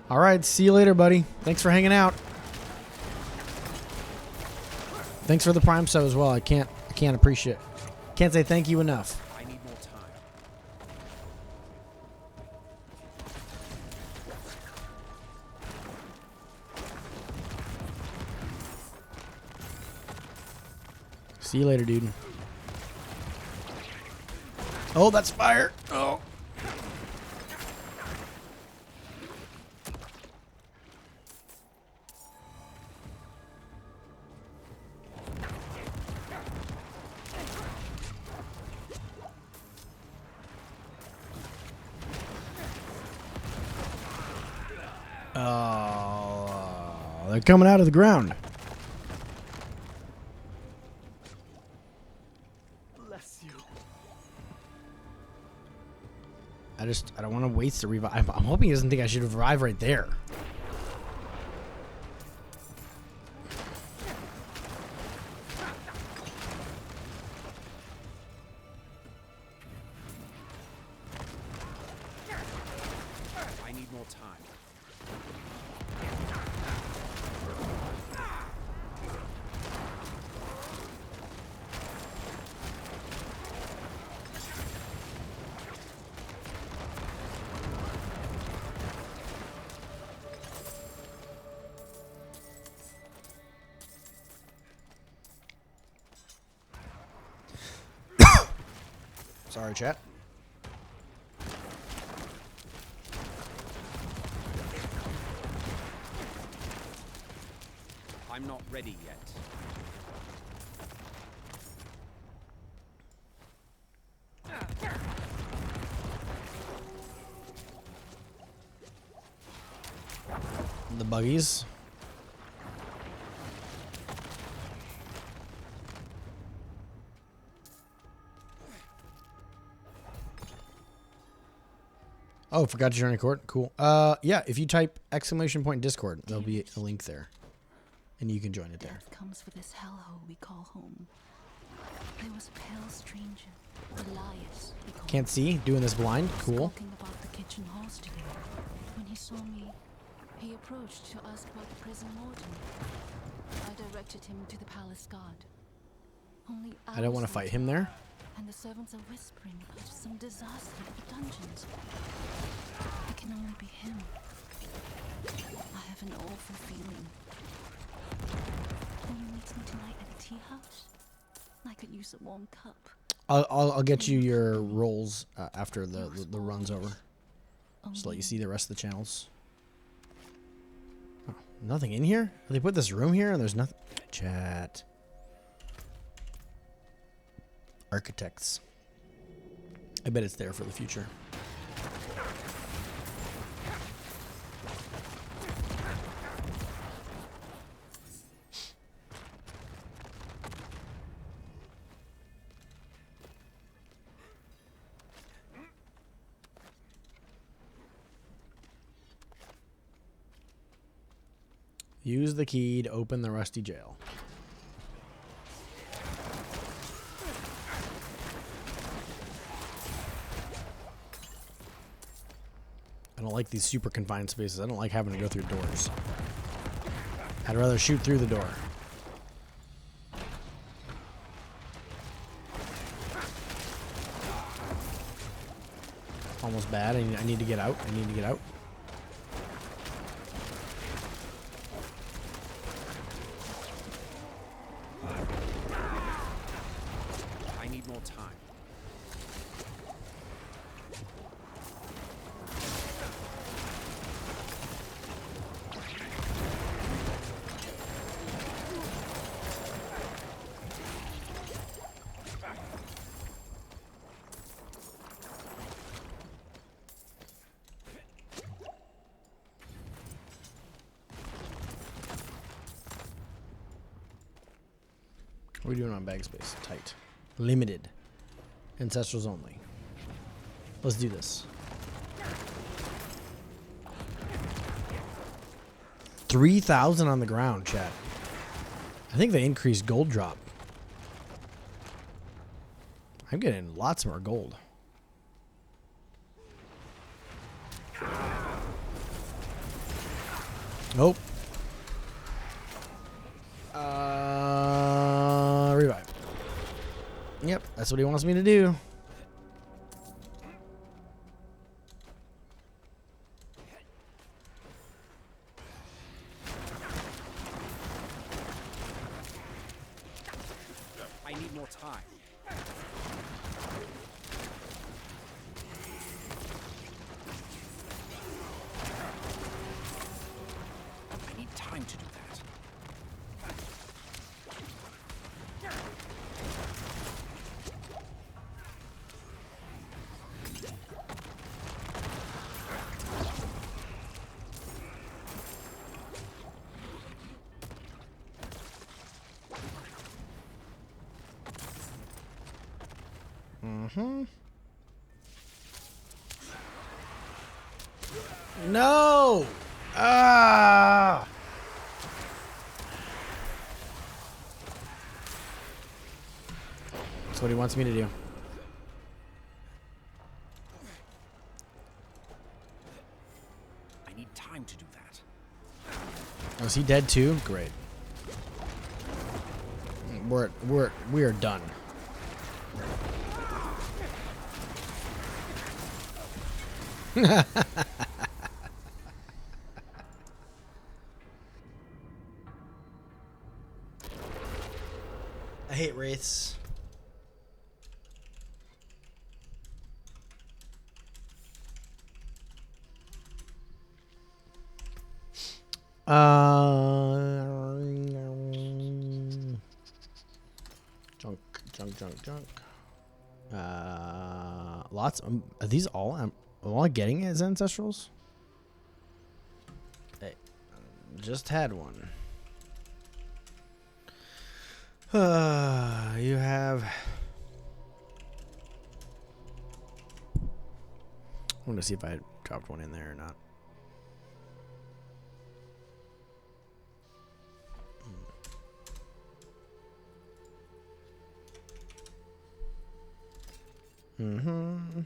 All right, see you later, buddy. Thanks for hanging out. Thanks for the Prime sub as well. I can't appreciate. Can't say thank you enough. I need more time. See you later, dude. Oh, that's fire. Oh. They're coming out of the ground. Bless you. I don't want to waste the revive. I'm hoping he doesn't think I should revive right there. I need more time. Sorry, chat. I'm not ready yet. The buggies. Oh, forgot to join Discord. Cool. Yeah, if you type !Discord, there'll be a link there. And you can join it there. Death comes for this hellhole we call home. There was a pale stranger, Elias, we call Can't see? Doing this blind? Cool. Skulking about the kitchen halls together. When he saw me, he approached to ask about the prison warden. I directed him to the palace guard. Only I don't want to hours fight him there. and the servants are whispering about some disaster at the dungeons. It can only be him. I have an awful feeling. Will you meet me tonight at a tea house? I could use a warm cup. I'll get you your rolls after the run's over. Just let you see the rest of the channels. Oh, nothing in here? They put this room here and there's nothing. Chat. Architects. I bet it's there for the future. Use the key to open the rusty jail. I don't like these super confined spaces. I don't like having to go through doors. I'd rather shoot through the door. Almost bad. I need to get out. I need to get out. I need more time. What are we doing on bag space? Tight. Limited. Ancestrals only. Let's do this. 3,000 on the ground, chat. I think they increased gold drop. I'm getting lots more gold. Nope. Revive. Yep, that's what he wants me to do. I need more time. I need time to do that. No! Ah! That's what he wants me to do. I need time to do that. Oh, is he dead too? Great. We are done. I hate wraiths. Junk. Lots. Are these all? Am I getting as ancestrals? Hey, just had one. You have. I want to see if I dropped one in there or not. Mm-hmm.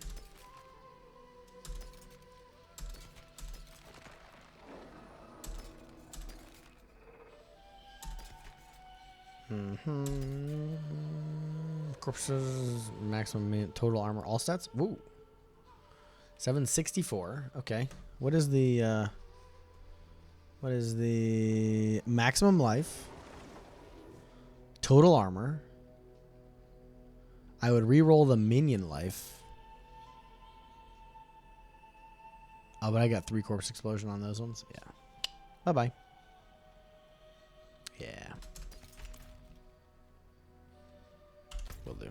Corpses, maximum total armor, all stats. Woo. 764. Okay. What is the maximum life? Total armor. I would re-roll the minion life. Oh, but I got 3 corpse explosion on those ones. Yeah. Bye-bye. Yeah. Will do.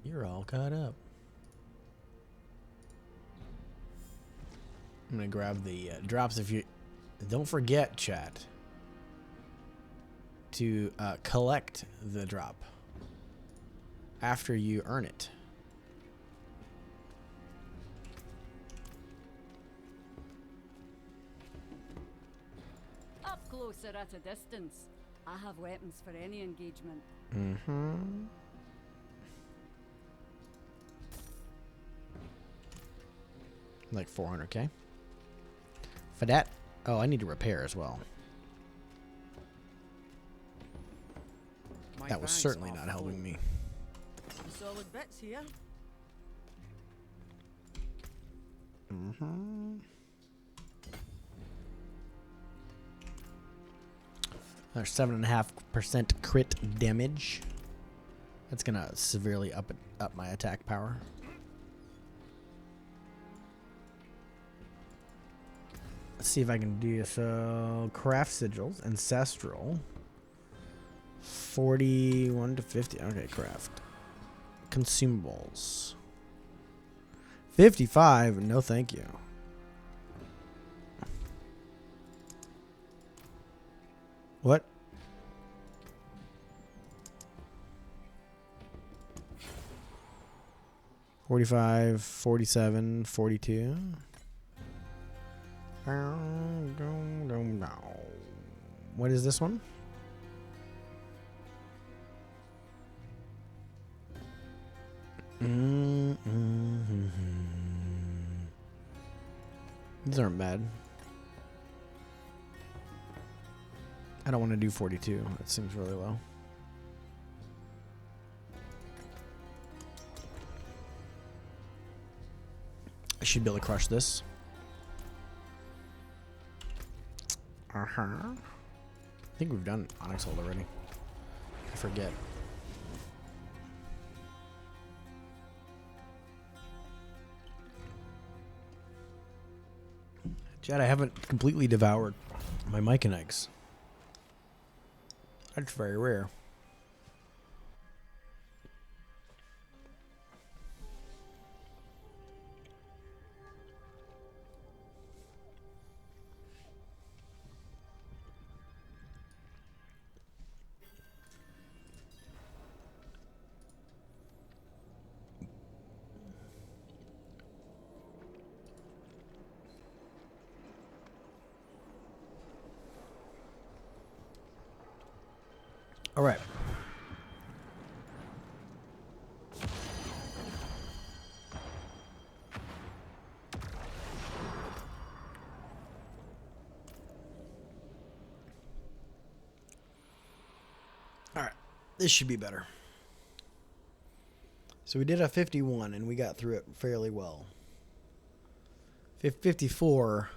You're all caught up. I'm gonna grab the drops. If you don't forget, chat, to collect the drop after you earn it. Up closer at a distance. I have weapons for any engagement. Mm-hmm. Like 400k. For that, oh, I need to repair as well. My That was bags certainly are not full. helping me. Some solid bits here. Mm-hmm. There's 7.5% crit damage. That's gonna severely up my attack power. Let's see if I can do so. Craft sigils, ancestral. 41 to 50. Okay, craft. Consumables. 55. No, thank you. What? $45, $47, $42. What is this one? These aren't bad. I don't want to do 42. That seems really low. I should be able to crush this. I think we've done Onyx Hold already. I forget. Chad, I haven't completely devoured my Myconics. That's very rare. All right. All right. This should be better. So we did a 51 and we got through it fairly well. 54.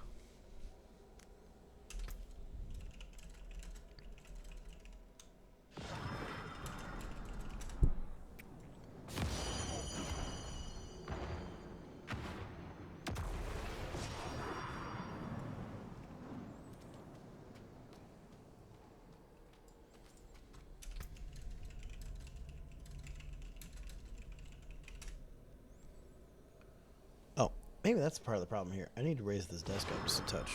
Oh, maybe that's part of the problem here. I need to raise this desk up just a touch.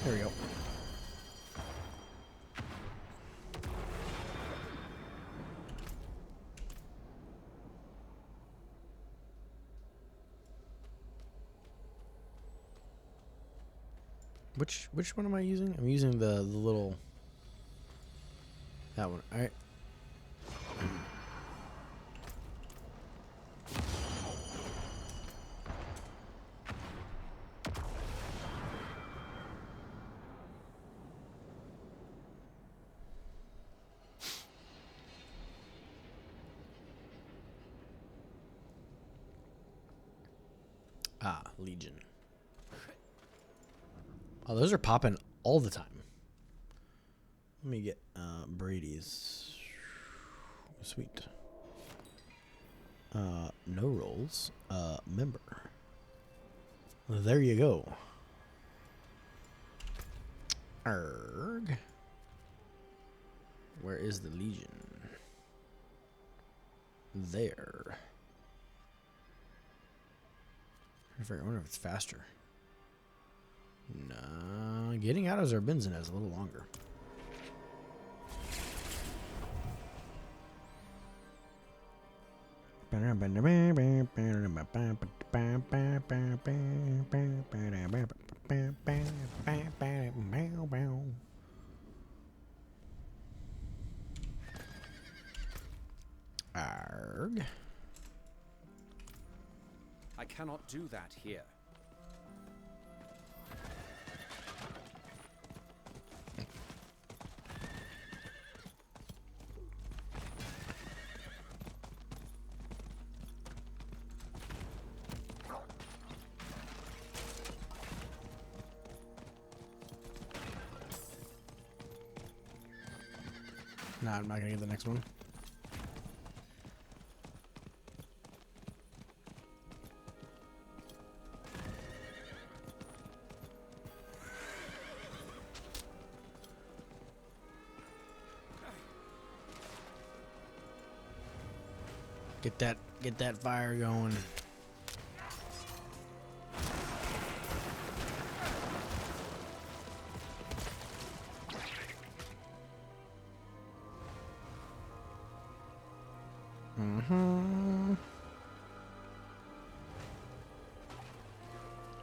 There we go. Which one am I using? I'm using the little, that one. All right. Ah, Legion. Oh, those are popping all the time. Let me get Brady's. Sweet. No rolls. Member. There you go. Arg. Where is the Legion? There. I wonder if it's faster. Nah, getting out of Zarbinzen is a little longer. Arg. I cannot do that here. Nah, I'm not gonna get the next one. Get that fire going.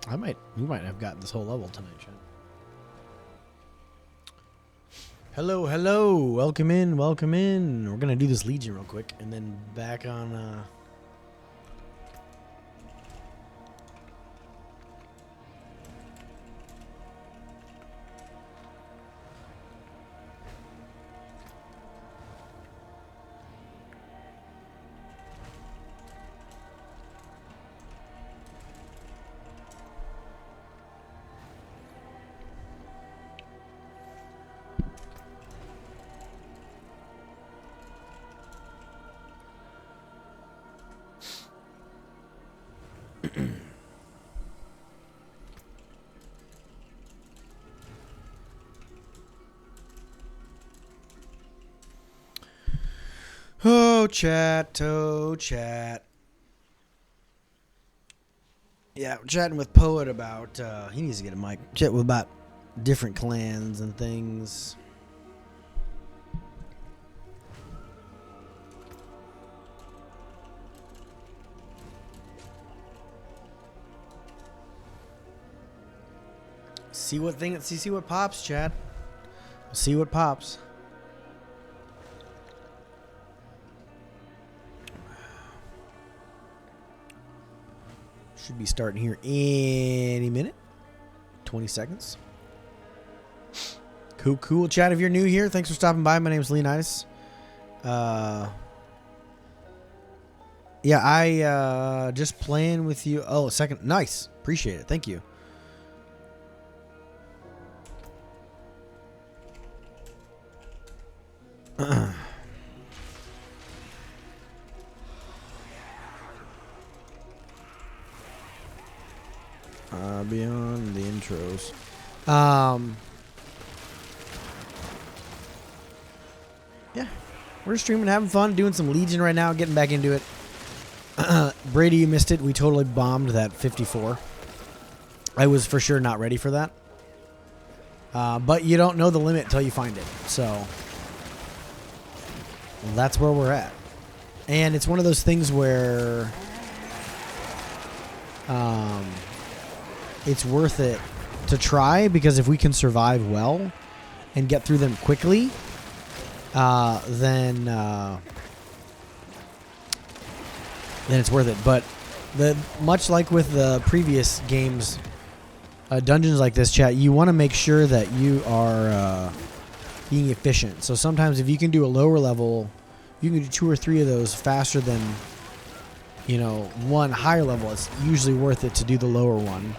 We might have gotten this whole level tonight, chat. Hello, hello. Welcome in, welcome in. We're gonna do this Legion real quick, and then back on. Oh, chat. Oh, chat. Yeah, I'm chatting with Poet about, he needs to get a mic. Chat with about different clans and things. See what pops, chat. See what pops. Should be starting here any minute. 20 seconds. Cool. Chat, if you're new here, thanks for stopping by. My name's Leonidas. Yeah, I just playing with you. Oh, a second. Nice. Appreciate it. Thank you. Beyond the intros. Yeah, we're streaming, having fun, doing some Legion right now, getting back into it. Brady, you missed it. We totally bombed that 54. I was for sure not ready for that. But you don't know the limit until you find it. So that's where we're at. And it's one of those things where it's worth it to try, because if we can survive well and get through them quickly, then it's worth it. But much like with the previous games, dungeons like this, chat, you want to make sure that you are being efficient. So sometimes if you can do a lower level, you can do 2 or 3 of those faster than, one higher level. It's usually worth it to do the lower one,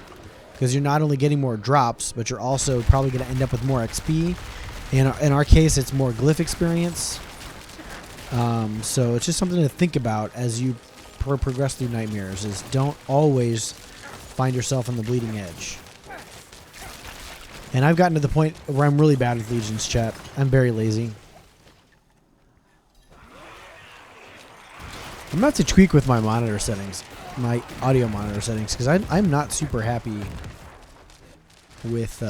because you're not only getting more drops, but you're also probably going to end up with more XP. In our case, it's more glyph experience. So it's just something to think about as you progress through Nightmares, is don't always find yourself on the bleeding edge. And I've gotten to the point where I'm really bad with Legions, chat. I'm very lazy. I'm about to tweak with my monitor settings, my audio monitor settings, because I'm not super happy with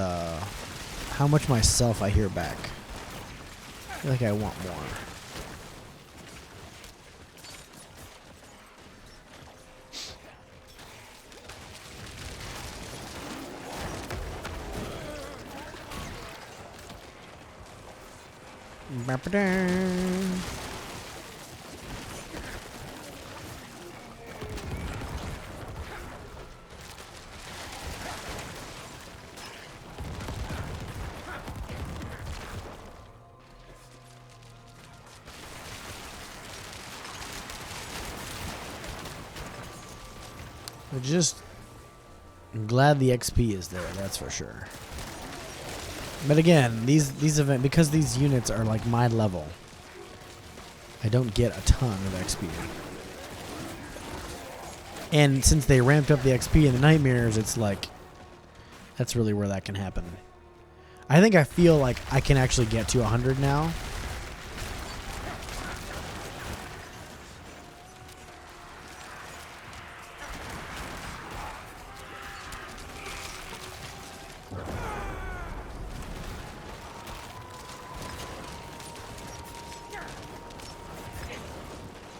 how much myself I hear back. I feel like I want more. I'm glad the XP is there, that's for sure. But again, these events, because these units are like my level, I don't get a ton of XP. And since they ramped up the XP in the Nightmares, it's like, that's really where that can happen. I feel like I can actually get to 100 now.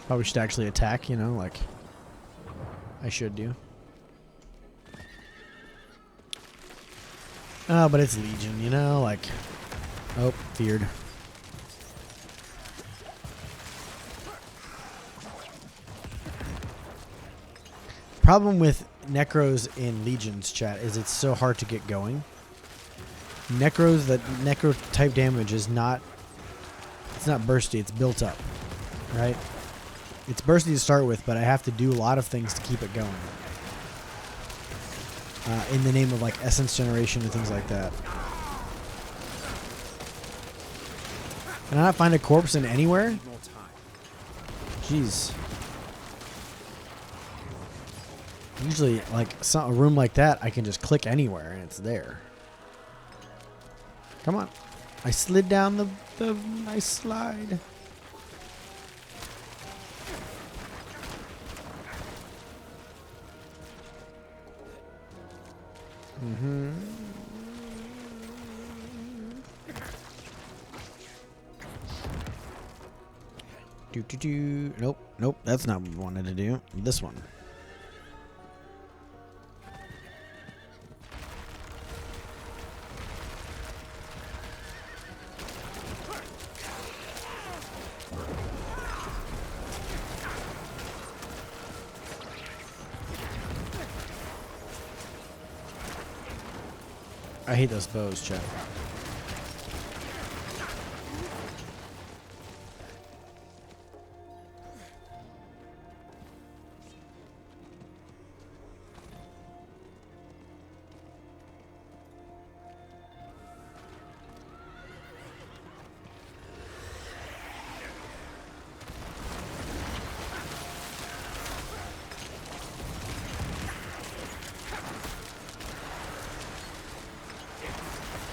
Probably should actually attack, like I should do. Oh, but it's Legion, you know, like, oh, feared. Problem with Necros in Legions, chat, is it's so hard to get going. Necro type damage is not, it's not bursty, it's built up, right? It's bursty to start with, but I have to do a lot of things to keep it going. In the name of like essence generation and things like that. Can I not find a corpse in anywhere? Need more time. Jeez. Usually, like a room like that, I can just click anywhere and it's there. Come on. I slid down the nice slide. Mm-hmm. Do. Nope. That's not what we wanted to do. This one. I hate those bows, chat.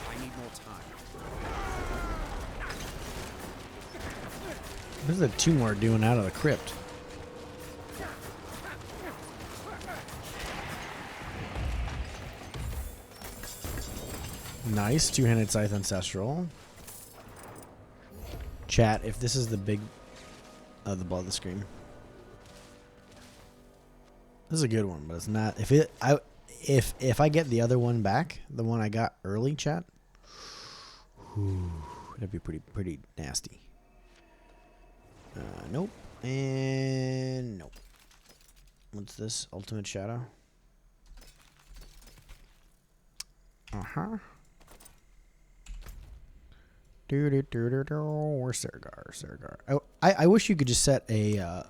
I need more time. What is the two more doing out of the crypt? Nice. Two-handed scythe ancestral. Chat, if this is the big... the ball of the screen. This is a good one, but it's not... If I get the other one back, the one I got early, chat, whew, that'd be pretty nasty. Nope. And nope. What's this? Ultimate Shadow? Uh-huh. Or Sergar. Oh, I wish you could just set a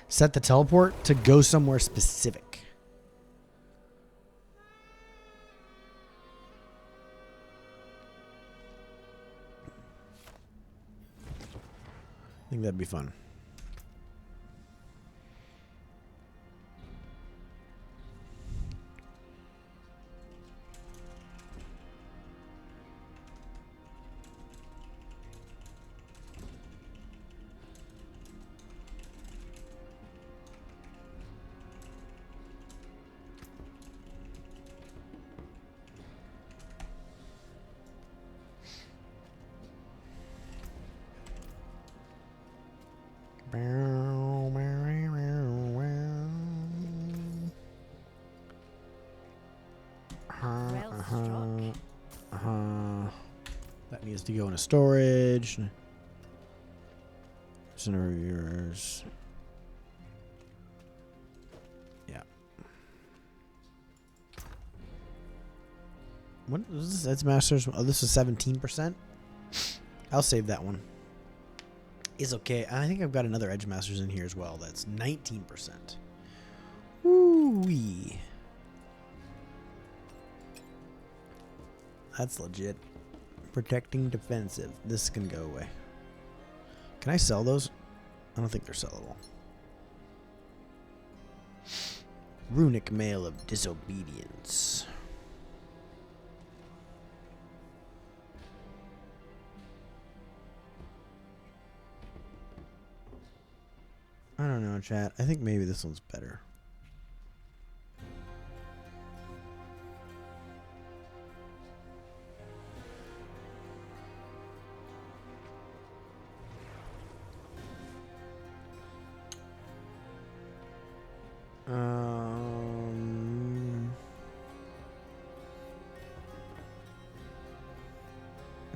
set the teleport to go somewhere specific. I think that'd be fun. That needs to go into storage. Yours. Yeah. What is this? That's Masters. Oh, this is 17%. I'll save that one. Is okay. I think I've got another Edge Masters in here as well. That's 19%. Woo-wee. That's legit. Protecting defensive. This can go away. Can I sell those? I don't think they're sellable. Runic Mail of Disobedience. I don't know, chat. I think maybe this one's better.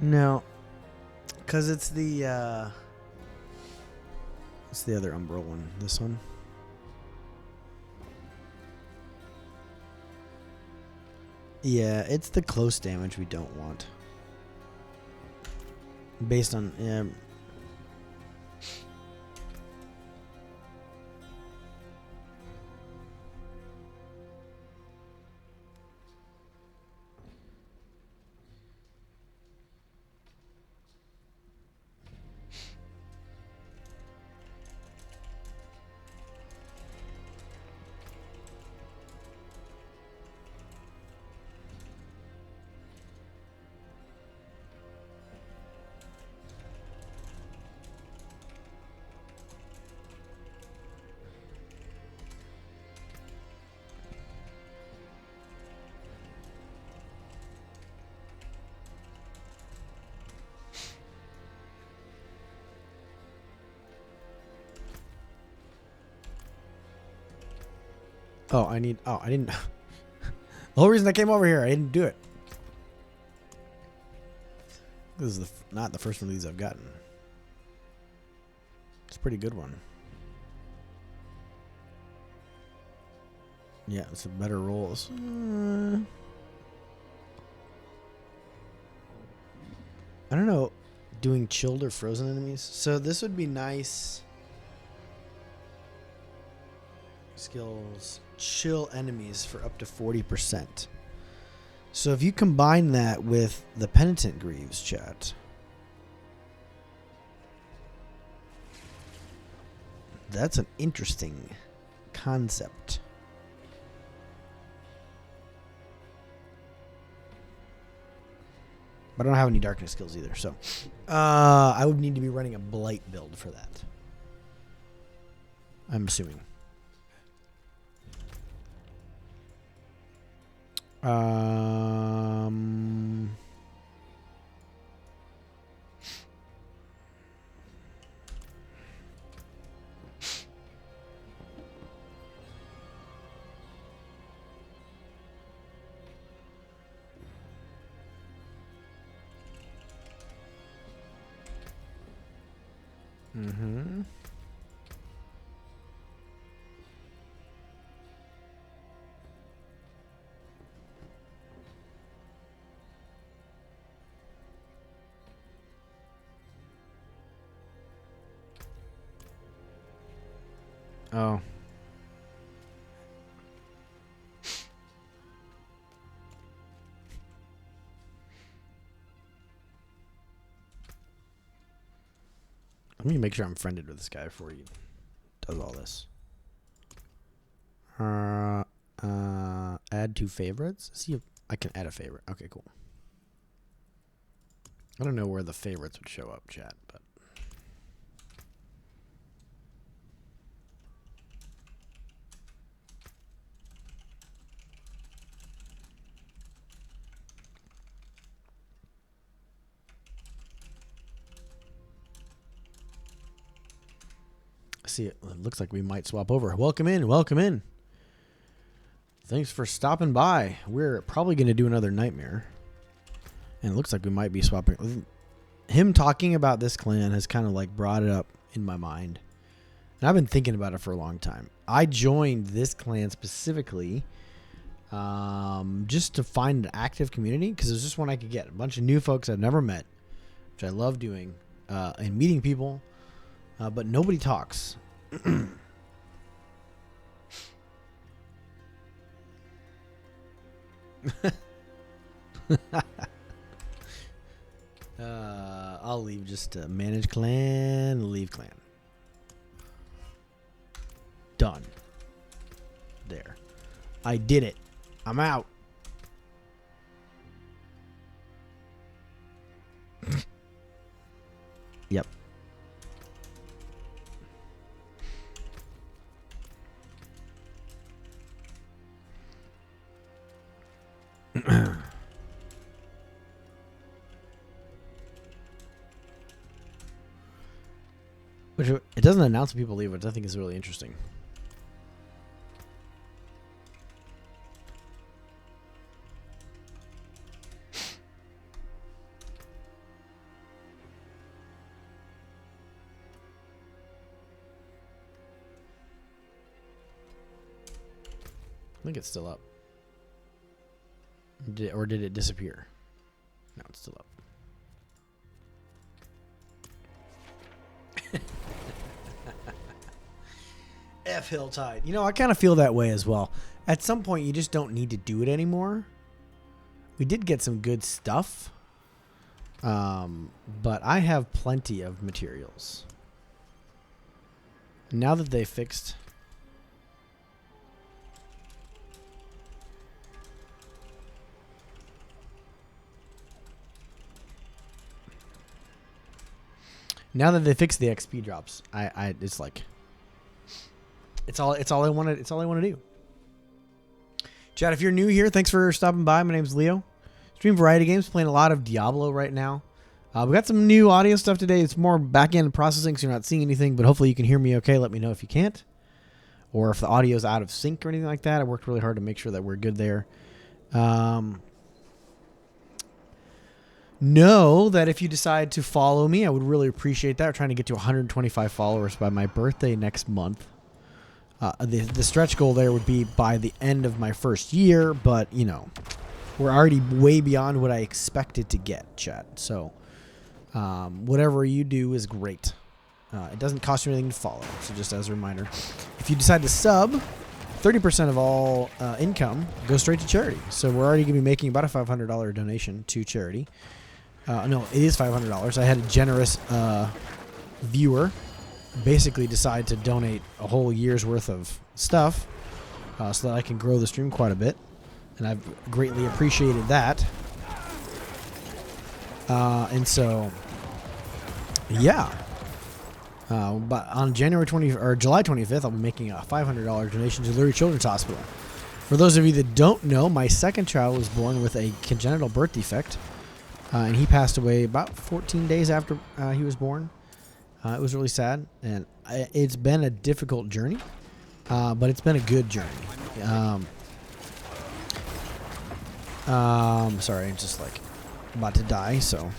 No, because it's the other Umbral one. This one. Yeah, it's the close damage we don't want. Based on I didn't. The whole reason I came over here, I didn't do it. This is not the first one of these I've gotten. It's a pretty good one. Yeah, it's a better rolls. I don't know, doing chilled or frozen enemies. So this would be nice. Skills, chill enemies for up to 40%. So if you combine that with the Penitent Greaves, chat, that's an interesting concept. But I don't have any darkness skills either, so I would need to be running a blight build for that. I'm assuming. Mm-hmm. Oh. Let me make sure I'm friended with this guy before he does all this. Add to favorites. See if I can add a favorite. Okay, cool. I don't know where the favorites would show up, chat, but see, it looks like we might swap over. Welcome in. Welcome in. Thanks for stopping by. We're probably going to do another nightmare. And it looks like we might be swapping. Him talking about this clan has kind of like brought it up in my mind. And I've been thinking about it for a long time. I joined this clan specifically just to find an active community because it was just one I could get. A bunch of new folks I've never met, which I love doing, and meeting people. But nobody talks. I'll leave just to manage clan, leave clan. Done. There. I did it. I'm out. Yep. Which it doesn't announce when people leave, which I think is really interesting. I think it's still up. Or did it disappear? No, it's still up. F Hilltide. You know, I kind of feel that way as well. At some point, you just don't need to do it anymore. We did get some good stuff. But I have plenty of materials. Now that they fixed... Now that they fixed the XP drops, it's like... It's all I wanted. It's all I want to do. Chat, if you're new here, thanks for stopping by. My name's Leo. Stream variety games, playing a lot of Diablo right now. We got some new audio stuff today. It's more back-end processing, so you're not seeing anything, but hopefully you can hear me okay. Let me know if you can't. Or if the audio's out of sync or anything like that. I worked really hard to make sure that we're good there. Know that if you decide to follow me, I would really appreciate that. We're trying to get to 125 followers by my birthday next month. The stretch goal there would be by the end of my first year, but, you know, we're already way beyond what I expected to get, chat. So, whatever you do is great. It doesn't cost you anything to follow. So just as a reminder, if you decide to sub, 30% of all income goes straight to charity. So we're already going to be making about a $500 donation to charity. No, it is $500. I had a generous viewer basically decide to donate a whole year's worth of stuff so that I can grow the stream quite a bit. And I've greatly appreciated that. And so, yeah. But on July 25th, I'll be making a $500 donation to Lurie Children's Hospital. For those of you that don't know, my second child was born with a congenital birth defect, and he passed away about 14 days after he was born. It was really sad, and it's been a difficult journey, but it's been a good journey. Sorry, I'm just like about to die, so.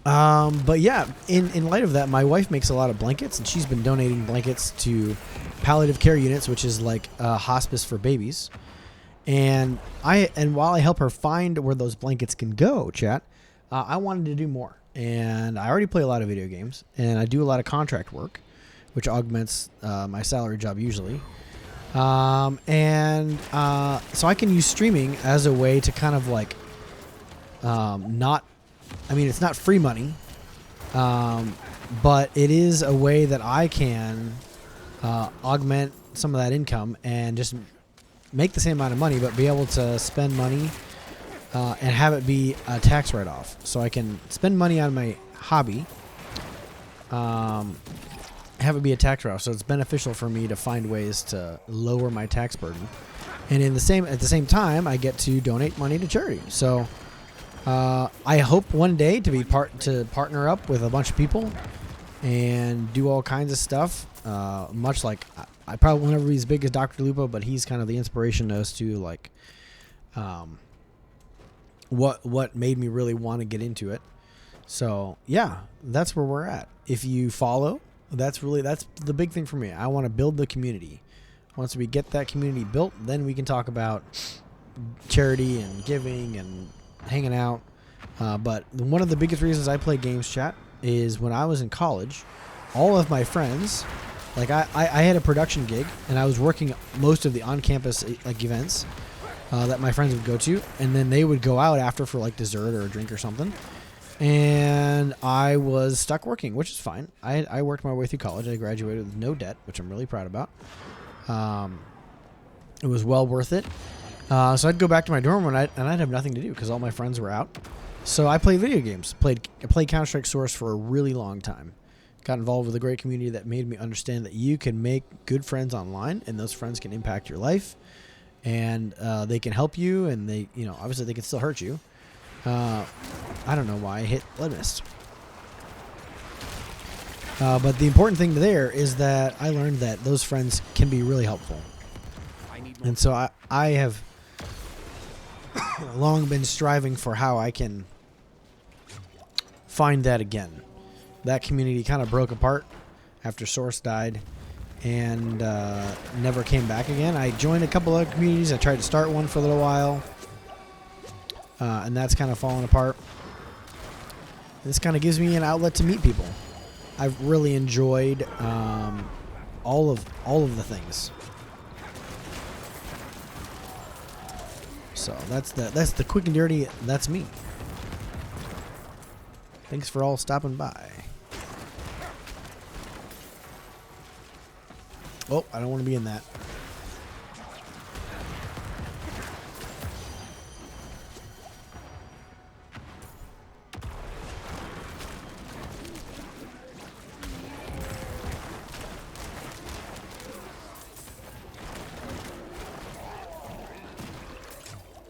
But yeah, in light of that, my wife makes a lot of blankets, and she's been donating blankets to palliative care units, which is like a hospice for babies. And while I help her find where those blankets can go, chat, I wanted to do more. And I already play a lot of video games, and I do a lot of contract work, which augments my salary job usually. So I can use streaming as a way to kind of like it's not free money, but it is a way that I can augment some of that income and just make the same amount of money, but be able to spend money and have it be a tax write-off. So I can spend money on my hobby, have it be a tax write-off. So it's beneficial for me to find ways to lower my tax burden, and at the same time, I get to donate money to charity. So. I hope one day to partner up with a bunch of people and do all kinds of stuff. Much like I probably will never be as big as Dr. Lupo, but he's kind of the inspiration as to like what made me really want to get into it. So yeah, that's where we're at. If you follow, that's the big thing for me. I want to build the community. Once we get that community built, then we can talk about charity and giving and hanging out. But one of the biggest reasons I play games, chat, is when I was in college, all of my friends, like I had a production gig, and I was working most of the on-campus like events that my friends would go to, and then they would go out after for like dessert or a drink or something, and I was stuck working, which is fine. I worked my way through college. I graduated with no debt, which I'm really proud about. It was well worth it. So I'd go back to my dorm and I'd have nothing to do because all my friends were out. So I played video games. I played Counter-Strike Source for a really long time. Got involved with a great community that made me understand that you can make good friends online, and those friends can impact your life, and they can help you, and they, obviously they can still hurt you. I don't know why I hit Blood Mist. But the important thing there is that I learned that those friends can be really helpful. And so I have long been striving for how I can find that again. That community kind of broke apart after Source died, and never came back again. I joined a couple other communities. I tried to start one for a little while, and that's kind of fallen apart. This kind of gives me an outlet to meet people. I've really enjoyed all of the things. So that's the quick and dirty. That's me. Thanks for all stopping by. Oh, I don't want to be in that.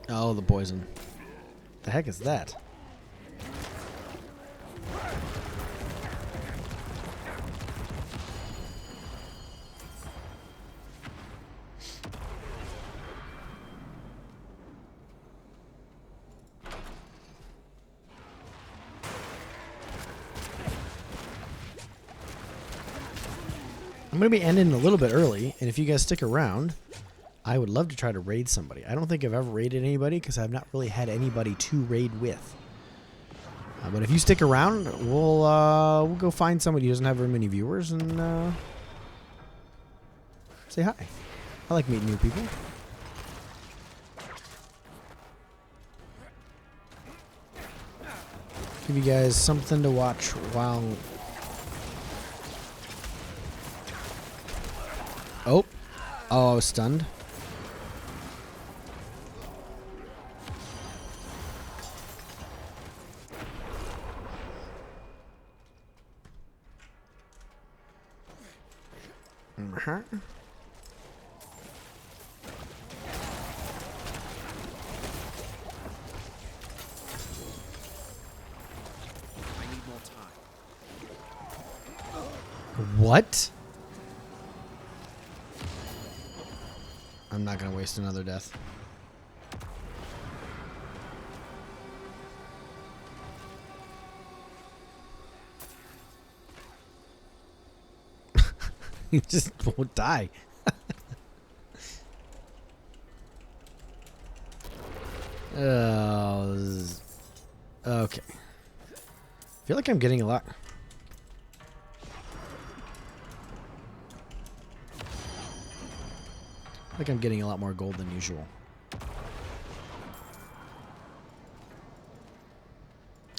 Oh, the poison. The heck is that? I'm going to be ending a little bit early, and if you guys stick around, I would love to try to raid somebody. I don't think I've ever raided anybody because I've not really had anybody to raid with. But if you stick around, we'll go find somebody who doesn't have very many viewers and say hi. I like meeting new people. Give you guys something to watch while... Oh, I was stunned. I Uh-huh. need more time. What? I'm not going to waste another death. You just won't die. Okay. I feel like I'm getting a lot. I think I'm getting a lot more gold than usual.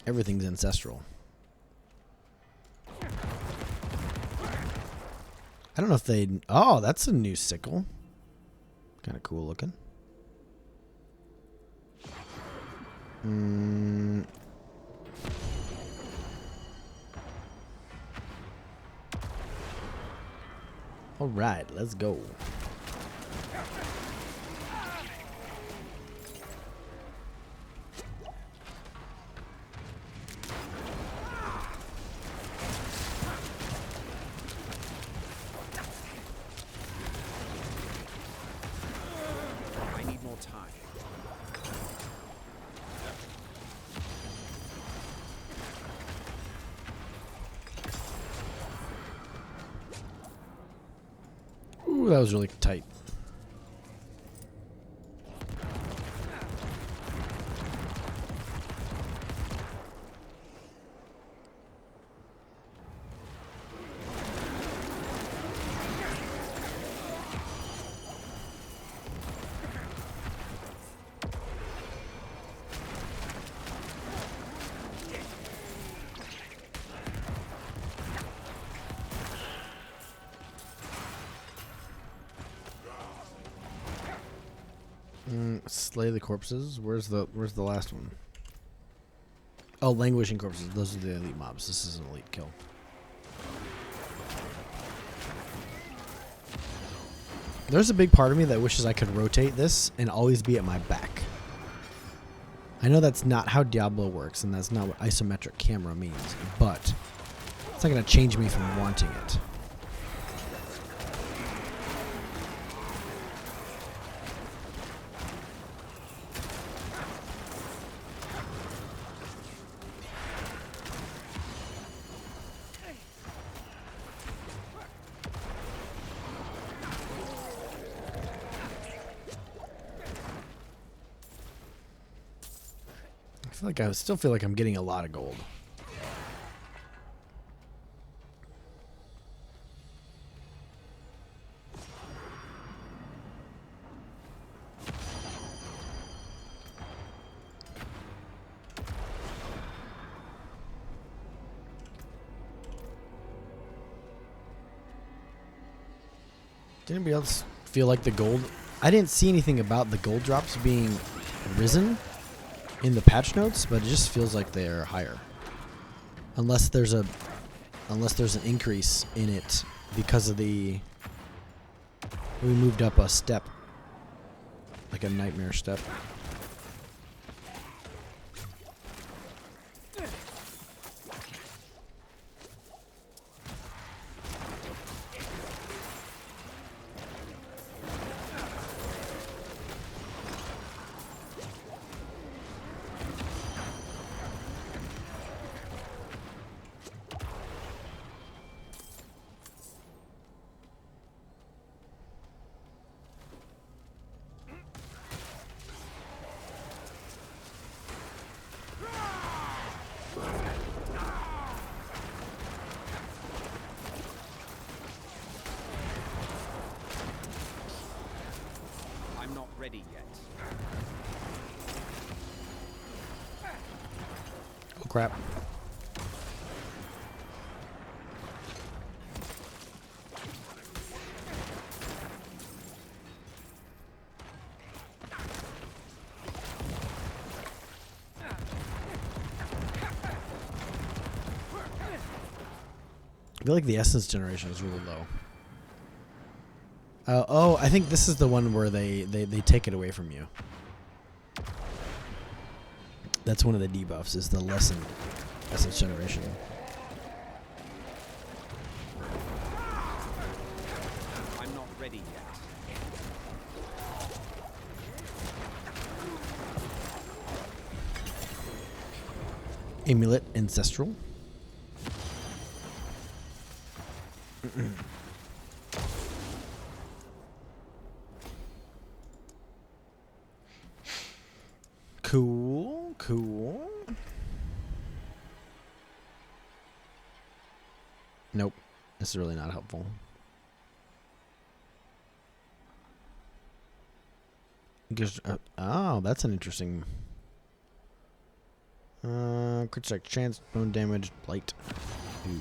Everything's ancestral. I don't know if they... Oh, that's a new sickle. Kind of cool looking. All right, let's go. I need more time. Ooh, that was really tight. Slay the corpses. Where's the last one? Oh, languishing corpses. Those are the elite mobs. This is an elite kill. There's a big part of me that wishes I could rotate this and always be at my back. I know that's not how Diablo works, and that's not what isometric camera means, but it's not going to change me from wanting it. I still feel like I'm getting a lot of gold. Did anybody else feel like the gold? I didn't see anything about the gold drops being risen in the patch notes, but it just feels like they're higher. Unless there's an increase in it because of we moved up a step, like a nightmare step. I'm not ready yet. Oh crap. I feel like the essence generation is really low. Oh, I think this is the one where they take it away from you. That's one of the debuffs, is the lessened essence generation. I'm not ready yet. Amulet Ancestral. Cool, cool. Nope. This is really not helpful. Oh, that's an interesting. Crit strike chance, bone damage, blight. Ooh.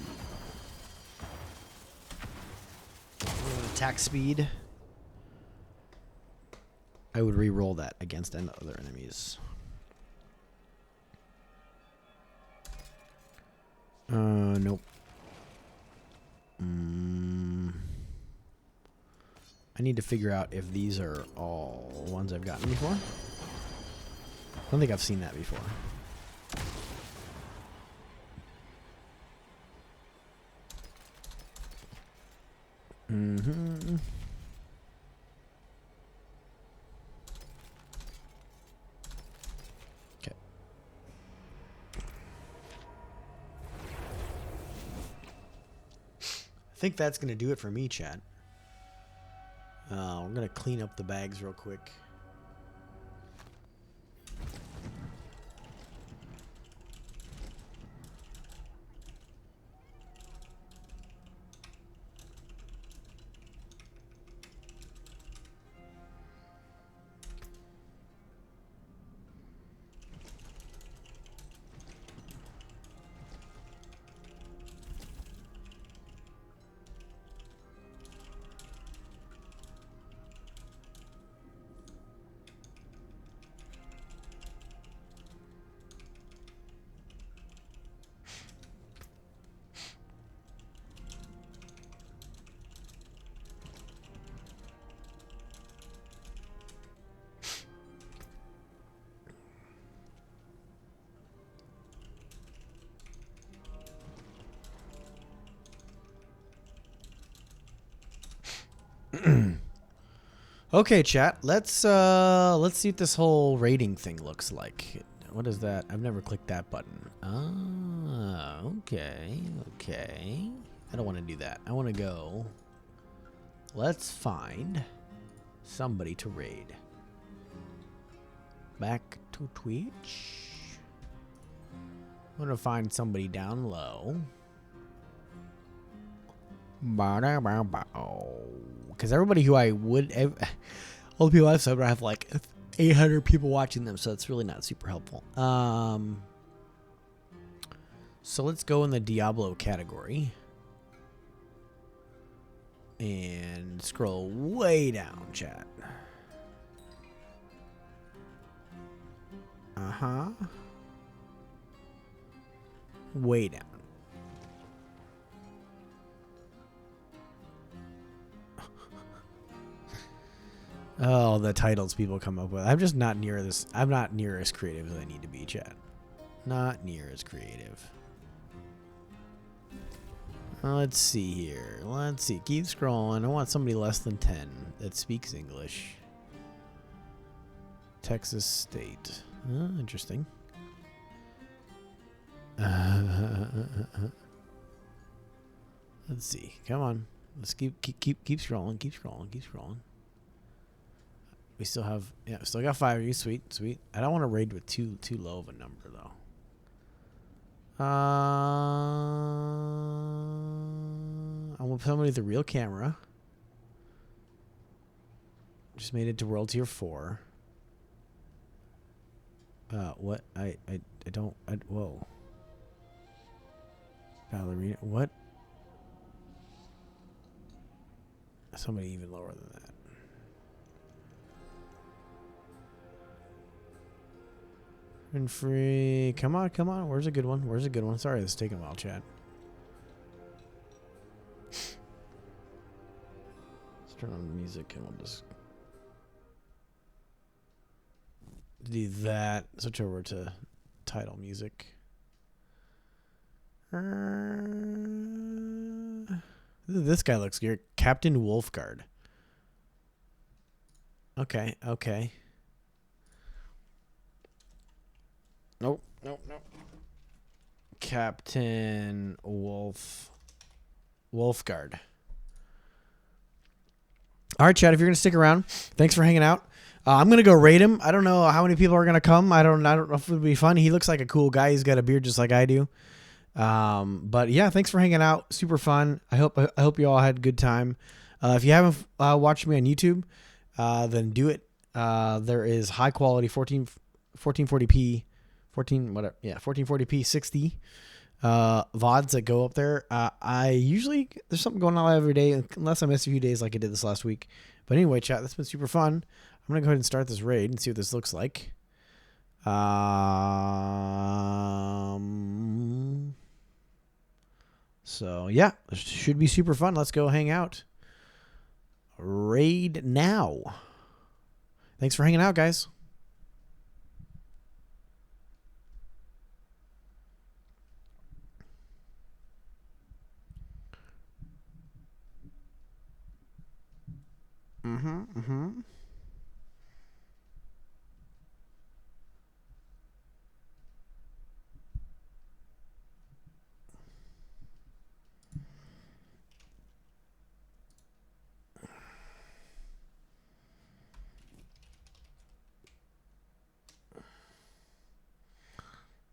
Attack speed. I would re-roll that against other enemies. Nope. I need to figure out if these are all ones I've gotten before. I don't think I've seen that before. Mm-hmm. Okay. I think that's going to do it for me, chat. We're going to clean up the bags real quick. Okay, chat. Let's see what this whole rating thing looks like. What is that? I've never clicked that button. Ah, okay, okay. I don't want to do that. I want to go. Let's find somebody to raid. Back to Twitch. I'm gonna find somebody down low. Because everybody who I would, all the people I've subbed, I have like 800 people watching them, so it's really not super helpful. So let's go in the Diablo category and scroll way down, chat. Way down. Oh, the titles people come up with. I'm just not near this. I'm not near as creative as I need to be, chat. Not near as creative. Let's see here. Let's see. Keep scrolling. I want somebody less than 10 that speaks English. Texas State. Interesting. Let's see. Come on. Let's keep scrolling. Keep scrolling. Keep scrolling. We still have, yeah, still got 5 of you. Sweet, sweet. I don't want to raid with too low of a number though. I want somebody with a real camera. Just made it to World Tier 4. What? I don't. Whoa. Ballerina. What? Somebody even lower than that. And free. Come on, come on. Where's a good one? Where's a good one? Sorry, this is taking a while, chat. Let's turn on the music and we'll just do that. Switch over to title music. This guy looks good. Captain Wolfguard. Okay, okay. Nope, nope, nope. Captain Wolfguard. All right, Chad, if you're gonna stick around, thanks for hanging out. I'm gonna go raid him. I don't know how many people are gonna come. I don't know if it'll be fun. He looks like a cool guy. He's got a beard just like I do. But yeah, thanks for hanging out. Super fun. I hope you all had a good time. If you haven't watched me on YouTube, then do it. There is high quality 1440p 1440p 60 VODs that go up there. I usually, there's something going on every day unless I miss a few days like I did this last week. But anyway, chat, that's been super fun. I'm gonna go ahead and start this raid and see what this looks like. So yeah, this should be super fun. Let's go hang out. Raid now. Thanks for hanging out, guys.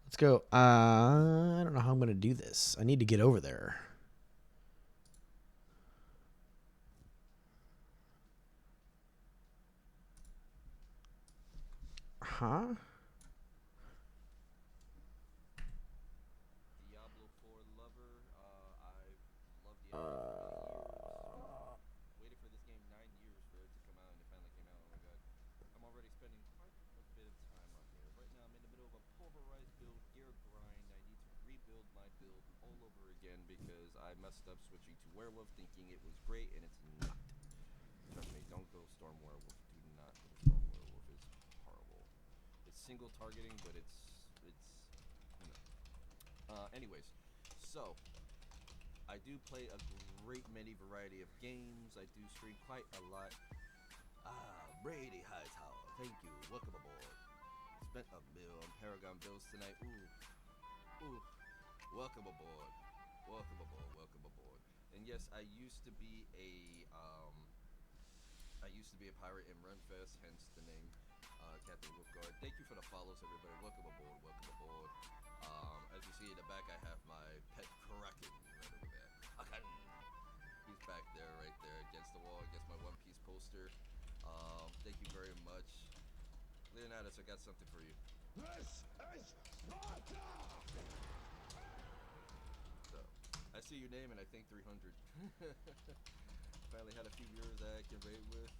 Let's go. I don't know how I'm going to do this. I need to get over there. Huh? Diablo 4 lover. I've loved Diablo. Waited for this game 9 years for it to come out, and it finally came out. Oh my god. I'm already spending quite a bit of time on here. Right now I'm in the middle of a pulverized build, gear grind. I need to rebuild my build all over again because I messed up switching to werewolf thinking it was great, and it's not. Trust me, don't go storm werewolf. Do not go storm werewolf. It's horrible. It's single targeting, but it's anyways, so I do play a great many variety of games. I do stream quite a lot. Brady Hightower, thank you. Welcome aboard. Spent a bill on Paragon bills tonight. Ooh. Welcome aboard. Welcome aboard. Welcome aboard. And yes, I used to be a pirate in Runfest, hence the name Captain Wolfguard. Thank you for the follows, everybody. Welcome aboard. Welcome aboard. As you see in the back, I have my pet Paragon right over there. Paragon. He's back there, right there, against the wall, against my One Piece poster. Thank you very much. Leonidas, I got something for you. This is Sparta! So, I see your name and I think 300. Finally had a few viewers that I can raid with.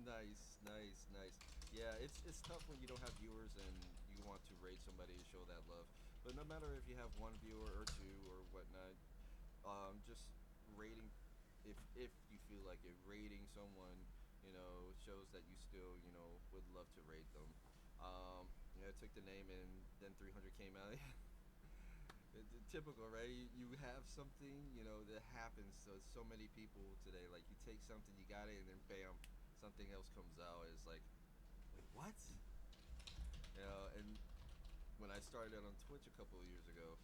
Nice, nice, nice. Yeah, it's tough when you don't have viewers and you want to raid somebody to show that love. But no matter if you have one viewer or two or whatnot, just rating, if you feel like it, rating someone, shows that you still, would love to raid them. I took the name and then 300 came out. Typical, right? You have something, that happens to so many people today. Like, you take something, you got it, and then bam, something else comes out. It's like, wait, what? And when I started on Twitch a couple of years ago,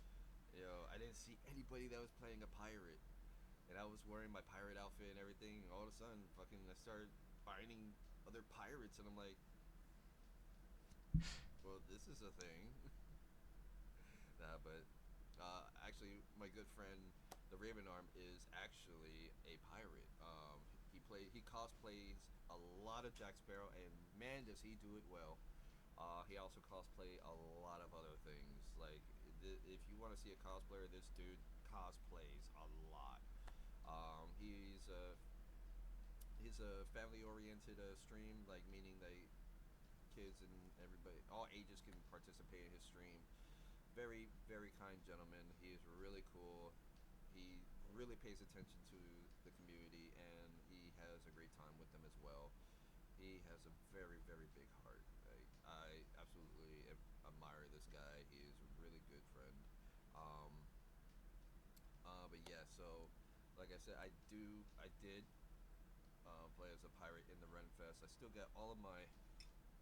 I didn't see anybody that was playing a pirate. And I was wearing my pirate outfit and everything, and all of a sudden, I started finding other pirates, and I'm like, well, this is a thing. Nah, but actually, my good friend, the Raven Arm, is actually a pirate. He cosplays a lot of Jack Sparrow, and man, does he do it well. He also cosplay a lot of other things. Like, if you want to see a cosplayer, this dude cosplays a lot. He's a family-oriented stream, like meaning that kids and everybody, all ages, can participate in his stream. Very, very kind gentleman. He is really cool. He really pays attention to the community, and he has a great time with them as well. He has a very, very big heart. I absolutely admire this guy. He is a really good friend. But yeah, so like I said, I did play as a pirate in the Renfest. I still got all of my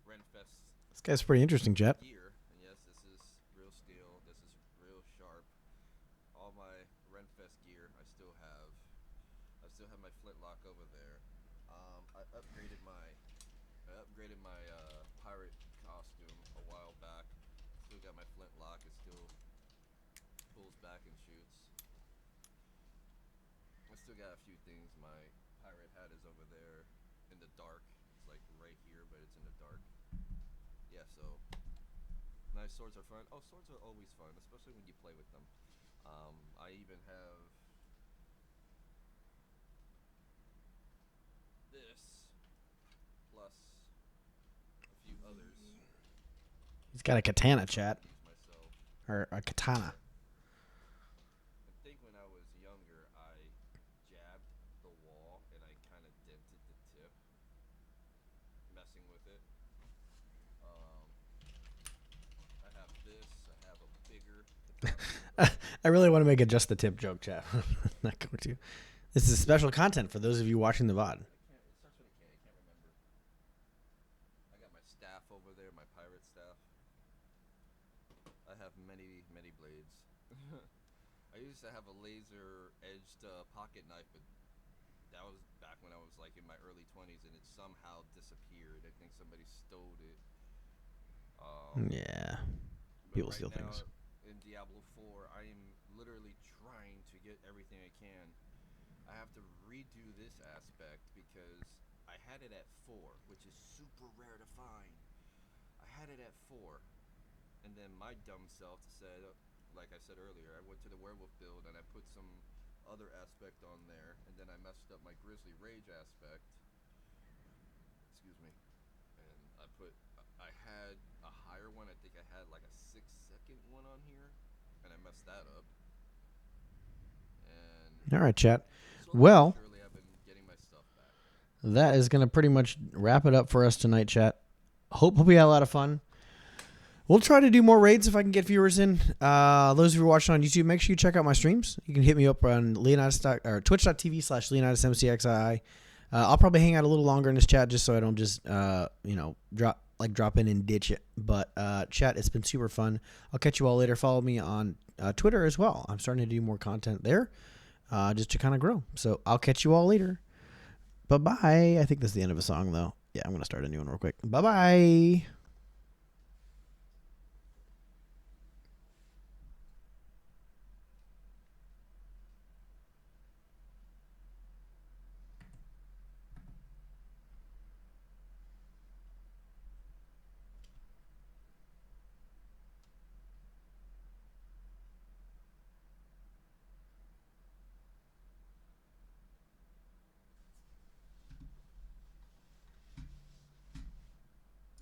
Renfest This guy's pretty interesting, Jet. gear. And yes, this is real steel. This is real sharp. All my Renfest gear I still have. I still have my flintlock over there. I upgraded my pirate costume a while back. Still got my flintlock. It still pulls back and shoots. I still got a few things. My pirate hat is over there in the dark. It's like right here, but it's in the dark. Yeah, so nice. Swords are fun. Oh, swords are always fun, especially when you play with them. I even have this plus a few others. He's got a katana, Chat. Use myself. Or a katana. I think when I was younger, I jabbed the wall and I kind of dented the tip, messing with it. I have this. I have a bigger katana. I really want to make a just the tip joke, Chat. Not going to. This is special content for those of you watching the VOD. It starts with a K. I can't remember. I got my staff over there, my pirate staff. I have many, many blades. I used to have a laser-edged pocket knife, but that was back when I was like in my early 20s, and it somehow disappeared. I think somebody stole it. Yeah. But People right steal now, things. in Diablo 4, I am literally trying to get everything I can. I have to redo this aspect because I had it at 4, which is super rare to find. I had it at 4, and then my dumb self said, like I said earlier, I went to the werewolf build and I put some other aspect on there, and then I messed up my Grizzly Rage aspect. Excuse me. And I had a higher one. I think I had like a 6-second one on here, and I messed that up. And All right, Chat. slowly Well, but surely I've been getting my stuff back. that is going to pretty much wrap it up for us tonight, Chat. Hope we had a lot of fun. We'll try to do more raids if I can get viewers in. Those of you watching on YouTube, make sure you check out my streams. You can hit me up on Leonidas or twitch.tv/LeonidasMCXI. I'll probably hang out a little longer in this chat just so I don't just drop in and ditch it. But chat, it's been super fun. I'll catch you all later. Follow me on Twitter as well. I'm starting to do more content there just to kind of grow. So I'll catch you all later. Bye-bye. I think this is the end of a song, though. Yeah, I'm going to start a new one real quick. Bye-bye.